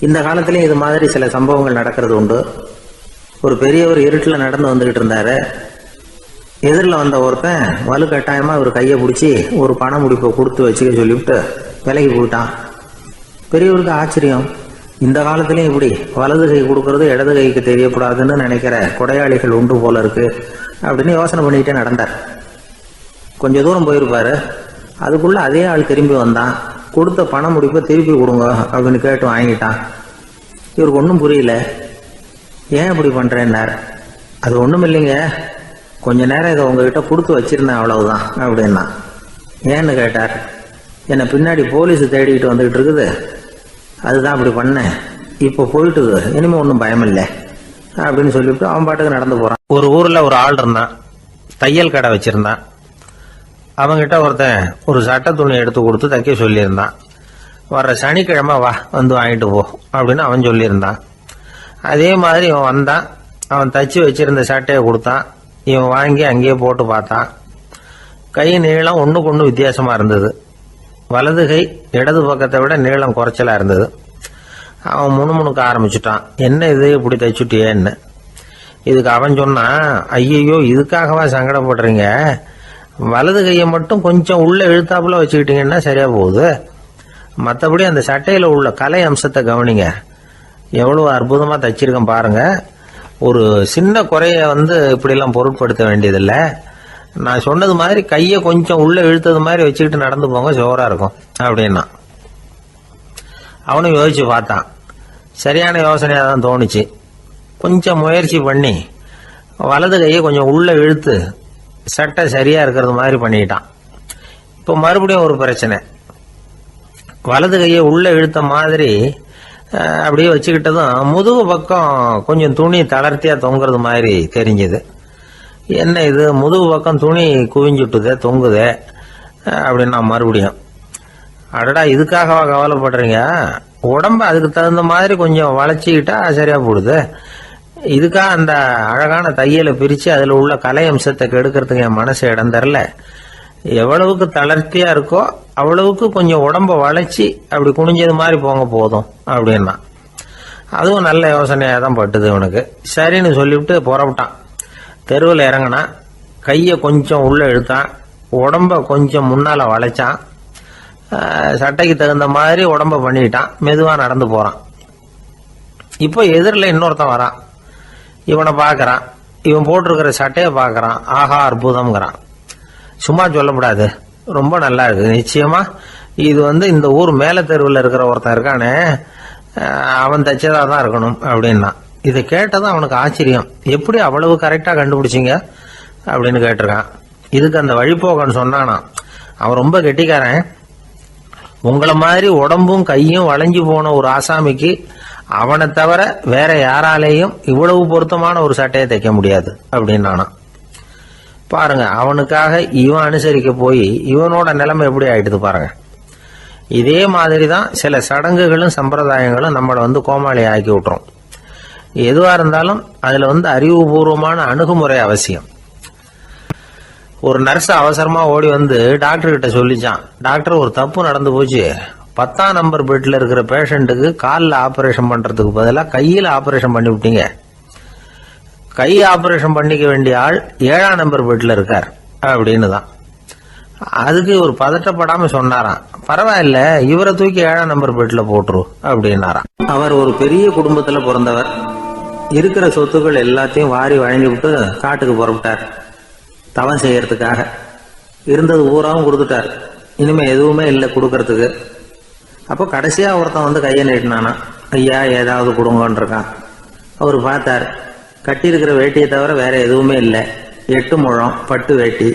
இந்த காலத்திலையும் இது மாதிரி சில சம்பவங்கள் நடக்கிறது உண்டு. ஒரு பெரியவர் இருட்டில் நடந்து வந்துகிட்டு இருந்தாரு. எதிரில் வந்த ஒருத்தன் வலுக்கட்டாயமாக ஒரு கையை பிடிச்சி ஒரு பண முடிப்பை கொடுத்து வச்சுக்க சொல்லிவிட்டு விலகி போயிட்டான். பெரியவருக்கு ஆச்சரியம், இந்த காலத்திலையும் இப்படி வலது கை கொடுக்கறது இடது கைக்கு தெரியக்கூடாதுன்னு நினைக்கிற கொடையாளிகள் உண்டு போல இருக்கு அப்படின்னு யோசனை பண்ணிக்கிட்டே நடந்தார். கொஞ்சம் தூரம் போயிருப்பாரு. அதுக்குள்ள அதே ஆள் திரும்பி வந்தான். கொடுத்த பண முடிப்பை திருப்பி கொடுங்க அப்படின்னு கேட்டு வாங்கிட்டான். இவருக்கு ஒன்றும் புரியல. ஏன் இப்படி பண்ணுறேன்னார். அது ஒன்றும் இல்லைங்க, கொஞ்ச நேரம் இதை உங்ககிட்ட கொடுத்து வச்சிருந்தேன் அவ்வளவுதான் அப்படின்னா. ஏன்னு கேட்டார். என்னை பின்னாடி போலீஸ் தேடிக்கிட்டு வந்துகிட்டு இருக்குது, அதுதான் அப்படி பண்ணேன், இப்போ போயிட்டு இனிமே ஒன்றும் பயமில்லை அப்படின்னு சொல்லிவிட்டு அவன் பாட்டுக்கு நடந்து போறான். ஒரு ஊர்ல ஒரு ஆள் இருந்தான், தையல் கடை வச்சிருந்தான். அவங்கிட்ட ஒருத்தன் ஒரு சட்டை துணி எடுத்து கொடுத்து தைக்க சொல்லியிருந்தான். வர்ற சனிக்கிழமை வா வந்து வாங்கிட்டு போ அப்படின்னு அவன் சொல்லியிருந்தான். அதே மாதிரி இவன் வந்தான். அவன் தச்சு வச்சிருந்த சட்டையை கொடுத்தான். இவன் வாங்கி அங்கேயே போட்டு பார்த்தான். கை நீளம் ஒன்றுக்கு ஒன்று வித்தியாசமா இருந்தது. வலது கை இடது பக்கத்தை விட நீளம் குறைச்சலா இருந்தது. அவன் முணுமுணுக்க ஆரம்பிச்சுட்டான், என்ன இது இப்படி தைச்சுட்டியேன்னு. இதுக்கு அவன் சொன்னான், ஐயையோ இதுக்காகவா சங்கடப்படுறீங்க, வலது கையை மட்டும் கொஞ்சம் உள்ள இழுத்தாப்புல வச்சுக்கிட்டீங்கன்னா சரியா போகுது, மற்றபடி அந்த சட்டையில உள்ள கலை அம்சத்தை கவனிங்க, எவ்வளவு அற்புதமா தச்சிருக்கேன் பாருங்க, ஒரு சின்ன குறைய இப்படிலாம் பொருட்படுத்த வேண்டியதில்லை, நான் சொன்னது மாதிரி கையை கொஞ்சம் உள்ள இழுத்தது மாதிரி வச்சுக்கிட்டு நடந்து போங்க, ஜோரா இருக்கும் அப்படின்னா. அவனும் யோசிச்சு பார்த்தான். சரியான யோசனையா தான் தோணுச்சு. கொஞ்சம் முயற்சி பண்ணி வலது கையை கொஞ்சம் உள்ள இழுத்து சட்டை சரியா இருக்கிறது மாதிரி பண்ணிட்டான். இப்போ மறுபடியும் ஒரு பிரச்சனை. வலது கையை உள்ள இழுத்த மாதிரி அப்படியே வச்சுக்கிட்டதும் முதுகு பக்கம் கொஞ்சம் துணி தளர்த்தியா தொங்குறது மாதிரி தெரிஞ்சது. என்ன இது முதுகு பக்கம் துணி குவிஞ்சுட்டுதே தொங்குதே அப்படின்னா மறுபடியும், அடடா இதுக்காகவா கவலைப்படுறீங்க, உடம்ப அதுக்கு தகுந்த மாதிரி கொஞ்சம் வளைச்சிக்கிட்டா சரியா போடுது, இதுக்காக அந்த அழகான தையலை பிரிச்சு அதுல உள்ள கலை அம்சத்தை கெடுக்கிறதுக்கு என் மனசு இடம் தரல, எவ்வளவுக்கு தளர்த்தியா இருக்கோ அவ்வளவுக்கு கொஞ்சம் உடம்ப வளைச்சி அப்படி குனிஞ்சது மாதிரி போங்க போதும் அப்படின்னா. அதுவும் நல்ல யோசனையா தான் பட்டுது இவனுக்கு. சரின்னு சொல்லிவிட்டு புறப்பட்டான். தெருவில் இறங்கினா, கையை கொஞ்சம் உள்ள இழுத்தான், உடம்ப கொஞ்சம் முன்னால வளைச்சான், சட்டைக்கு தகுந்த மாதிரி உடம்ப பண்ணிட்டான், மெதுவா நடந்து போறான். இப்போ எதிரில் இன்னொருத்தன் வரான். இவனை பார்க்கறான், இவன் போட்டிருக்கிற சட்டையை பார்க்கறான், ஆஹா அற்புதம்ங்கிறான். சும்மா சொல்லக்கூடாது, ரொம்ப நல்லா இருக்கு, நிச்சயமா இது இந்த ஊர் மேல தெருவில் இருக்கிற ஒருத்தன் இருக்கானே அவன் தைச்சதா தான் இருக்கணும் அப்படின்னா. இதை கேட்டதான் அவனுக்கு ஆச்சரியம், எப்படி அவ்வளவு கரெக்டா கண்டுபிடிச்சிங்க அப்படின்னு கேட்டிருக்கான். இதுக்கு அந்த வழிபோக்கன்னு சொன்னானா, அவன் ரொம்ப கெட்டிக்காரன், உங்களை மாதிரி உடம்பும் கையும் வளைஞ்சு போன ஒரு ஆசாமிக்கு அவனை தவிர வேற யாராலேயும் இவ்வளவு பொருத்தமான ஒரு சட்டையை தைக்க முடியாது அப்படின்னானா. பாருங்க, அவனுக்காக இவன் அனுசரிக்க போய் இவனோட நிலைமை எப்படி ஆயிடுது பாருங்க. இதே மாதிரி தான் சில சடங்குகளும் சம்பிரதாயங்களும் நம்மளை கோமாளி ஆக்கி விட்டுரும். எதுவா இருந்தாலும் அதுல அறிவுபூர்வமான அணுகுமுறை அவசியம். ஒரு நர்ஸ் அவசரமா ஓடி டாக்டர் கிட்ட சொல்லிச்சான், டாக்டர் ஒரு தப்பு நடந்து போச்சு, 10ஆம் நம்பர் பெட்ல இருக்கிற பேஷண்ட்டுக்கு காலில் ஆபரேஷன் பண்றதுக்கு பதிலாக கையில் ஆபரேஷன் பண்ணி விட்டீங்க, கை ஆபரேஷன் பண்ணிக்க வேண்டிய ஆள் 7ஆம் நம்பர் பெட்ல இருக்கார் அப்படின்னு தான். அதுக்கு ஒரு பதட்டப்படாம சொன்னாராம், பரவாயில்ல இவரை தூக்கி 7ஆம் நம்பர் பெட்ல போட்டுரு அப்படின்னாராம். அவர் ஒரு பெரிய குடும்பத்துல பிறந்தவர். இருக்கிற சொத்துக்கள் எல்லாத்தையும் வாரி வழங்கி விட்டு காட்டுக்கு புறப்பட்டார் தவம் செய்யறதுக்காக. இருந்தது பூராவும் கொடுத்துட்டார், இனிமே எதுவுமே இல்லை கொடுக்கறதுக்கு. அப்போ கடைசியா ஒருத்தன் கையை நீட்டினானா, ஐயா ஏதாவது கொடுங்கன்னு இருக்கான். அவர் பார்த்தார், கட்டி இருக்கிற வேட்டியை தவிர வேற எதுவுமே இல்லை, 8 முழம் பட்டு வேட்டி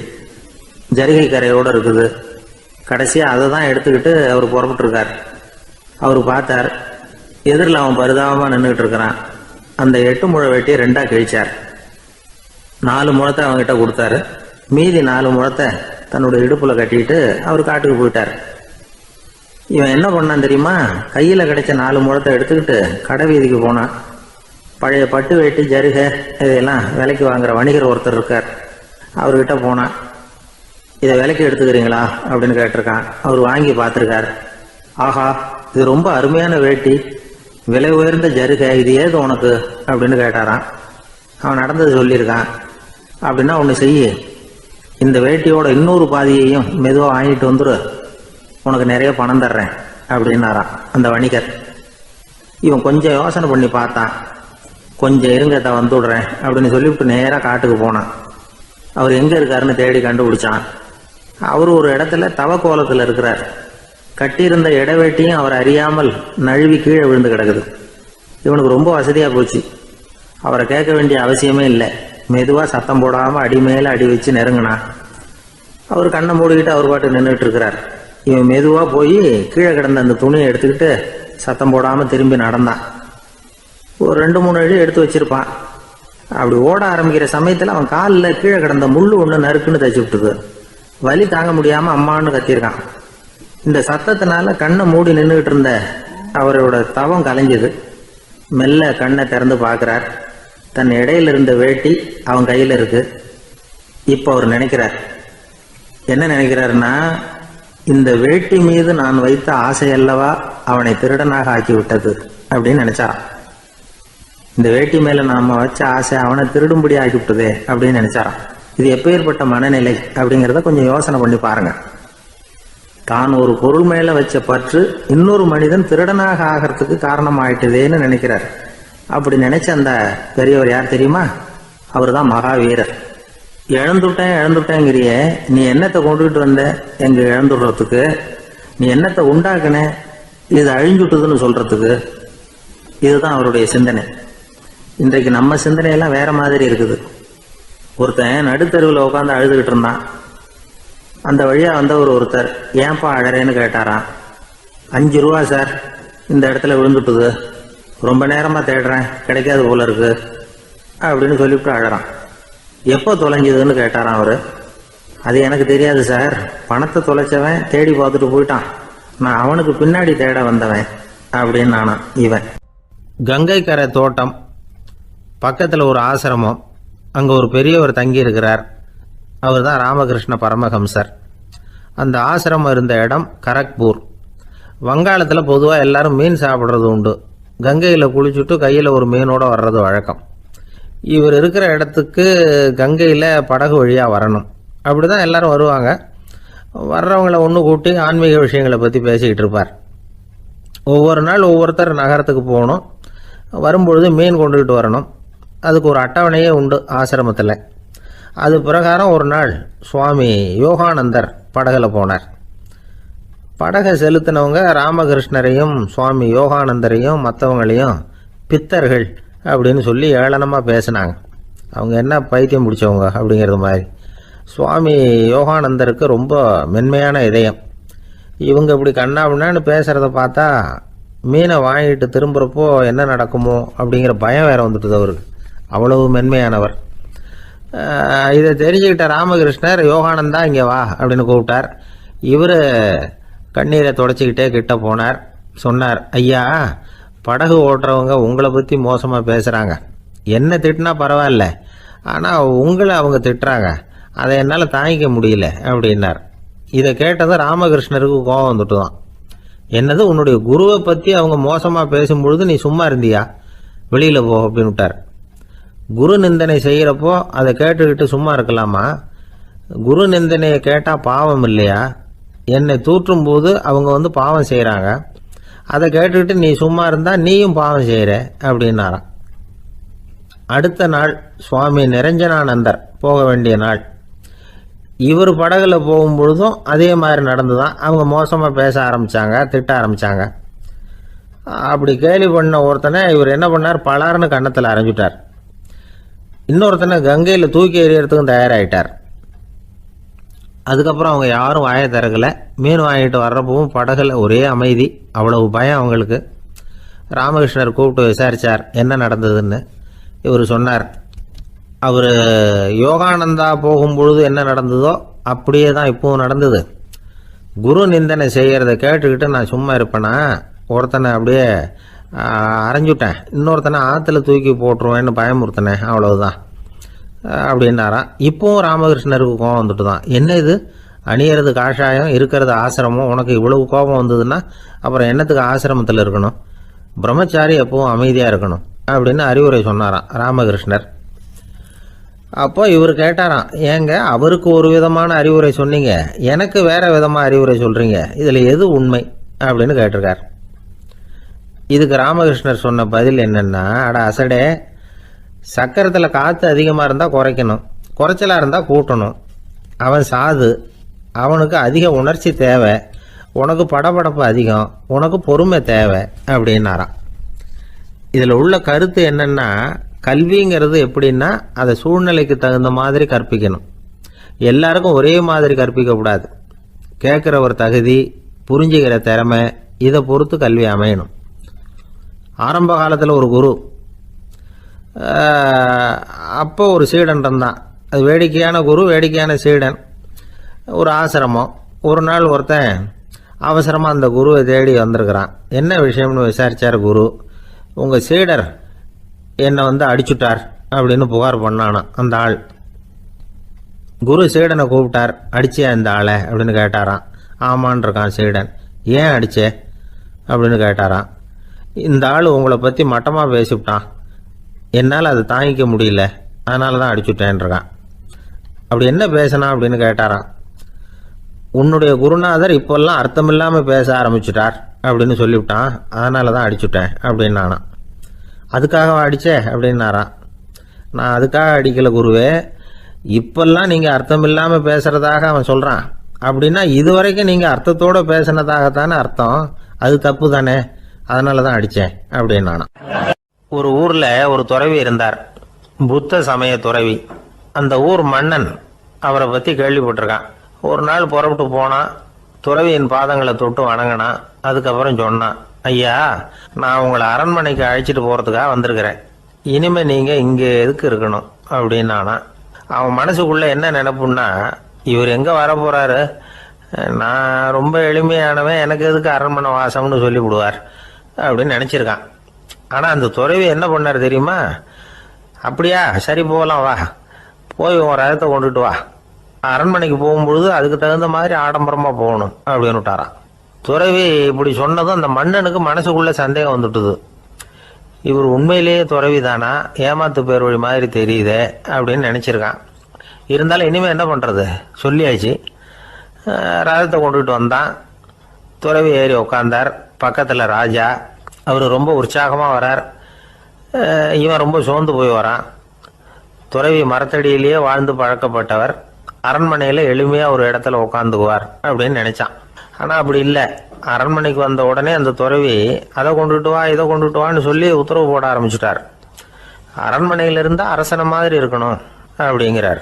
ஜரிகை கரையோடு இருக்குது. கடைசியா அதை தான் எடுத்துக்கிட்டு அவர் புறப்பட்டு இருக்கார். அவர் பார்த்தார், எதிரில் அவன் பரிதாபமா நின்றுட்டு இருக்கிறான். அந்த 8 முழ வேட்டியை 2ஆ கிழிச்சார். 4 முழத்தை அவங்ககிட்ட கொடுத்தாரு, மீதி 4 முழத்தை தன்னுடைய இடுப்புல கட்டிட்டு அவர் காட்டுக்கு போயிட்டார். இவன் என்ன பண்ணான் தெரியுமா, கையில கிடைச்ச 4 முழத்தை எடுத்துக்கிட்டு கடை வீதிக்கு போனான். பழைய பட்டு வேட்டி ஜருகை இதையெல்லாம் விலைக்கு வாங்குற வணிகர் ஒருத்தர் இருக்கார், அவர்கிட்ட போனான். இதை விலைக்கு எடுத்துக்கிறீங்களா அப்படின்னு கேட்டிருக்கான். அவர் வாங்கி பார்த்துருக்கார். ஆஹா இது ரொம்ப அருமையான வேட்டி, விலை உயர்ந்த ஜருகை, இது ஏது உனக்கு அப்படின்னு கேட்டாரான். அவன் நடந்தது சொல்லியிருக்கான். அப்படின்னா ஒன்று செய்ய, இந்த வேட்டியோட இன்னொரு பாதியையும் மெதுவாக வாங்கிட்டு வந்துரு, உனக்கு நிறைய பணம் தர்றேன் அப்படின்னாரான் அந்த வணிகர். இவன் கொஞ்சம் யோசனை பண்ணி பார்த்தான். கொஞ்சம் இருங்க வந்துடுறேன் அப்படின்னு சொல்லிவிட்டு நேராக காட்டுக்கு போனான். அவர் எங்கே இருக்காருன்னு தேடி கண்டுபிடிச்சான். அவர் ஒரு இடத்துல தவக்கோலத்தில் இருக்கிறார். கட்டியிருந்த இடவேட்டியும் அவர் அறியாமல் நழுவி கீழே விழுந்து கிடக்குது. இவனுக்கு ரொம்ப வசதியாக போச்சு. அவரை கேட்க வேண்டிய அவசியமே இல்லை. மெதுவாக சத்தம் போடாமல் அடி மேலே அடி வச்சு நெருங்கினா. அவர் கண்ணை மூடிக்கிட்டு அவர் பாட்டு நின்றுட்டு இருக்கிறார். இவன் மெதுவாக போய் கீழே கிடந்த அந்த துணியை எடுத்துக்கிட்டு சத்தம் போடாமல் திரும்பி நடந்தான். ஒரு 2-3 அடி எடுத்து வச்சிருப்பான். அப்படி ஓட ஆரம்பிக்கிற சமயத்தில் அவன் காலில் கீழே கிடந்த முள்ளு ஒன்று நறுக்குன்னு தச்சு விட்டுது. வலி தாங்க முடியாமல் அம்மான்னு கத்திருக்கான். இந்த சத்தத்தினால கண்ணை மூடி நின்றுகிட்டு இருந்த அவரோட தவம் கலைஞ்சது. மெல்ல கண்ணை திறந்து பார்க்குறார். தன் இடையில இருந்த வேட்டி அவன் கையில் இருக்கு. இப்போ அவர் நினைக்கிறார், என்ன நினைக்கிறாருன்னா, இந்த வேட்டி மீது நான் வைத்த ஆசையல்லவா அவனை திருடனாக ஆக்கி விட்டது அப்படின்னு நினைச்சாராம். இந்த வேட்டி மேல நாம வச்ச ஆசை அவனை திருடும்படி ஆக்கி விட்டதே அப்படின்னு நினைச்சாராம். இது எப்பேற்பட்ட மனநிலை அப்படிங்கிறத கொஞ்சம் யோசனை பண்ணி பாருங்க. தான் ஒரு பொருள் மேல வச்ச பற்று இன்னொரு மனிதன் திருடனாக ஆகிறதுக்கு காரணம் ஆயிட்டுதேன்னு நினைக்கிறார். அப்படி நினைச்ச அந்த பெரியவர் யார் தெரியுமா? அவர் தான் மகாவீரர். இழந்துட்டேங்கிறியே, நீ என்னத்தை கொண்டுகிட்டு வந்த எங்க இழந்துடுறதுக்கு? நீ என்னத்தை உண்டாக்குன இது அழிஞ்சுட்டுதுன்னு சொல்றதுக்கு? இதுதான் அவருடைய சிந்தனை. இன்றைக்கு நம்ம சிந்தனையெல்லாம் வேற மாதிரி இருக்குது. ஒருத்தன் நடுத்தருவில் உட்காந்து அழுதுகிட்டு இருந்தான். அந்த வழியா வந்தவர் ஒருத்தர், ஏன்பா அழறேன்னு கேட்டாராம். 5 ரூபா சார், இந்த இடத்துல விழுந்துட்டுது, ரொம்ப நேரமா தேடுறேன், கிடைக்காது போல இருக்கு அப்படின்னு சொல்லிவிட்டு அழறான். எப்போ தொலைஞ்சதுன்னு கேட்டாராம் அவரு. அது எனக்கு தெரியாது சார், பணத்தை தொலைச்சவன் தேடி பார்த்துட்டு போயிட்டான், நான் அவனுக்கு பின்னாடி தேட வந்தவன் அப்படின்னு நானா இவன். கங்கை கரை தோட்டம் பக்கத்தில் ஒரு ஆசிரமம். அங்கே ஒரு பெரியவர் தங்கி இருக்கிறார். அவர் தான் ராமகிருஷ்ண பரமஹம்சர். அந்த ஆசிரமம் இருந்த இடம் கரக்பூர். வங்காளத்தில் பொதுவாக எல்லாரும் மீன் சாப்பிட்றது உண்டு. கங்கையில் குளிச்சுட்டு கையில் ஒரு மீனோடு வர்றது வழக்கம். இவர் இருக்கிற இடத்துக்கு கங்கையில் படகு வழியாக வரணும். அப்படி தான் எல்லாரும் வருவாங்க. வர்றவங்கள ஒன்று கூட்டி ஆன்மீக விஷயங்களை பற்றி பேசிக்கிட்டு இருப்பார். ஒவ்வொரு நாள் ஒவ்வொருத்தர் நகரத்துக்கு போகணும். வரும்பொழுது மீன் கொண்டுகிட்டு வரணும். அதுக்கு ஒரு அட்டவணையே உண்டு ஆசிரமத்தில். அது பிரகாரம் ஒரு நாள் சுவாமி யோகானந்தர் படகுல போனார். படகை செலுத்தினவங்க ராமகிருஷ்ணரையும் சுவாமி யோகானந்தரையும் மற்றவங்களையும் பித்தர்கள் அப்படின்னு சொல்லி ஏளனமாக பேசினாங்க. அவங்க என்ன பைத்தியம் பிடிச்சவங்க அப்படிங்கிறது மாதிரி. சுவாமி யோகானந்தருக்கு ரொம்ப மென்மையான இதயம். இவங்க இப்படி கண்ணாபின்னான்னு பேசுகிறத பார்த்தா மீனை வாங்கிட்டு திரும்புகிறப்போ என்ன நடக்குமோ அப்படிங்கிற பயம் வேற வந்துட்டுது அவருக்கு. அவ்வளவு மென்மையானவர். இதை தெரிஞ்சுக்கிட்ட ராமகிருஷ்ணர், யோகானந்தா இங்கே வா அப்படின்னு கூப்பிட்டார். இவர் கண்ணீரை தொடச்சிக்கிட்டே கிட்ட போனார். சொன்னார், ஐயா, படகு ஓட்டுறவங்க உங்களை பற்றி மோசமாக பேசுகிறாங்க. என்ன திட்டினா பரவாயில்ல, ஆனால் உங்களை அவங்க திட்டுறாங்க, அதை என்னால் தாங்கிக்க முடியல அப்படின்னார். இதை கேட்டதும் ராமகிருஷ்ணருக்கு கோபம் வந்துட்டு தான். என்னது, உன்னுடைய குருவை பற்றி அவங்க மோசமாக பேசும்பொழுது நீ சும்மா இருந்தியா? வெளியில் போ அப்படின்னு விட்டார். குரு நிந்தனை செய்கிறப்போ அதை கேட்டுக்கிட்டு சும்மா இருக்கலாமா? குரு நிந்தனையை கேட்டால் பாவம் இல்லையா? என்னை தூற்றும் போது அவங்க பாவம் செய்கிறாங்க, அதை கேட்டுக்கிட்டு நீ சும்மா இருந்தால் நீயும் பாவம் செய்கிற அப்படின்னாராம். அடுத்த நாள் சுவாமி நிரஞ்சனானந்தர் போக வேண்டிய நாள். இவர் படகுல போகும்பொழுதும் அதே மாதிரி நடந்துதான். அவங்க மோசமாக பேச ஆரம்பித்தாங்க, திட்ட ஆரம்பித்தாங்க. அப்படி கேலி பண்ண ஒருத்தனை இவர் என்ன பண்ணார், பலார்னு கன்னத்தில் அரைஞ்சிட்டார். இன்னொருத்தனை கங்கையில் தூக்கி எறியறதுக்கும் தயாராகிட்டார். அதுக்கப்புறம் அவங்க யாரும் வாயை திறக்கலை. மீன் வாங்கிட்டு வர்றப்பவும் படகுல ஒரே அமைதி. அவ்வளவு பயம் அவங்களுக்கு. ராமகிருஷ்ணர் கூப்பிட்டு விசாரித்தார் என்ன நடந்ததுன்னு. இவர் சொன்னார், அவர் யோகானந்தா போகும்பொழுது என்ன நடந்ததோ அப்படியே தான் இப்பவும் நடந்தது. குரு நிந்தனை செய்கிறத கேட்டுக்கிட்டு நான் சும்மா இருப்பேனா? ஒருத்தனை அப்படியே அரைஞ்சுட்டேன், இன்னொருத்தனை ஆற்றுல தூக்கி போட்டுருவேன்னு பயமுறுத்தினேன், அவ்வளவுதான் அப்படின்னாராம். இப்போவும் ராமகிருஷ்ணருக்கு கோபம் வந்துட்டு தான். என்ன இது, அணியறது காஷாயம், இருக்கிறது ஆசிரமம், உனக்கு இவ்வளவு கோபம் வந்ததுன்னா அப்புறம் என்னத்துக்கு ஆசிரமத்தில் இருக்கணும்? பிரம்மச்சாரி எப்பவும் அமைதியாக இருக்கணும் அப்படின்னு அறிவுரை சொன்னாராம் ராமகிருஷ்ணர். அப்போ இவர் கேட்டாராம், ஏங்க அவருக்கு ஒரு விதமான அறிவுரை சொன்னீங்க, எனக்கு வேற விதமாக அறிவுரை சொல்கிறீங்க, இதில் எது உண்மை அப்படின்னு கேட்டிருக்கார். இதுக்கு ராமகிருஷ்ணர் சொன்ன பதில் என்னென்னா, அட அசடே, சக்கரத்தில் காற்று அதிகமாக இருந்தால் குறைக்கணும், குறைச்சலாக இருந்தால் கூட்டணும். அவன் சாது, அவனுக்கு அதிக உணர்ச்சி தேவை, உனக்கு படபடப்பு அதிகம், உனக்கு பொறுமை தேவை அப்படின்னாராம். இதில் உள்ள கருத்து என்னென்னா, கல்விங்கிறது எப்படின்னா அதை சூழ்நிலைக்கு தகுந்த மாதிரி கற்பிக்கணும். எல்லாருக்கும் ஒரே மாதிரி கற்பிக்கக்கூடாது. கேட்குற ஒரு தகுதி, புரிஞ்சுக்கிற திறமை, இதை பொறுத்து கல்வி அமையணும். ஆரம்ப காலத்தில் ஒரு குரு, அப்போ ஒரு சீடன் இருந்தான். அது வேடிக்கையான குரு, வேடிக்கையான சீடன். ஒரு ஆசிரமம். ஒரு நாள் ஒருத்தன் அவசரமாக அந்த குருவை தேடி வந்திருக்கிறான். என்ன விஷயம்னு விசாரித்தார் குரு. உங்கள் சீடர் என்னை அடிச்சுட்டார் அப்படின்னு புகார் பண்ணானான் அந்த ஆள். குரு சீடனை கூப்பிட்டார். அடிச்சியா இந்த ஆளை அப்படின்னு கேட்டாரான். ஆமான் இருக்கான் சீடன். ஏன் அடிச்சே அப்படின்னு கேட்டாரான். இந்த ஆள் உங்களை பற்றி மட்டமாக பேசிவிட்டான், என்னால் அதை தாங்கிக்க முடியல, அதனால தான் அடிச்சுட்டேன் இருக்கான். அப்படி என்ன பேசினா அப்படின்னு கேட்டாரான். உன்னுடைய குருநாதர் இப்போல்லாம் அர்த்தமில்லாமல் பேச ஆரம்பிச்சுட்டார் அப்படின்னு சொல்லிவிட்டான், அதனால தான் அடிச்சுட்டேன் அப்படின்னு நானான். அதுக்காக அடித்தே அப்படின்னாரான். நான் அதுக்காக அடிக்கலை குருவே, இப்பெல்லாம் நீங்கள் அர்த்தம் இல்லாமல் பேசுகிறதாக அவன் சொல்கிறான். அப்படின்னா இதுவரைக்கும் நீங்கள் அர்த்தத்தோடு பேசினதாகத்தானே அர்த்தம், அது தப்பு தானே, அதனால தான் அடித்தேன் அப்படின்னு நானான். ஒரு ஊரில் ஒரு துறவி இருந்தார், புத்த சமய துறவி. அந்த ஊர் மன்னன் அவரை பற்றி கேள்விப்பட்டிருக்கான். ஒரு நாள் புறப்பட்டு போனான். துறவியின் பாதங்களை தொட்டு வணங்கினான். அதுக்கப்புறம் சொன்னான், ஐயா, நான் உங்களை அரண்மனைக்கு அழைச்சிட்டு போகிறதுக்காக வந்திருக்கிறேன். இனிமேல் நீங்கள் இங்கே எதுக்கு இருக்கணும் அப்படின்னானா. அவன் மனசுக்குள்ளே என்ன நினைப்புன்னா, இவர் எங்கே வர போகிறாரு, நான் ரொம்ப எளிமையானவன், எனக்கு எதுக்கு அரண்மனை வாசம்னு சொல்லிவிடுவார் அப்படின்னு நினச்சிருக்கான். ஆனால் அந்த துறவி என்ன பண்ணார் தெரியுமா? அப்படியா, சரி போகலாம், வா, போய் உன் ரதத்தை கொண்டுட்டு வா, அரண்மனைக்கு போகும்பொழுது அதுக்கு தகுந்த மாதிரி ஆடம்பரமாக போகணும் அப்படின்னு விட்டாரான். துறவி இப்படி சொன்னதும் அந்த மன்னனுக்கு மனசுக்குள்ள சந்தேகம் வந்துட்டுது. இவர் உண்மையிலேயே துறவி தானா, ஏமாத்து பேர் வழி மாதிரி தெரியுதே அப்படின்னு நினச்சிருக்கான். இருந்தாலும் இனிமேல் என்ன பண்ணுறது, சொல்லியாச்சு. ரதத்தை கொண்டுகிட்டு வந்தான். துறவி ஏறி உக்காந்தார். பக்கத்தில் ராஜா. அவர் ரொம்ப உற்சாகமாக வரார். இவன் ரொம்ப சோர்ந்து போய் வரான். துறவி மரத்தடியிலேயே வாழ்ந்து பழக்கப்பட்டவர், அரண்மனையில் எளிமையாக ஒரு இடத்துல உட்காந்துக்குவார் அப்படின்னு நினைச்சான். ஆனால் அப்படி இல்லை. அரண்மனைக்கு வந்த உடனே அந்த துறவி அதை கொண்டுட்டு வா, இதை கொண்டுட்டு வான்னு சொல்லி உத்தரவு போட ஆரம்பிச்சுட்டார். அரண்மனையில் இருந்தால் அரசனை மாதிரி இருக்கணும் அப்படிங்கிறார்.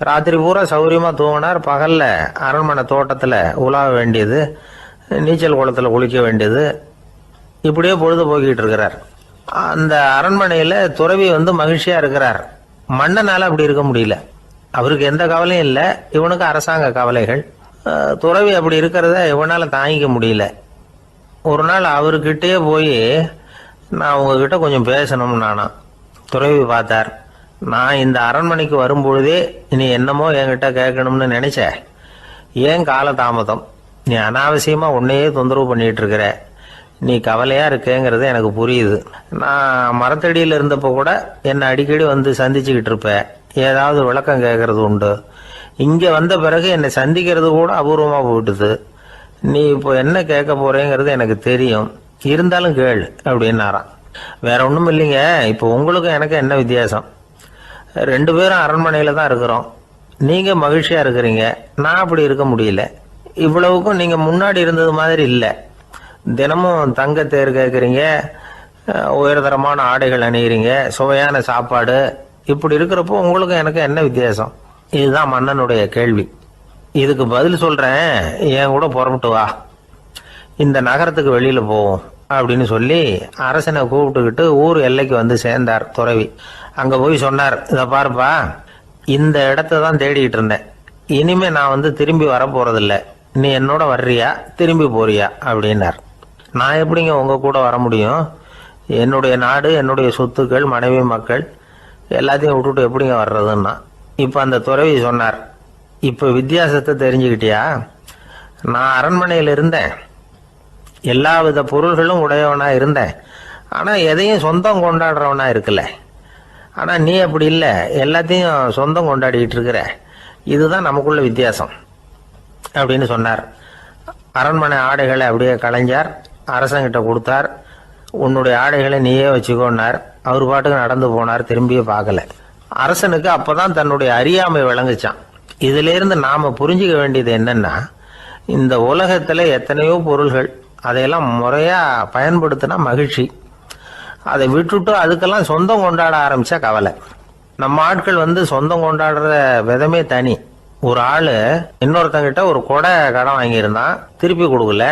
ராத்திரி பூரா சௌரியமாக தூங்கினார். பகலில் அரண்மனை தோட்டத்தில் உலாவ வேண்டியது, நீச்சல் குளத்தில் குளிக்க வேண்டியது, இப்படியே பொழுது போக்கிட்டு இருக்கிறார். அந்த அரண்மனையில் துறவி மகிழ்ச்சியாக இருக்கிறார். மன்னனால் அப்படி இருக்க முடியல. அவருக்கு எந்த கவலையும் இல்லை, இவனுக்கு அரசாங்க கவலைகள். துறவி அப்படி இருக்கிறத இவனால் தாங்கிக்க முடியல. ஒரு நாள் அவர்கிட்டே போய், நான் உங்ககிட்ட கொஞ்சம் பேசணும் நானா. துறவி பார்த்தார். நான் இந்த அரண்மனைக்கு வரும்பொழுதே நீ என்னமோ என்கிட்ட கேட்கணும்னு நினைச்ச, ஏன் காலதாமதம், நீ அனாவசியமாக உன்னையே தொந்தரவு பண்ணிட்டு இருக்கிற, நீ கவலையாக இருக்கேங்கிறது எனக்கு புரியுது. நான் மரத்தடியில் இருந்தப்போ கூட என்னை அடிக்கடி சந்திச்சுக்கிட்டு இருப்பேன், ஏதாவது விளக்கம் கேட்கறது உண்டு. இங்கே வந்த பிறகு என்னை சந்திக்கிறது கூட அபூர்வமாக போயிட்டுது. நீ இப்போ என்ன கேட்க போறேங்கிறது எனக்கு தெரியும், இருந்தாலும் கேள் அப்படின்னாராம். வேற ஒன்றும் இல்லைங்க, இப்போ உங்களுக்கும் எனக்கு என்ன வித்தியாசம், 2 பேரும் அரண்மனையில் தான் இருக்கிறோம். நீங்கள் மகிழ்ச்சியாக இருக்கிறீங்க, நான் அப்படி இருக்க முடியல. இவ்வளவுக்கும் நீங்கள் முன்னாடி இருந்தது மாதிரி இல்லை. தினமும் தங்க தேர் கேட்குறீங்க, உயர்தரமான ஆடைகள் அணிகிறீங்க, சுவையான சாப்பாடு. இப்படி இருக்கிறப்போ உங்களுக்கும் எனக்கு என்ன வித்தியாசம்? இதுதான் மன்னனுடைய கேள்வி. இதுக்கு பதில் சொல்கிறேன், என் கூட புறப்பட்டு வா, இந்த நகரத்துக்கு வெளியில் போவோம் அப்படின்னு சொல்லி அரசனை கூப்பிட்டுக்கிட்டு ஊர் எல்லைக்கு சேர்ந்தார் துறவி. அங்கே போய் சொன்னார், இதை பாருப்பா, இந்த இடத்த தான் தேடிக்கிட்டு இருந்தேன். இனிமே நான் திரும்பி வரப்போறதில்ல. நீ என்னோட வர்றியா, திரும்பி போறியா அப்படின்னார். நான் எப்படிங்க உங்கள் கூட வர முடியும்? என்னுடைய நாடு, என்னுடைய சொத்துக்கள், மனைவி, மக்கள் எல்லாத்தையும் விட்டுட்டு எப்படிங்க வர்றதுன்னா. இப்போ அந்த துறவி சொன்னார், இப்போ வித்தியாசத்தை தெரிஞ்சுக்கிட்டியா? நான் அரண்மனையில் இருந்தேன், எல்லா வித பொருள்களும் உடையவனா இருந்தேன், ஆனால் எதையும் சொந்தம் கொண்டாடுறவனா இருக்கல. ஆனால் நீ அப்படி இல்லை, எல்லாத்தையும் சொந்தம் கொண்டாடிக்கிட்டு இருக்கிற. இதுதான் நமக்குள்ள வித்தியாசம் அப்படின்னு சொன்னார். அரண்மனை ஆடைகளை அப்படியே களைஞ்சார், அரசங்கிட்ட கொடுத்தார். உன்னுடைய ஆடைகளை நீயே வச்சுக்கோன்னார். அவர் பாட்டுக்கு நடந்து போனார், திரும்பியே பார்க்கல. அரசனுக்கு அப்பதான் தன்னுடைய அறியாமை விளங்குச்சான். இதுல இருந்து நாம புரிஞ்சுக்க வேண்டியது என்னன்னா, இந்த உலகத்துல எத்தனையோ பொருள்கள், அதையெல்லாம் முறையா பயன்படுத்தினா மகிழ்ச்சி. அதை விட்டுட்டு அதுக்கெல்லாம் சொந்தம் கொண்டாட ஆரம்பிச்சா கவலை. நம்ம ஆட்கள் சொந்தம் கொண்டாடுற விதமே தனி. ஒரு ஆளு இன்னொருத்தங்கிட்ட ஒரு கொடை கடன் வாங்கியிருந்தான், திருப்பி கொடுக்கல.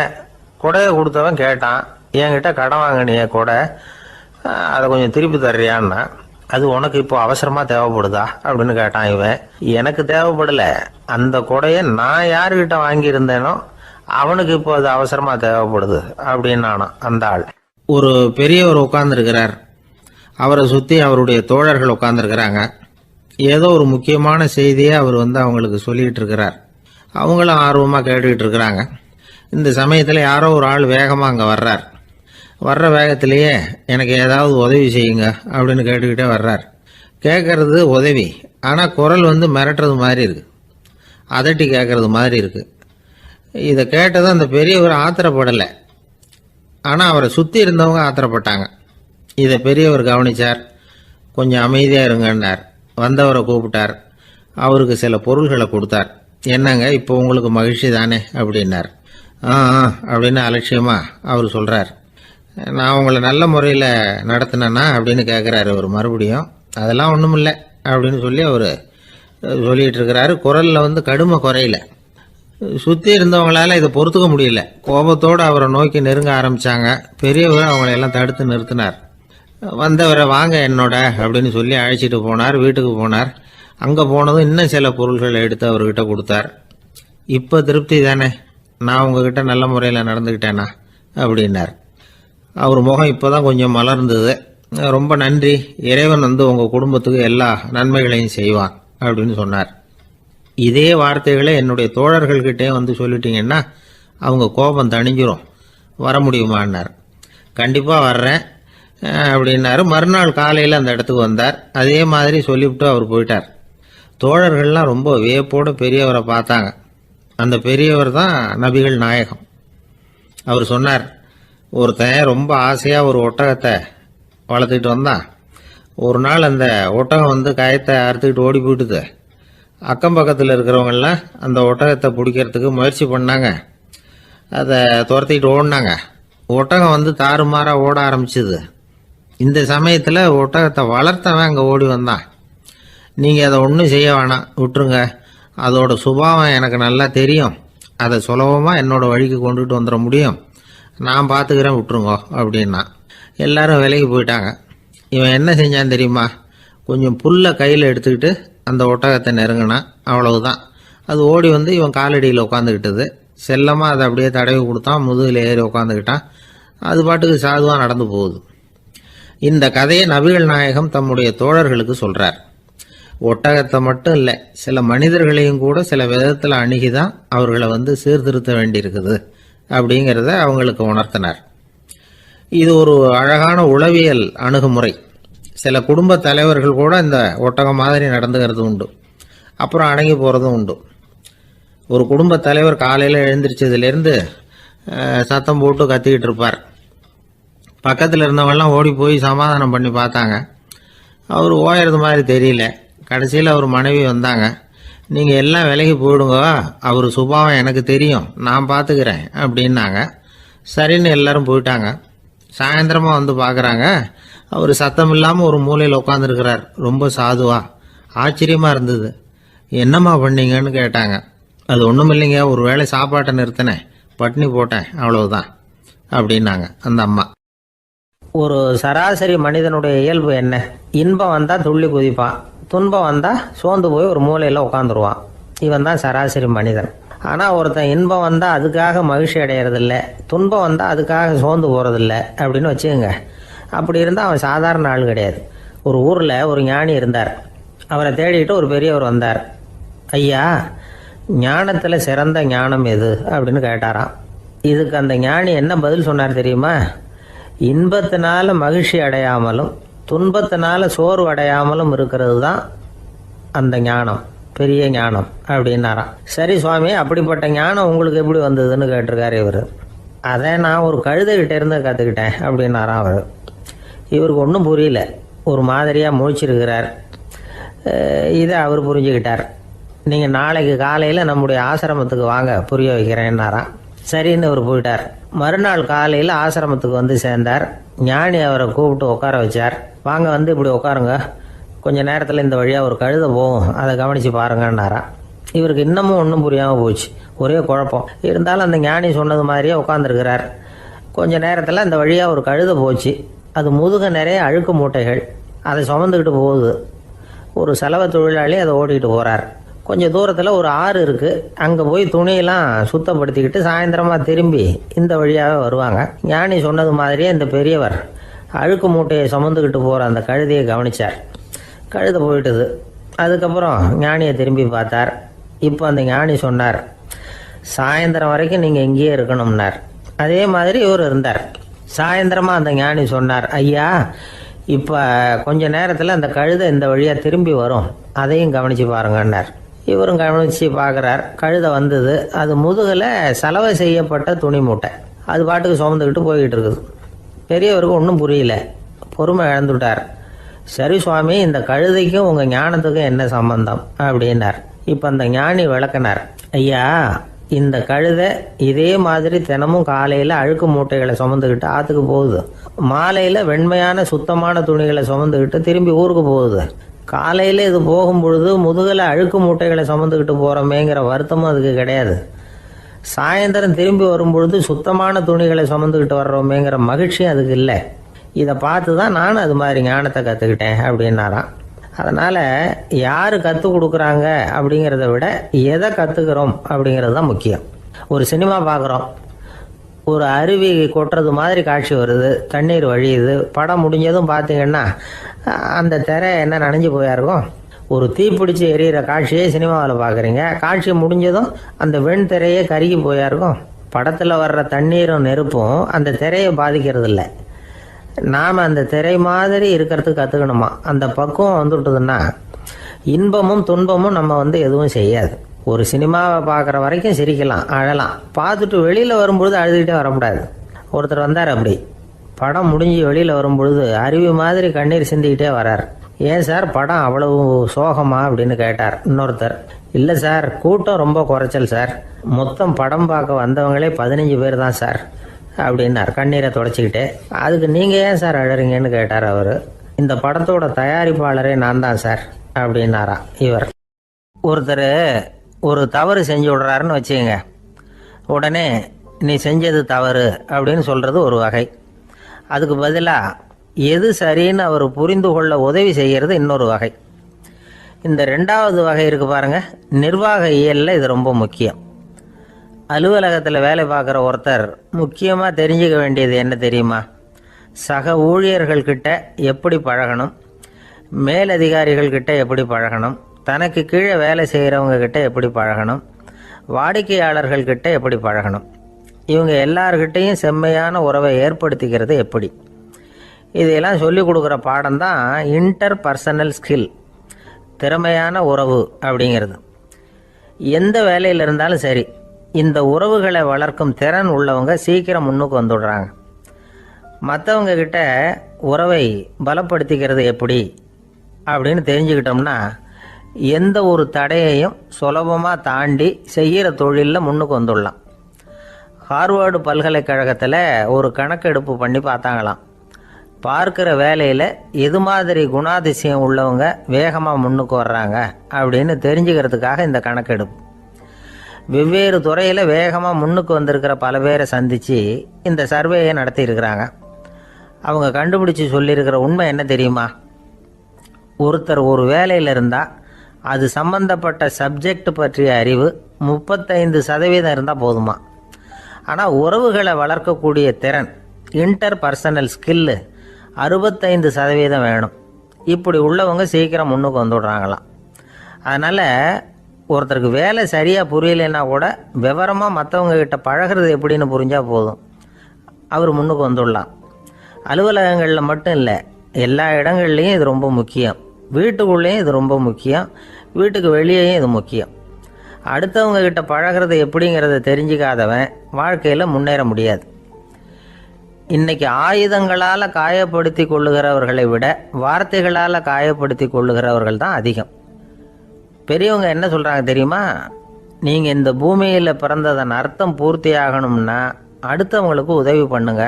கொடையை கொடுத்தவன் கேட்டான், என்கிட்ட கடன் வாங்கினிய கொடை, அதை கொஞ்சம் திருப்பி தர்றியான்னா. அது உனக்கு இப்போ அவசரமா தேவைப்படுதா அப்படின்னு கேட்டான் இவன். எனக்கு தேவைப்படல, அந்த கொடையை நான் யாருக்கிட்ட வாங்கியிருந்தேனோ அவனுக்கு இப்போ அது அவசரமா தேவைப்படுது அப்படின்னு அந்த ஆள். ஒரு பெரியவர் உட்கார்ந்துருக்கிறார். அவரை சுற்றி அவருடைய தோழர்கள் உட்கார்ந்துருக்கிறாங்க. ஏதோ ஒரு முக்கியமான செய்தியை அவர் அவங்களுக்கு சொல்லிகிட்டு இருக்கிறார். அவங்களும் ஆர்வமாக கேட்டுக்கிட்டு இருக்கிறாங்க. இந்த சமயத்தில் யாரோ ஒரு ஆள் வேகமாக அங்கே வர்றார். வர்ற வேகத்திலேயே எனக்கு ஏதாவது உதவி செய்யுங்க அப்படின்னு கேட்டுக்கிட்டே வர்றார். கேட்கறது உதவி, ஆனால் குரல் மிரட்டுறது மாதிரி இருக்கு, அதட்டி கேட்கறது மாதிரி இருக்கு. இதை கேட்டதும் அந்த பெரியவர் ஆத்திரப்படலை, ஆனால் அவரை சுற்றி இருந்தவங்க ஆத்திரப்பட்டாங்க. இதை பெரியவர் கவனிச்சார். கொஞ்சம் அமைதியாக இருங்கன்னார். வந்தவரை கூப்பிட்டார். அவருக்கு சில பொருள்களை கொடுத்தார். என்னங்க இப்போ உங்களுக்கு மகிழ்ச்சி தானே அப்படின்னார். ஆ அப்படின்னு அலட்சியமா அவர் சொல்கிறார். நான் உங்களை நல்ல முறையில் நடத்தினேன்னா அப்படின்னு கேட்குறாரு அவர் மறுபடியும். அதெல்லாம் ஒன்றும் இல்லை அப்படின்னு சொல்லி அவர் சொல்லிகிட்டு இருக்கிறாரு. குரலில் கடுமை குறையில. சுற்றி இருந்தவங்களால இதை பொறுத்துக்க முடியல. கோபத்தோடு அவரை நோக்கி நெருங்க ஆரம்பித்தாங்க. பெரியவர் அவங்களையெல்லாம் தடுத்து நிறுத்தினார். வந்தவரை வாங்க என்னோட அப்படின்னு சொல்லி அழைச்சிட்டு போனார். வீட்டுக்கு போனார். அங்கே போனதும் இன்னும் சில பொருள்களை எடுத்து அவர்கிட்ட கொடுத்தார். இப்போ திருப்தி தானே, நான் உங்ககிட்ட நல்ல முறையில் நடந்துக்கிட்டேனா அப்படின்னார். அவர் முகம் இப்போ தான் கொஞ்சம் மலர்ந்தது. ரொம்ப நன்றி, இறைவன் உங்கள் குடும்பத்துக்கு எல்லா நன்மைகளையும் செய்வான் அப்படின்னு சொன்னார். இதே வார்த்தைகளை என்னுடைய தோழர்கள்கிட்டே சொல்லிட்டீங்கன்னா அவங்க கோபம் தணிஞ்சிரும், வர முடியுமான்னார். கண்டிப்பாக வர்றேன் அப்படின்னாரு. மறுநாள் காலையில் அந்த இடத்துக்கு வந்தார். அதே மாதிரி சொல்லிவிட்டு அவர் போயிட்டார். தோழர்கள்லாம் ரொம்ப வியப்போடு பெரியவரை பார்த்தாங்க. அந்த பெரியவர் தான் நபிகள் நாயகம். அவர் சொன்னார், ஒருத்தன் ரொம்ப ஆசையாக ஒரு ஒட்டகத்தை வளர்த்துக்கிட்டு வந்தான். ஒரு நாள் அந்த ஒட்டகம் கயத்தை அறுத்துக்கிட்டு ஓடி போயிட்டுது. அக்கம் பக்கத்தில் இருக்கிறவங்கெல்லாம் அந்த ஒட்டகத்தை பிடிக்கிறதுக்கு முயற்சி பண்ணாங்க. அதை துரத்திக்கிட்டு ஓடினாங்க. ஒட்டகம் தாறுமாறாக ஓட ஆரம்பிச்சுது. இந்த சமயத்தில் ஒட்டகத்தை வளர்த்தவன் அங்கே ஓடி வந்தான். நீங்கள் அதை ஒன்றும் செய்ய வேணாம், விட்டுருங்க, அதோட சுபாவம் எனக்கு நல்லா தெரியும், அதை சுலபமாக என்னோட வழிக்கு கொண்டுட்டு வந்துட முடியும், நான் பார்த்துக்கிறேன், விட்டுருங்கோ அப்படின்னா. எல்லாரும் விலைக்கு போயிட்டாங்க. இவன் என்ன செஞ்சான் தெரியுமா? கொஞ்சம் புல்லை கையில் எடுத்துக்கிட்டு அந்த ஒட்டகத்தை நெருங்கினான். அவ்வளவுதான். அது ஓடி இவன் காலடியில் உட்காந்துக்கிட்டது. செல்லமாக அதை அப்படியே தடவி கொடுத்தான். முதுகில் ஏறி உட்காந்துக்கிட்டான். அது பாட்டுக்கு சாதுவாக நடந்து போகுது. இந்த கதையை நபிகள் நாயகம் தம்முடைய தோழர்களுக்கு சொல்கிறார். ஒட்டகத்தை மட்டும் இல்லை, சில மனிதர்களையும் கூட சில விதத்தில் அணுகிதான் அவர்களை சீர்திருத்த வேண்டியிருக்குது அப்படிங்கிறத அவங்களுக்கு உணர்த்தினார். இது ஒரு அழகான உளவியல் அணுகுமுறை. சில குடும்ப தலைவர்கள் கூட இந்த ஒட்டகம் மாதிரி நடந்துக்கிறது உண்டு, அப்புறம் அடங்கி போகிறதும் உண்டு. ஒரு குடும்ப தலைவர் காலையில் எழுந்திரிச்சதுலேருந்து சத்தம் போட்டு கத்திக்கிட்டு இருப்பார். பக்கத்தில் இருந்தவங்கெல்லாம் ஓடி போய் சமாதானம் பண்ணி பார்த்தாங்க. அவர் ஓயறது மாதிரி தெரியல. கடைசியில் அவர் மனைவி வந்தாங்க. நீங்கள் எல்லாம் விலகி போயிடுங்க, அவர் சுபாவம் எனக்கு தெரியும், நான் பார்த்துக்கிறேன் அப்படின்னாங்க. சரின்னு எல்லாரும் போயிட்டாங்க. சாயந்தரமாக பார்க்குறாங்க, அவர் சத்தம் இல்லாமல் ஒரு மூலையில் உட்காந்துருக்கிறார். ரொம்ப சாதுவா. ஆச்சரியமாக இருந்தது. என்னம்மா பண்ணீங்கன்னு கேட்டாங்க. அது ஒன்றும் இல்லைங்க, ஒரு வேளை சாப்பாட்டை நிறுத்தினேன், பட்னி போட்டேன், அவ்வளவுதான் அப்படின்னாங்க அந்த அம்மா. ஒரு சராசரி மனிதனுடைய இயல்பு என்ன? இன்பம் வந்தால் துள்ளி குதிப்பான், துன்பம் வந்தால் சோர்ந்து போய் ஒரு மூலையில் உட்காந்துருவான். இவன் தான் சராசரி மனிதன். ஆனால் ஒருத்தன் இன்பம் வந்தால் அதுக்காக மகிழ்ச்சி அடையிறதில்ல, துன்பம் வந்தால் அதுக்காக சோர்ந்து போகிறதில்ல அப்படின்னு வச்சுக்கோங்க. அப்படி இருந்தால் அவன் சாதாரண ஆள் கிடையாது. ஒரு ஊரில் ஒரு ஞானி இருந்தார். அவரை தேடிட்டு ஒரு பெரியவர் வந்தார். ஐயா, ஞானத்தில் சிறந்த ஞானம் எது அப்படின்னு கேட்டாராம். இதுக்கு அந்த ஞானி என்ன பதில் சொன்னார் தெரியுமா? இன்பத்தினால மகிழ்ச்சி அடையாமலும் துன்பத்தினால சோர்வு அடையாமலும் இருக்கிறது தான் அந்த ஞானம், பெரிய ஞானம் அப்படின்னாராம். சரி சுவாமி, அப்படிப்பட்ட ஞானம் உங்களுக்கு எப்படி வந்ததுன்னு கேட்டிருக்காரு இவர். அதை நான் ஒரு கழுதைகிட்ட இருந்து கற்றுக்கிட்டேன் அப்படின்னாராம் அவர். இவருக்கு ஒன்றும் புரியல, ஒரு மாதிரியாக முழிச்சிருக்கிறார். இதை அவர் புரிஞ்சுக்கிட்டார். நீங்கள் நாளைக்கு காலையில் நம்முடைய ஆசிரமத்துக்கு வாங்க, புரிய வைக்கிறேன்னாராம். சரின்னு அவர் போயிட்டார். மறுநாள் காலையில் ஆசிரமத்துக்கு வந்து சேர்ந்தார். ஞானி அவரை கூப்பிட்டு உட்கார வச்சார். வாங்க வந்து இப்படி உட்காருங்க, கொஞ்ச நேரத்தில் இந்த வழியாக ஒரு கழுதை போகும், அதை கவனித்து பாருங்கன்னாரா. இவருக்கு இன்னமும் ஒன்றும் புரியாமல் போச்சு, ஒரே குழப்பம். இருந்தாலும் அந்த ஞானி சொன்னது மாதிரியே உட்காந்துருக்கிறார். கொஞ்ச நேரத்தில் அந்த வழியாக ஒரு கழுதை போச்சு. அது முதுக நிறைய அழுக்கு மூட்டைகள், அதை சுமந்துக்கிட்டு போகுது. ஒரு சலவை தொழிலாளி அதை ஓட்டிகிட்டு போகிறார். கொஞ்சம் தூரத்தில் ஒரு ஆறு இருக்குது. அங்கே போய் துணியெல்லாம் சுத்தப்படுத்திக்கிட்டு சாயந்தரமாக திரும்பி இந்த வழியாகவே வருவாங்க. ஞானி சொன்னது மாதிரியே இந்த பெரியவர் அழுக்கு மூட்டையை சுமந்துக்கிட்டு போகிற அந்த கழுதையை கவனித்தார். கழுதை போயிட்டுது. அதுக்கப்புறம் ஞானியை திரும்பி பார்த்தார். இப்போ அந்த ஞானி சொன்னார், சாயந்தரம் வரைக்கும் நீங்கள் இங்கேயே இருக்கணும்னார். அதே மாதிரி இவர் இருந்தார். சாயந்தரமாக அந்த ஞானி சொன்னார், ஐயா இப்போ கொஞ்ச நேரத்தில் அந்த கழுதை இந்த வழியாக திரும்பி வரும், அதையும் கவனித்து பாருங்கன்னார். இவரும் கவனித்து பார்க்குறார். கழுதை வந்தது. அது முதுகில் சலவை செய்யப்பட்ட துணி மூட்டை, அது பாட்டுக்கு சுமந்துக்கிட்டு போய்கிட்டு இருக்குது. பெரியவருக்கு ஒன்றும் புரியல, பொறுமை இழந்துட்டார். சரி சுவாமி, இந்த கழுதைக்கும் உங்கள் ஞானத்துக்கும் என்ன சம்பந்தம் அப்படின்னார். இப்போ அந்த ஞானி விளக்கினார், ஐயா இந்த கழுதை இதே மாதிரி தினமும் காலையில் அழுக்கு மூட்டைகளை சுமந்துக்கிட்டு ஆற்றுக்கு போகுது, மாலையில் வெண்மையான சுத்தமான துணிகளை சுமந்துக்கிட்டு திரும்பி ஊருக்கு போகுது. காலையில் இது போகும் பொழுது முதுகில் அழுக்கு மூட்டைகளை சுமந்துக்கிட்டு போகிறோமேங்கிற வருத்தமும் அதுக்கு கிடையாது. சாயந்தரம் திரும்பி வரும்பொழுது சுத்தமான துணிகளை சுமந்துக்கிட்டு வர்றோமேங்கிற மகிழ்ச்சியும் அதுக்கு இல்லை. இதை பார்த்து தான் நானும் அது மாதிரி ஞானத்தை கற்றுக்கிட்டேன் அப்படின்னாராம். அதனால் யார் கற்றுக் கொடுக்குறாங்க அப்படிங்கிறத விட எதை கற்றுக்கிறோம் அப்படிங்கிறது தான் முக்கியம். ஒரு சினிமா பார்க்குறோம், ஒரு அருவி கொட்டுறது மாதிரி காட்சி வருது, தண்ணீர் வழியுது. படம் முடிஞ்சதும் பார்த்தீங்கன்னா அந்த திரை என்ன நனைஞ்சு போயா இருக்கும். ஒரு தீப்பிடிச்சு எரியிற காட்சியே சினிமாவில் பார்க்குறீங்க, காட்சி முடிஞ்சதும் அந்த வெண் திரையே கருகி போயா இருக்கும். படத்தில் வர்ற தண்ணீரும் நெருப்பும் அந்த திரையை பாதிக்கிறது இல்லை. நாம் அந்த திரை மாதிரி இருக்கிறதுக்கு கற்றுக்கணுமா. அந்த பக்குவம் வந்துவிட்டதுன்னா இன்பமும் துன்பமும் நம்ம எதுவும் செய்யாது. ஒரு சினிமாவை பார்க்குற வரைக்கும் சிரிக்கலாம், அழலாம். பார்த்துட்டு வெளியில் வரும்பொழுது அழுதுகிட்டே வரக்கூடாது. ஒருத்தர் வந்தார், அப்படி படம் முடிஞ்சு வெளியில் வரும்பொழுது அருவி மாதிரி கண்ணீர் சிந்திக்கிட்டே வரார். ஏன் சார் படம் அவ்வளவு சோகமா அப்படின்னு கேட்டார். இன்னொருத்தர், இல்லை சார் கூட்டம் ரொம்ப குறைச்சல் சார், மொத்தம் படம் பார்க்க வந்தவங்களே 15 பேர் தான் சார் அப்படின்னார் கண்ணீரை தொடச்சிக்கிட்டே. அதுக்கு நீங்கள் ஏன் சார் அழறீங்கன்னு கேட்டார் அவர். இந்த படத்தோட தயாரிப்பாளரே நான் தான் சார் அப்படின்னாரா இவர். ஒருத்தர் ஒரு தவறு செஞ்சு விடுறாருன்னு வச்சுக்கோங்க, உடனே நீ செஞ்சது தவறு அப்படின்னு சொல்கிறது ஒரு வகை. அதுக்கு பதிலாக எது சரின்னு அவர் புரிந்து கொள்ள உதவி செய்கிறது இன்னொரு வகை. இந்த ரெண்டாவது வகை இருக்குது பாருங்கள், நிர்வாக இயலில் இது ரொம்ப முக்கியம். அலுவலகத்தில் வேலை பார்க்குற ஒருத்தர் முக்கியமாக தெரிஞ்சுக்க வேண்டியது என்ன தெரியுமா? சக ஊழியர்கள்கிட்ட எப்படி பழகணும், மேலதிகாரிகள்கிட்ட எப்படி பழகணும், தனக்கு கீழே வேலை செய்கிறவங்க கிட்ட எப்படி பழகணும், வாடிக்கையாளர்கள்கிட்ட எப்படி பழகணும், இவங்க எல்லார்கிட்டையும் செம்மையான உறவை ஏற்படுத்திக்கிறது எப்படி. இதையெல்லாம் சொல்லிக் கொடுக்குற பாடம் தான் இன்டர் பர்சனல் ஸ்கில், திறமையான உறவு அப்படிங்கிறது. எந்த வேலையில் இருந்தாலும் சரி, இந்த உறவுகளை வளர்க்கும் திறன் உள்ளவங்க சீக்கிரம் முன்னுக்கு வந்துடுறாங்க. மற்றவங்க கிட்ட உறவை பலப்படுத்திக்கிறது எப்படி அப்படின்னு தெரிஞ்சுக்கிட்டோம்னா எந்த ஒரு தடையையும் சுலபமாக தாண்டி செய்கிற தொழிலில் முன்னுக்கு வந்துடலாம். ஹார்வர்டு பல்கலைக்கழகத்தில் ஒரு கணக்கெடுப்பு பண்ணி பார்த்தாங்களாம். பார்க்குற வேலையில் எது மாதிரி குணாதிசயம் உள்ளவங்க வேகமாக முன்னுக்கு வர்றாங்க அப்படின்னு தெரிஞ்சுக்கிறதுக்காக இந்த கணக்கெடுப்பு. வெவ்வேறு துறையில் வேகமாக முன்னுக்கு வந்திருக்கிற பல பேரை சந்தித்து இந்த சர்வேயை நடத்தியிருக்கிறாங்க. அவங்க கண்டுபிடிச்சி சொல்லியிருக்கிற உண்மை என்ன தெரியுமா? ஒருத்தர் ஒரு வேலையில் இருந்தால் அது சம்பந்தப்பட்ட சப்ஜெக்ட் பற்றிய அறிவு 35% இருந்தால் போதுமா. ஆனால் உறவுகளை வளர்க்கக்கூடிய திறன், இன்டர் பர்சனல் ஸ்கில்லு 65% வேணும். இப்படி உள்ளவங்க சீக்கிரம் முன்னுக்கு வந்துடுறாங்களாம். அதனால் ஒருத்தருக்கு வேலை சரியாக புரியலைன்னா கூட விவரமாக மற்றவங்க கிட்ட பழகிறது எப்படின்னு புரிஞ்சால் போதும், அவர் முன்னுக்கு வந்துடலாம். அலுவலகங்களில் மட்டும் இல்லை, எல்லா இடங்கள்லையும் இது ரொம்ப முக்கியம். வீட்டுக்குள்ளேயும் இது ரொம்ப முக்கியம், வீட்டுக்கு வெளியேயும் இது முக்கியம். அடுத்தவங்க கிட்ட பழகிறது எப்படிங்கிறத தெரிஞ்சிக்காதவன் வாழ்க்கையில் முன்னேற முடியாது. இன்றைக்கி ஆயுதங்களால் காயப்படுத்தி கொள்ளுகிறவர்களை விட வார்த்தைகளால் காயப்படுத்தி கொள்ளுகிறவர்கள் தான் அதிகம். பெரியவங்க என்ன சொல்கிறாங்க தெரியுமா? நீங்கள் இந்த பூமியில் பிறந்ததன் அர்த்தம் பூர்த்தி ஆகணும்னா அடுத்தவங்களுக்கு உதவி பண்ணுங்க.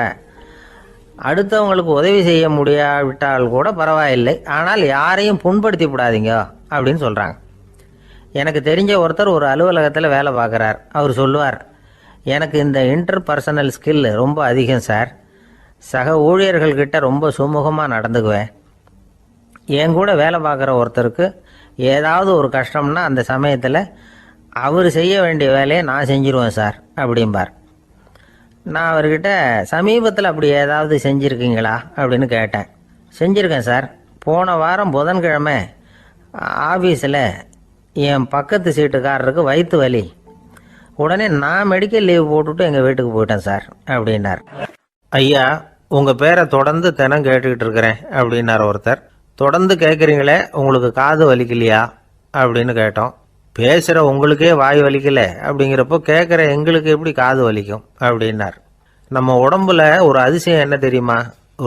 அடுத்தவங்களுக்கு உதவி செய்ய முடியாவிட்டால் கூட பரவாயில்லை, ஆனால் யாரையும் புண்படுத்தி விடாதீங்க அப்படின்னு சொல்கிறாங்க. எனக்கு தெரிஞ்ச ஒருத்தர் ஒரு அலுவலகத்தில் வேலை பார்க்குறார். அவர் சொல்லுவார், எனக்கு இந்த இன்டர்பர்சனல் ஸ்கில் ரொம்ப அதிகம் சார். சக ஊழியர்கள்கிட்ட ரொம்ப சுமூகமாக நடந்துக்குவேன். என் கூட வேலை பார்க்குற ஒருத்தருக்கு ஏதாவது ஒரு கஷ்டம்னா அந்த சமயத்தில் அவர் செய்ய வேண்டிய வேலையை நான் செஞ்சிருவேன் சார் அப்படிம்பார். நான் அவர்கிட்ட சமீபத்தில் அப்படி ஏதாவது செஞ்சுருக்கீங்களா அப்படின்னு கேட்டேன். செஞ்சுருக்கேன் சார். போன வாரம் புதன்கிழமை ஆஃபீஸில் என் பக்கத்து சீட்டுக்காரருக்கு வயிற்று வலி. உடனே நான் மெடிக்கல் லீவ் போட்டுவிட்டு எங்கள் வீட்டுக்கு போயிட்டேன் சார் அப்படின்னார். ஐயா, உங்கள் பேரை தொடர்ந்து தினம் கேட்டுக்கிட்டு இருக்கிறேன் அப்படின்னார் ஒருத்தர். தொடர்ந்து கேட்குறீங்களே, உங்களுக்கு காது வலிக்கலையா அப்படின்னு கேட்டோம். பேசுகிற உங்களுக்கே வாய் வலிக்கல அப்படிங்கிறப்போ கேட்குற எங்களுக்கு எப்படி காது வலிக்கும் அப்படின்னார். நம்ம உடம்புல ஒரு அதிசயம் என்ன தெரியுமா?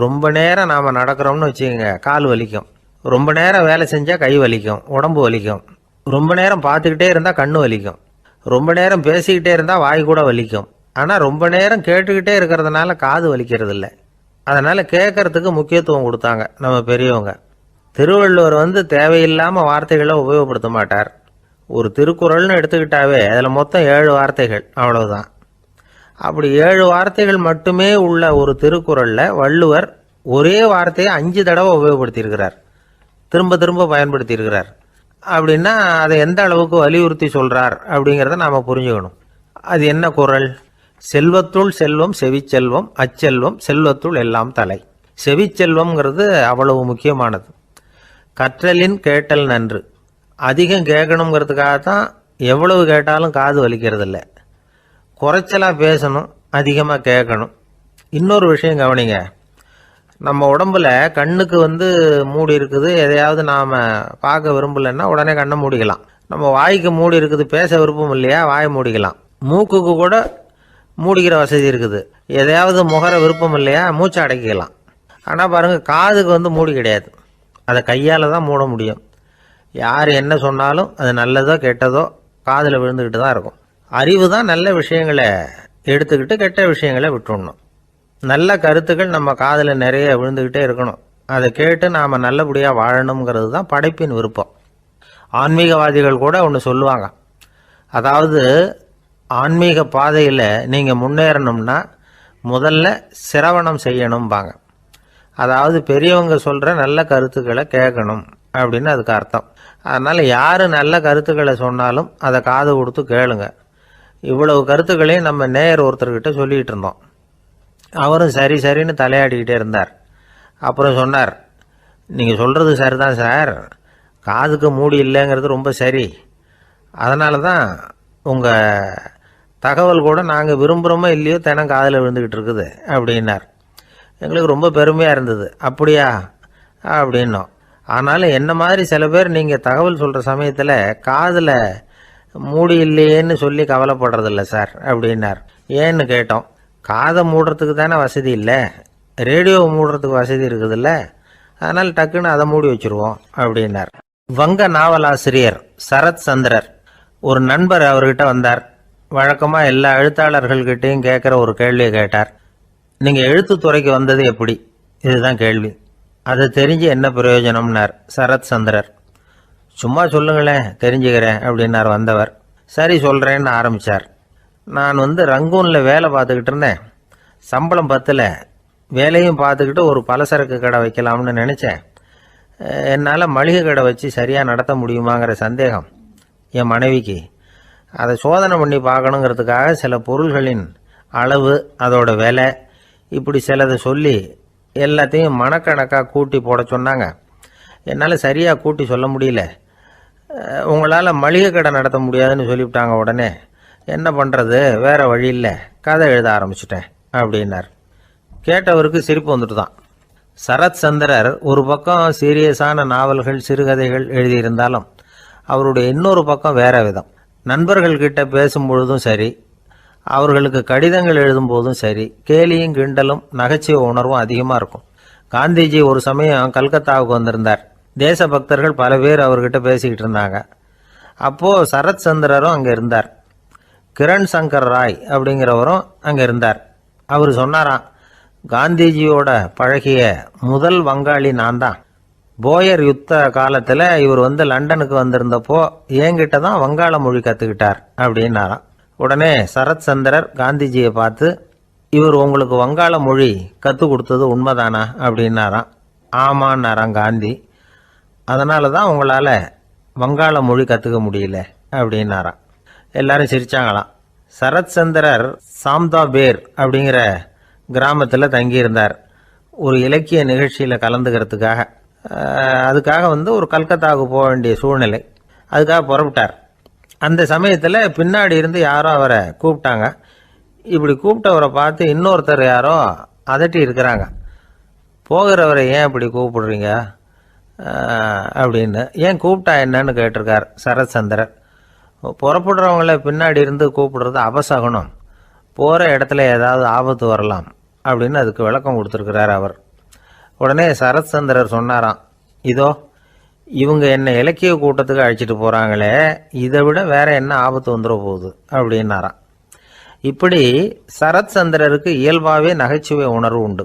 ரொம்ப நேரம் நாம் நடக்கிறோம்னு வச்சுக்கோங்க, கால் வலிக்கும். ரொம்ப நேரம் வேலை செஞ்சால் கை வலிக்கும், உடம்பு வலிக்கும். ரொம்ப நேரம் பார்த்துக்கிட்டே இருந்தால் கண்ணு வலிக்கும். ரொம்ப நேரம் பேசிக்கிட்டே இருந்தால் வாய் கூட வலிக்கும். ஆனால் ரொம்ப நேரம் கேட்டுக்கிட்டே இருக்கிறதுனால காது வலிக்கிறது இல்லை. அதனால் கேட்கறதுக்கு முக்கியத்துவம் கொடுத்தாங்க நம்ம பெரியவங்க. திருவள்ளுவர் தேவையில்லாமல் வார்த்தைகளை உபயோகப்படுத்த மாட்டார். ஒரு திருக்குறள்னு எடுத்துக்கிட்டாவே அதில் மொத்தம் 7 வார்த்தைகள், அவ்வளவுதான். அப்படி 7 வார்த்தைகள் மட்டுமே உள்ள ஒரு திருக்குறளில் வள்ளுவர் ஒரே வார்த்தையை 5 தடவை உபயோகப்படுத்தியிருக்கிறார், திரும்ப திரும்ப பயன்படுத்தியிருக்கிறார். அப்படின்னா அதை எந்த அளவுக்கு வலியுறுத்தி சொல்கிறார் அப்படிங்கிறத நாம் புரிஞ்சுக்கணும். அது என்ன குறள்? செல்வத்துள் செல்வம் செவிச்செல்வம், அச்செல்வம் செல்வத்துள் எல்லாம் தலை. செவிச்செல்வம்ங்கிறது அவ்வளவு முக்கியமானது. கற்றலின் கேட்டல் நன்று. அதிகம் கேட்கணுங்கிறதுக்காகத்தான் எவ்வளவு கேட்டாலும் காது வலிக்கிறது இல்லை. குறைச்சலாக பேசணும், அதிகமாக கேட்கணும். இன்னொரு விஷயம் கவனிங்க, நம்ம உடம்புல கண்ணுக்கு மூடி இருக்குது, எதையாவது நாம் பார்க்க விரும்பலைன்னா உடனே கண்ணை மூடிக்கலாம். நம்ம வாய்க்கு மூடி இருக்குது, பேச விருப்பம் இல்லையா, வாயை மூடிக்கலாம். மூக்குக்கு கூட மூடிக்கிற வசதி இருக்குது, எதையாவது முகர விருப்பம் இல்லையா, மூச்சை அடக்கிக்கலாம். ஆனால் பாருங்கள், காதுக்கு மூடி கிடையாது, அதை கையால் தான் மூட முடியும். யார் என்ன சொன்னாலும் அது நல்லதோ கெட்டதோ காதில் விழுந்துக்கிட்டு தான் இருக்கும். அறிவு தான் நல்ல விஷயங்களை எடுத்துக்கிட்டு கெட்ட விஷயங்களை விட்டுடணும். நல்ல கருத்துக்கள் நம்ம காதில் நிறைய விழுந்துக்கிட்டே இருக்கணும். அதை கேட்டு நாம் நல்லபடியாக வாழணுங்கிறது தான் படைப்பின் விருப்பம். ஆன்மீகவாதிகள் கூட ஒன்று சொல்லுவாங்க, அதாவது ஆன்மீக பாதையில் நீங்கள் முன்னேறணும்னா முதல்ல சிரவணம் செய்யணும்பாங்க. அதாவது பெரியவங்க சொல்கிற நல்ல கருத்துக்களை கேட்கணும் அப்படின்னு அதுக்கு அர்த்தம். அதனால் யார் நல்ல கருத்துக்களை சொன்னாலும் அதை காது கொடுத்து கேளுங்க. இவ்வளவு கருத்துக்களையும் நம்ம நேயர் ஒருத்தர்கிட்ட சொல்லிகிட்டு இருந்தோம். அவரும் சரி சரின்னு தலையாடிக்கிட்டே இருந்தார். அப்புறம் சொன்னார், நீங்கள் சொல்கிறது சரிதான் சார், காதுக்கு மூடி இல்லைங்கிறது ரொம்ப சரி. அதனால தான் உங்கள் தகவல் கூட நாங்கள் விரும்புகிறோமோ இல்லையோ தினம் காதில் விழுந்துக்கிட்டு இருக்குது அப்படின்னார். எங்களுக்கு ரொம்ப பெருமையாக இருந்தது. அப்படியா அப்படின்னோம். ஆனாலும் என்ன மாதிரி சில பேர் நீங்கள் தகவல் சொல்கிற சமயத்தில் காதில் மூடி இல்லையேன்னு சொல்லி கவலைப்படுறதில்ல சார் அப்படின்னார். ஏன்னு கேட்டோம். காதை மூடுறதுக்கு தானே வசதி இல்லை, ரேடியோவை மூடுறதுக்கு வசதி இருக்குதுல்ல, அதனால் டக்குன்னு அதை மூடி வச்சுருவோம் அப்படின்னார். வங்க நாவலாசிரியர் சரத் சந்திரர் ஒரு நண்பர் அவர்கிட்ட வந்தார். வழக்கமாக எல்லா எழுத்தாளர்கள்கிட்டையும் கேட்குற ஒரு கேள்வியை கேட்டார். நீங்கள் எழுத்துத்துறைக்கு வந்தது எப்படி? இதுதான் கேள்வி. அதை தெரிஞ்சு என்ன பிரயோஜனம்னார் சரத் சந்திரர். சும்மா சொல்லுங்களேன், தெரிஞ்சுக்கிறேன் அப்படின்னார் வந்தவர். சரி சொல்கிறேன்னு ஆரம்பித்தார். நான் ரங்கூனில் வேலை பார்த்துக்கிட்டு இருந்தேன். சம்பளம் பத்தல, வேலையும் பார்த்துக்கிட்டு ஒரு பலசரக்கு கடை வைக்கலாம்னு நினச்சேன். என்னால் மளிகை கடை வச்சு சரியாக நடத்த முடியுமாங்கிற சந்தேகம் என் மனைவிக்கு. அதை சோதனை பண்ணி பார்க்கணுங்கிறதுக்காக சில பொருள்களின் அளவு, அதோட விலை, இப்படி சிலதை சொல்லி எல்லாத்தையும் மனக்கணக்காக கூட்டி போட சொன்னாங்க. என்னால் சரியாக கூட்டி சொல்ல முடியல. உங்களால் மளிகை கடை நடத்த முடியாதுன்னு சொல்லிவிட்டாங்க. உடனே என்ன பண்ணுறது, வேறு வழி இல்லை, கதை எழுத ஆரம்பிச்சிட்டேன் அப்படின்னார். கேட்டவருக்கு சிரிப்பு வந்துட்டு தான். சரத் சந்திரர் ஒரு பக்கம் சீரியஸான நாவல்கள், சிறுகதைகள் எழுதியிருந்தாலும் அவருடைய இன்னொரு பக்கம் வேற விதம். நண்பர்கள்கிட்ட பேசும்பொழுதும் சரி, அவர்களுக்கு கடிதங்கள் எழுதும்போதும் சரி, கேலியும் கிண்டலும் நகைச்சுவை உணர்வும் அதிகமாக இருக்கும். காந்திஜி ஒரு சமயம் கல்கத்தாவுக்கு வந்திருந்தார். தேசபக்தர்கள் பல பேர் அவர்கிட்ட பேசிக்கிட்டு இருந்தாங்க. அப்போது சரத் சந்திரரும் அங்கே இருந்தார். கிரண் சங்கர் ராய் அப்படிங்கிறவரும் அங்கே இருந்தார். அவர் சொன்னாராம், காந்திஜியோட பழகிய முதல் வங்காளி நான் தான். போயர் யுத்த காலத்தில் இவர் லண்டனுக்கு வந்திருந்தப்போ என்கிட்ட தான் வங்காள மொழி கற்றுக்கிட்டார் அப்படின்னாராம். உடனே சரத் சந்திரர் காந்திஜியை பார்த்து, இவர் உங்களுக்கு வங்காள மொழி கற்றுக் கொடுத்தது உண்மைதானா அப்படின்னாராம். ஆமான்னாராம் காந்தி. அதனால தான் உங்களால் வங்காள மொழி கற்றுக்க முடியல அப்படின்னாராம். எல்லாரும் சிரிச்சாங்களாம். சரத் சந்திரர் சாம்தாபேர் அப்படிங்கிற கிராமத்தில் தங்கியிருந்தார். ஒரு இலக்கிய நிகழ்ச்சியில் கலந்துக்கிறதுக்காக. அதுக்காக ஒரு கல்கத்தாவுக்கு போக வேண்டிய சூழ்நிலை. அதுக்காக புறப்பட்டார். அந்த சமயத்தில் பின்னாடி இருந்து யாரோ அவரை கூப்பிட்டாங்க. இப்படி கூப்பிட்டவரை பார்த்து இன்னொருத்தர் யாரோ அதட்டி இருக்கிறாங்க. போகிறவரை ஏன் இப்படி கூப்பிடுறீங்க அப்படின்னு. ஏன் கூப்பிட்டா என்னன்னு கேட்டிருக்கார் சரத் சந்திரர். புறப்படுறவங்கள பின்னாடி இருந்து கூப்பிடுறது அபசகுனம், போகிற இடத்துல ஏதாவது ஆபத்து வரலாம் அப்படின்னு அதுக்கு விளக்கம் கொடுத்துருக்கிறார் அவர். உடனே சரத் சந்திரர் சொன்னாராம், இதோ இவங்க என்ன இலக்கிய கூட்டத்துக்கு அழைச்சிட்டு போகிறாங்களே, இதை விட வேற என்ன ஆபத்து வந்துட போகுது அப்படின்னாராம். இப்படி சரத் சந்திரருக்கு இயல்பாகவே நகைச்சுவை உணர்வு உண்டு.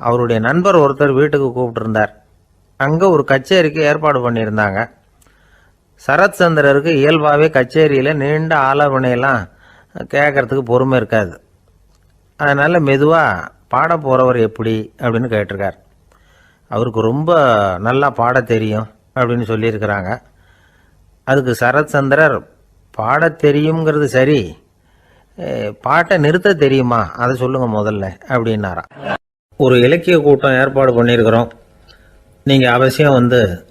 அவருடைய நண்பர் ஒருத்தர் வீட்டுக்கு கூப்பிட்டுருந்தார். அங்கே ஒரு கச்சேரிக்கு ஏற்பாடு பண்ணியிருந்தாங்க. சரத் சந்திரருக்கு இயல்பாகவே கச்சேரியில் நீண்ட ஆலோசனையெல்லாம் கேட்கறதுக்கு பொறுமை இருக்காது. அதனால் மெதுவாக பாட போகிறவர் எப்படி அப்படின்னு கேட்டிருக்கார். அவருக்கு ரொம்ப நல்லா பாட தெரியும் அப்படின்னு சொல்லியிருக்கிறாங்க. அதுக்கு சரத் சந்திரர், பாட தெரியுங்கிறது சரி, பாட்டை நிறுத்த தெரியுமா அதை சொல்லுங்கள் முதல்ல அப்படின்னாராம். ஒரு இலக்கிய கூட்டம் ஏற்பாடு பண்ணியிருக்கிறோம், நீங்கள் அவசியம்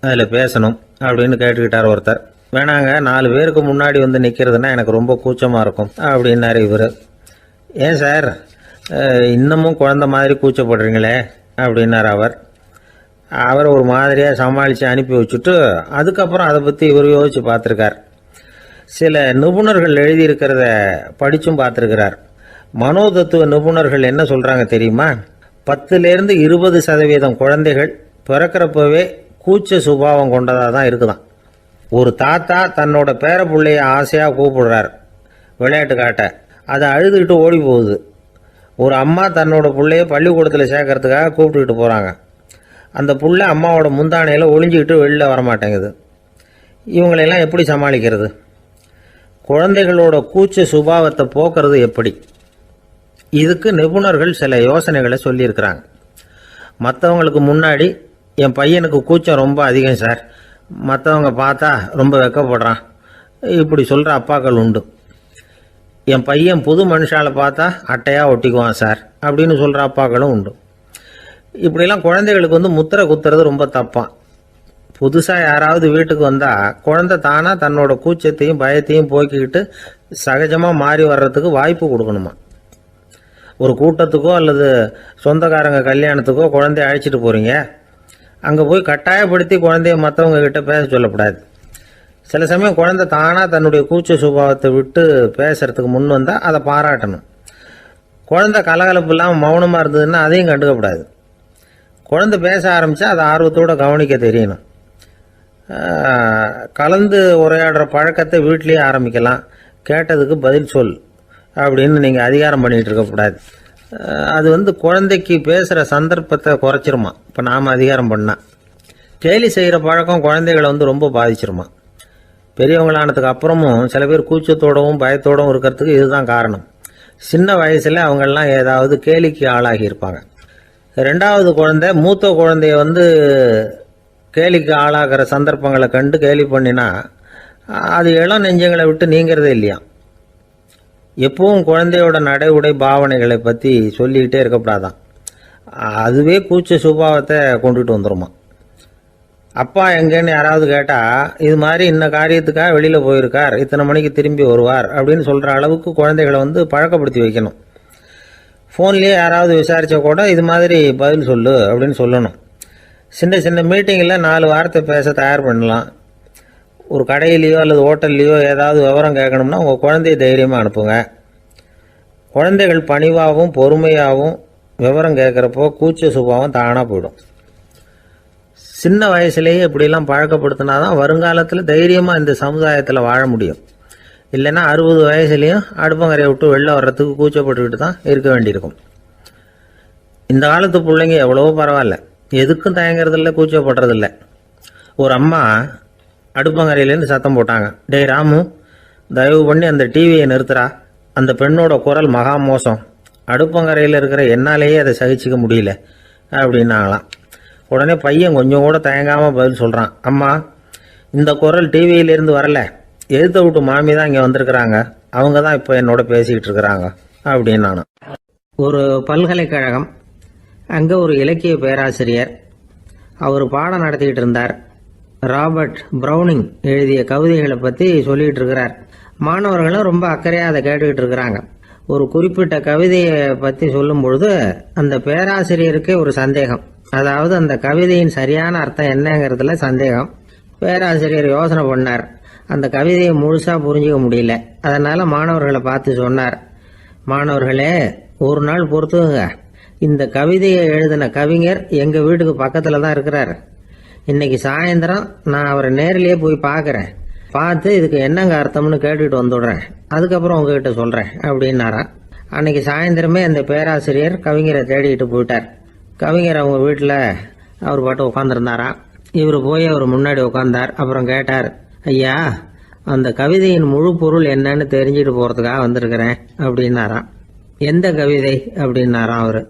அதில் பேசணும் அப்படின்னு கேட்டுக்கிட்டார் ஒருத்தர். வேணாங்க, 4 பேருக்கு முன்னாடி நிற்கிறதுனா எனக்கு ரொம்ப கூச்சமாக இருக்கும் அப்படின்னாரு இவர். ஏன் சார் இன்னமும் குழந்த மாதிரி கூச்சப்படுறீங்களே அப்படின்னார் அவர். அவரை ஒரு மாதிரியாக சமாளித்து அனுப்பி வச்சுட்டு அதுக்கப்புறம் அதை பற்றி இவர் யோசித்து பார்த்துருக்கார். சில நிபுணர்கள் எழுதியிருக்கிறத படித்தும் பார்த்துருக்கிறார். மனோதத்துவ நிபுணர்கள் என்ன சொல்கிறாங்க தெரியுமா? 10லேருந்து 20% குழந்தைகள் பிறக்கிறப்பவே கூச்ச சுபாவம் கொண்டதாக தான் இருக்குதான். ஒரு தாத்தா தன்னோட பேர பிள்ளைய ஆசையாக கூப்பிடுறார் விளையாட்டு காட்ட, அதை அழுதுகிட்டு ஓடி போகுது. ஒரு அம்மா தன்னோட பிள்ளைய பள்ளிக்கூடத்தில் சேர்க்கறதுக்காக கூப்பிட்டுக்கிட்டு போகிறாங்க. அந்த புள்ள அம்மாவோட முந்தானையில் ஒளிஞ்சிக்கிட்டு வெளியில் வரமாட்டேங்குது. இவங்களெல்லாம் எப்படி சமாளிக்கிறது? குழந்தைகளோட கூச்ச சுபாவத்தை போக்குறது எப்படி? இதுக்கு நிபுணர்கள் சில யோசனைகளை சொல்லியிருக்கிறாங்க. மற்றவங்களுக்கு முன்னாடி என் பையனுக்கு கூச்சம் ரொம்ப அதிகம் சார், மற்றவங்க பார்த்தா ரொம்ப வெக்கப்படுறான், இப்படி சொல்கிற அப்பாக்கள் உண்டு. என் பையன் புது மனுஷால பார்த்தா அட்டையாக ஒட்டிக்குவான் சார் அப்படின்னு சொல்கிற அப்பாக்களும் உண்டு. இப்படிலாம் குழந்தைகளுக்கு முத்திரை குத்துறது ரொம்ப தப்பான். புதுசாக யாராவது வீட்டுக்கு வந்தால் குழந்தை தானாக தன்னோட கூச்சத்தையும் பயத்தையும் போக்கிக்கிட்டு சகஜமாக மாறி வர்றதுக்கு வாய்ப்பு கொடுக்கணுமா. ஒரு கூட்டத்துக்கோ அல்லது சொந்தக்காரங்க கல்யாணத்துக்கோ குழந்தைய அழைச்சிட்டு போகிறீங்க, அங்கே போய் கட்டாயப்படுத்தி குழந்தைய மற்றவங்க கிட்ட பேச சொல்லக்கூடாது. சில சமயம் குழந்தை தானாக தன்னுடைய கூச்ச சுபாவத்தை விட்டு பேசுறதுக்கு முன் வந்தால் அதை பாராட்டணும். குழந்தை கலகலப்பு இல்லாமல் மௌனமாக இருந்ததுன்னா அதையும் கண்டுக்கக்கூடாது. குழந்தை பேச ஆரம்பித்தா அதை ஆர்வத்தோடு கவனிக்க தெரியணும். கலந்து உரையாடுற பழக்கத்தை வீட்லேயே ஆரம்பிக்கலாம். கேட்டதுக்கு பதில் சொல் அப்படின்னு நீங்கள் அதிகாரம் பண்ணிகிட்டு இருக்கக்கூடாது. அது குழந்தைக்கு பேசுகிற சந்தர்ப்பத்தை குறைச்சிருமா. இப்போ நாம் அதிகாரம் பண்ணால் கேலி செய்கிற பழக்கம் குழந்தைகளை ரொம்ப பாதிச்சிருமா. பெரியவங்களானதுக்கு அப்புறமும் சில பேர் கூச்சத்தோடவும் பயத்தோடவும் இருக்கிறதுக்கு இதுதான் காரணம். சின்ன வயசில் அவங்கெல்லாம் ஏதாவது கேலிக்கு ஆளாகி இருப்பாங்க. 2வது குழந்தை மூத்த குழந்தைய கேலிக்கு ஆளாகிற சந்தர்ப்பங்களை கண்டு கேலி பண்ணினா அது இளம் நெஞ்சங்களை விட்டு நீங்கிறதே இல்லையா. எப்பவும் குழந்தையோட நடை உடை பாவனைகளை பற்றி சொல்லிக்கிட்டே இருக்கக்கூடாதான். அதுவே கூச்ச சுபாவத்தை கொண்டுட்டு வந்துடுமா. அப்பா எங்கேன்னு யாராவது கேட்டால் இது மாதிரி இன்ன காரியத்துக்காக வெளியில் போயிருக்கார், இத்தனை மணிக்கு திரும்பி வருவார் அப்படின்னு சொல்கிற அளவுக்கு குழந்தைகளை பழக்கப்படுத்தி வைக்கணும். ஃபோன்லேயே யாராவது விசாரித்தா கூட இது மாதிரி பதில் சொல்லு அப்படின்னு சொல்லணும். சின்ன சின்ன மீட்டிங்கில் 4 வார்த்தை பேச தயார் பண்ணலாம். ஒரு கடையிலையோ அல்லது ஹோட்டல்லையோ ஏதாவது விவரம் கேட்கணும்னா உங்கள் குழந்தைய தைரியமாக அனுப்புங்க. குழந்தைகள் பணிவாகவும் பொறுமையாகவும் விவரம் கேட்குறப்போ கூச்ச சுபாவம் தானாக போயிடும். சின்ன வயசுலேயே இப்படிலாம் பழக்கப்படுத்தினாதான் வருங்காலத்தில் தைரியமாக இந்த சமுதாயத்தில் வாழ முடியும். இல்லைன்னா 60 வயசுலேயும் அடுப்பங்கரையை விட்டு வெளில வர்றதுக்கு கூச்சப்பட்டுக்கிட்டு தான் இருக்க வேண்டியிருக்கும். இந்த காலத்து பிள்ளைங்க எவ்வளவோ பரவாயில்ல, எதுக்கும் தயங்குறதில்ல, கூச்சப்படுறதில்ல. ஒரு அம்மா அடுப்பங்கரையிலேருந்து சத்தம் போட்டாங்க, டேய் ராமு, தயவு பண்ணி அந்த டிவியை நிறுத்துறா, அந்த பெண்ணோட குரல் மகா மோசம், அடுப்பங்கரையில் இருக்கிற என்னாலேயே அதை சகிச்சிக்க முடியல அப்படின்னாங்களாம். உடனே பையன் கொஞ்சம் கூட தயங்காமல் பதில் சொல்கிறான், அம்மா, இந்த குரல் டிவியிலேருந்து வரல, எழுத்த விட்டு மாமி தான் இங்கே வந்திருக்கிறாங்க, அவங்க தான் இப்போ என்னோட பேசிக்கிட்டு இருக்கிறாங்க அப்படின்னு நானும். ஒரு பல்கலைக்கழகம், அங்கே ஒரு இலக்கிய பேராசிரியர், அவர் பாடம் நடத்திக்கிட்டு இருந்தார். ராபர்ட் ப்ரௌனிங் எழுதிய கவிதைகளை பற்றி சொல்லிகிட்டு இருக்கிறார். மாணவர்களும் ரொம்ப அக்கறையாக அதை கேட்டுக்கிட்டு இருக்கிறாங்க. ஒரு குறிப்பிட்ட கவிதையை பற்றி சொல்லும் பொழுது அந்த பேராசிரியருக்கே ஒரு சந்தேகம், அதாவது அந்த கவிதையின் சரியான அர்த்தம் என்னங்கிறதுல சந்தேகம். பேராசிரியர் யோசனை பண்ணார், அந்த கவிதையை முழுசாக புரிஞ்சிக்க முடியல. அதனால் மாணவர்களை பார்த்து சொன்னார், மாணவர்களே, ஒரு நாள் பொறுத்துங்க, இந்த கவிதையை எழுதின கவிஞர் எங்கள் வீட்டுக்கு பக்கத்தில் தான் இருக்கிறார். இன்னைக்கு சாயந்தரம் நான் அவரை நேரிலேயே போய் பார்க்குறேன், பார்த்து இதுக்கு என்னங்க அர்த்தம்னு கேட்டுட்டு வந்துடுறேன், அதுக்கப்புறம் உங்ககிட்ட சொல்கிறேன் அப்படின்னாராம். அன்னைக்கு சாயந்தரமே அந்த பேராசிரியர் கவிஞரை தேடிக்கிட்டு போயிட்டார். கவிஞர் அவங்க வீட்டில் அவர் பாட்டு உட்காந்துருந்தாராம். இவர் போய் அவர் முன்னாடி உட்காந்தார். அப்புறம் கேட்டார், ஐயா, அந்த கவிதையின் முழு பொருள் என்னன்னு தெரிஞ்சுட்டு போகிறதுக்காக வந்திருக்கிறேன் அப்படின்னாராம். எந்த கவிதை அப்படின்னாராம் அவர்.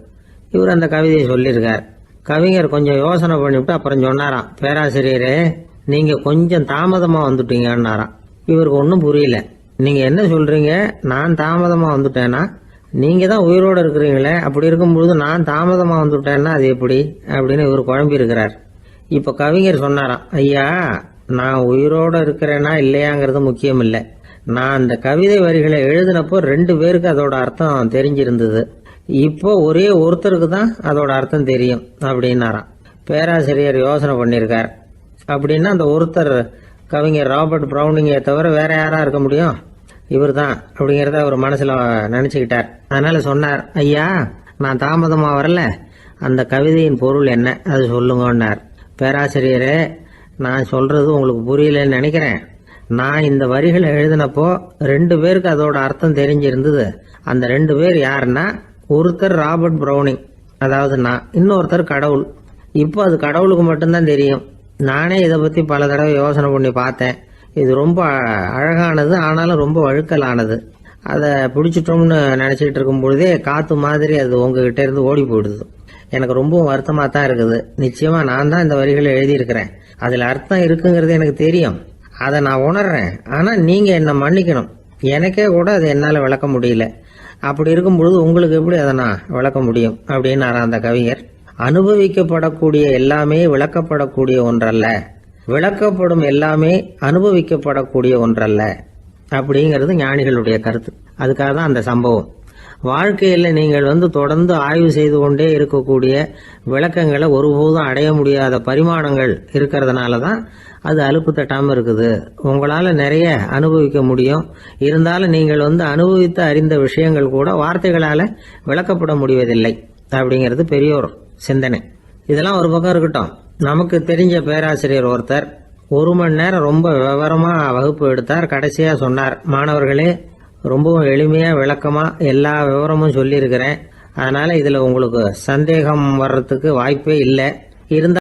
இவர் அந்த கவிதையை சொல்லியிருக்கார். கவிஞர் கொஞ்சம் யோசனை பண்ணிவிட்டு அப்புறம் சொன்னாராம், பேராசிரியரே, நீங்கள் கொஞ்சம் தாமதமாக வந்துட்டீங்கன்னாராம். இவருக்கு ஒன்றும் புரியல. நீங்கள் என்ன சொல்கிறீங்க, நான் தாமதமாக வந்துட்டேன்னா? நீங்கள் தான் உயிரோடு இருக்கிறீங்களே, அப்படி இருக்கும்பொழுது நான் தாமதமாக வந்துட்டேன்னா அது எப்படி அப்படின்னு இவர் குழம்பி இருக்கிறார். இப்போ கவிஞர் சொன்னாராம், ஐயா, நான் உயிரோடு இருக்கிறேன்னா இல்லையாங்கிறது முக்கியம் இல்லை, நான் அந்த கவிதை வரிகளை எழுதினப்போ 2 பேருக்கு அதோட அர்த்தம் தெரிஞ்சிருந்தது, இப்போ ஒரே ஒருத்தருக்கு தான் அதோட அர்த்தம் தெரியும் அப்படின்னாராம். பேராசிரியர் யோசனை பண்ணியிருக்கார். அப்படின்னா அந்த ஒருத்தர் கவிஞர் ராபர்ட் ப்ரௌனிங்கை தவிர வேற யாரா இருக்க முடியும்? இவர் தான் அப்படிங்கிறத அவர் மனசில் நினச்சிக்கிட்டார். அதனால சொன்னார், ஐயா, நான் தாமதமாக வரல, அந்த கவிதையின் பொருள் என்ன அது சொல்லுங்கன்னார். பேராசிரியரே, நான் சொல்றது உங்களுக்கு புரியலன்னு நினைக்கிறேன். நான் இந்த வரிகளை எழுதினப்போ 2 பேருக்கு அதோட அர்த்தம் தெரிஞ்சிருந்தது. அந்த 2 பேர் யாருன்னா, ஒருத்தர் ராபர்ட் ப்ரௌனிங், அதாவது நான், இன்னொருத்தர் கடவுள். இப்போ அது கடவுளுக்கு மட்டும்தான் தெரியும். நானே இதை பற்றி பல தடவை யோசனை பண்ணி பார்த்தேன். இது ரொம்ப அழகானது, ஆனாலும் ரொம்ப வழுக்கலானது. அதை பிடிச்சிட்டோம்னு நினச்சிக்கிட்டு இருக்கும் பொழுதே காற்று மாதிரி அது உங்ககிட்ட இருந்து ஓடி போயிடுது. எனக்கு ரொம்பவும் வருத்தமாக தான் இருக்குது. நிச்சயமாக நான் தான் இந்த வரிகளை எழுதியிருக்கிறேன், அதில் அர்த்தம் இருக்குங்கிறது எனக்கு தெரியும், அதை நான் உணர்றேன். ஆனால் நீங்கள் என்னை மன்னிக்கணும், எனக்கே கூட அதை என்னால் விளக்க முடியல. அப்படி இருக்கும் பொழுது உங்களுக்கு எப்படி அதை நான் விளக்க முடியும் அப்படின்னாரா அந்த கவிஞர். அனுபவிக்கப்படக்கூடிய எல்லாமே விளக்கப்படக்கூடிய ஒன்றல்ல, விளக்கப்படும் எல்லாமே அனுபவிக்கப்படக்கூடிய ஒன்றல்ல அப்படிங்கிறது ஞானிகளுடைய கருத்து. அதுக்காக தான் அந்த சம்பவம். வாழ்க்கையில் நீங்கள் தொடர்ந்து ஆய்வு செய்து கொண்டே இருக்கக்கூடிய விளக்கங்களை ஒருபோதும் அடைய முடியாத பரிமாணங்கள் இருக்கிறதுனால தான் அது அலுப்பு தட்டாமல் இருக்குது. உங்களால் நிறைய அனுபவிக்க முடியும், இருந்தாலும் நீங்கள் அனுபவித்து அறிந்த விஷயங்கள் கூட வார்த்தைகளால் விளக்கப்பட முடிவதில்லை அப்படிங்கிறது பெரியோர் சிந்தனை. இதெல்லாம் ஒரு பக்கம் இருக்கட்டும். நமக்கு தெரிஞ்ச பேராசிரியர் ஒருத்தர் 1 மணி நேரம் ரொம்ப விவரமாக வகுப்பு எடுத்தார். கடைசியாக சொன்னார், மாணவர்களே, ரொம்பவும் எளிமையாக விளக்கமாக எல்லா விவரமும் சொல்லியிருக்கிறேன், அதனால் இதில் உங்களுக்கு சந்தேகம் வர்றதுக்கு வாய்ப்பே இல்லை. இருந்தால்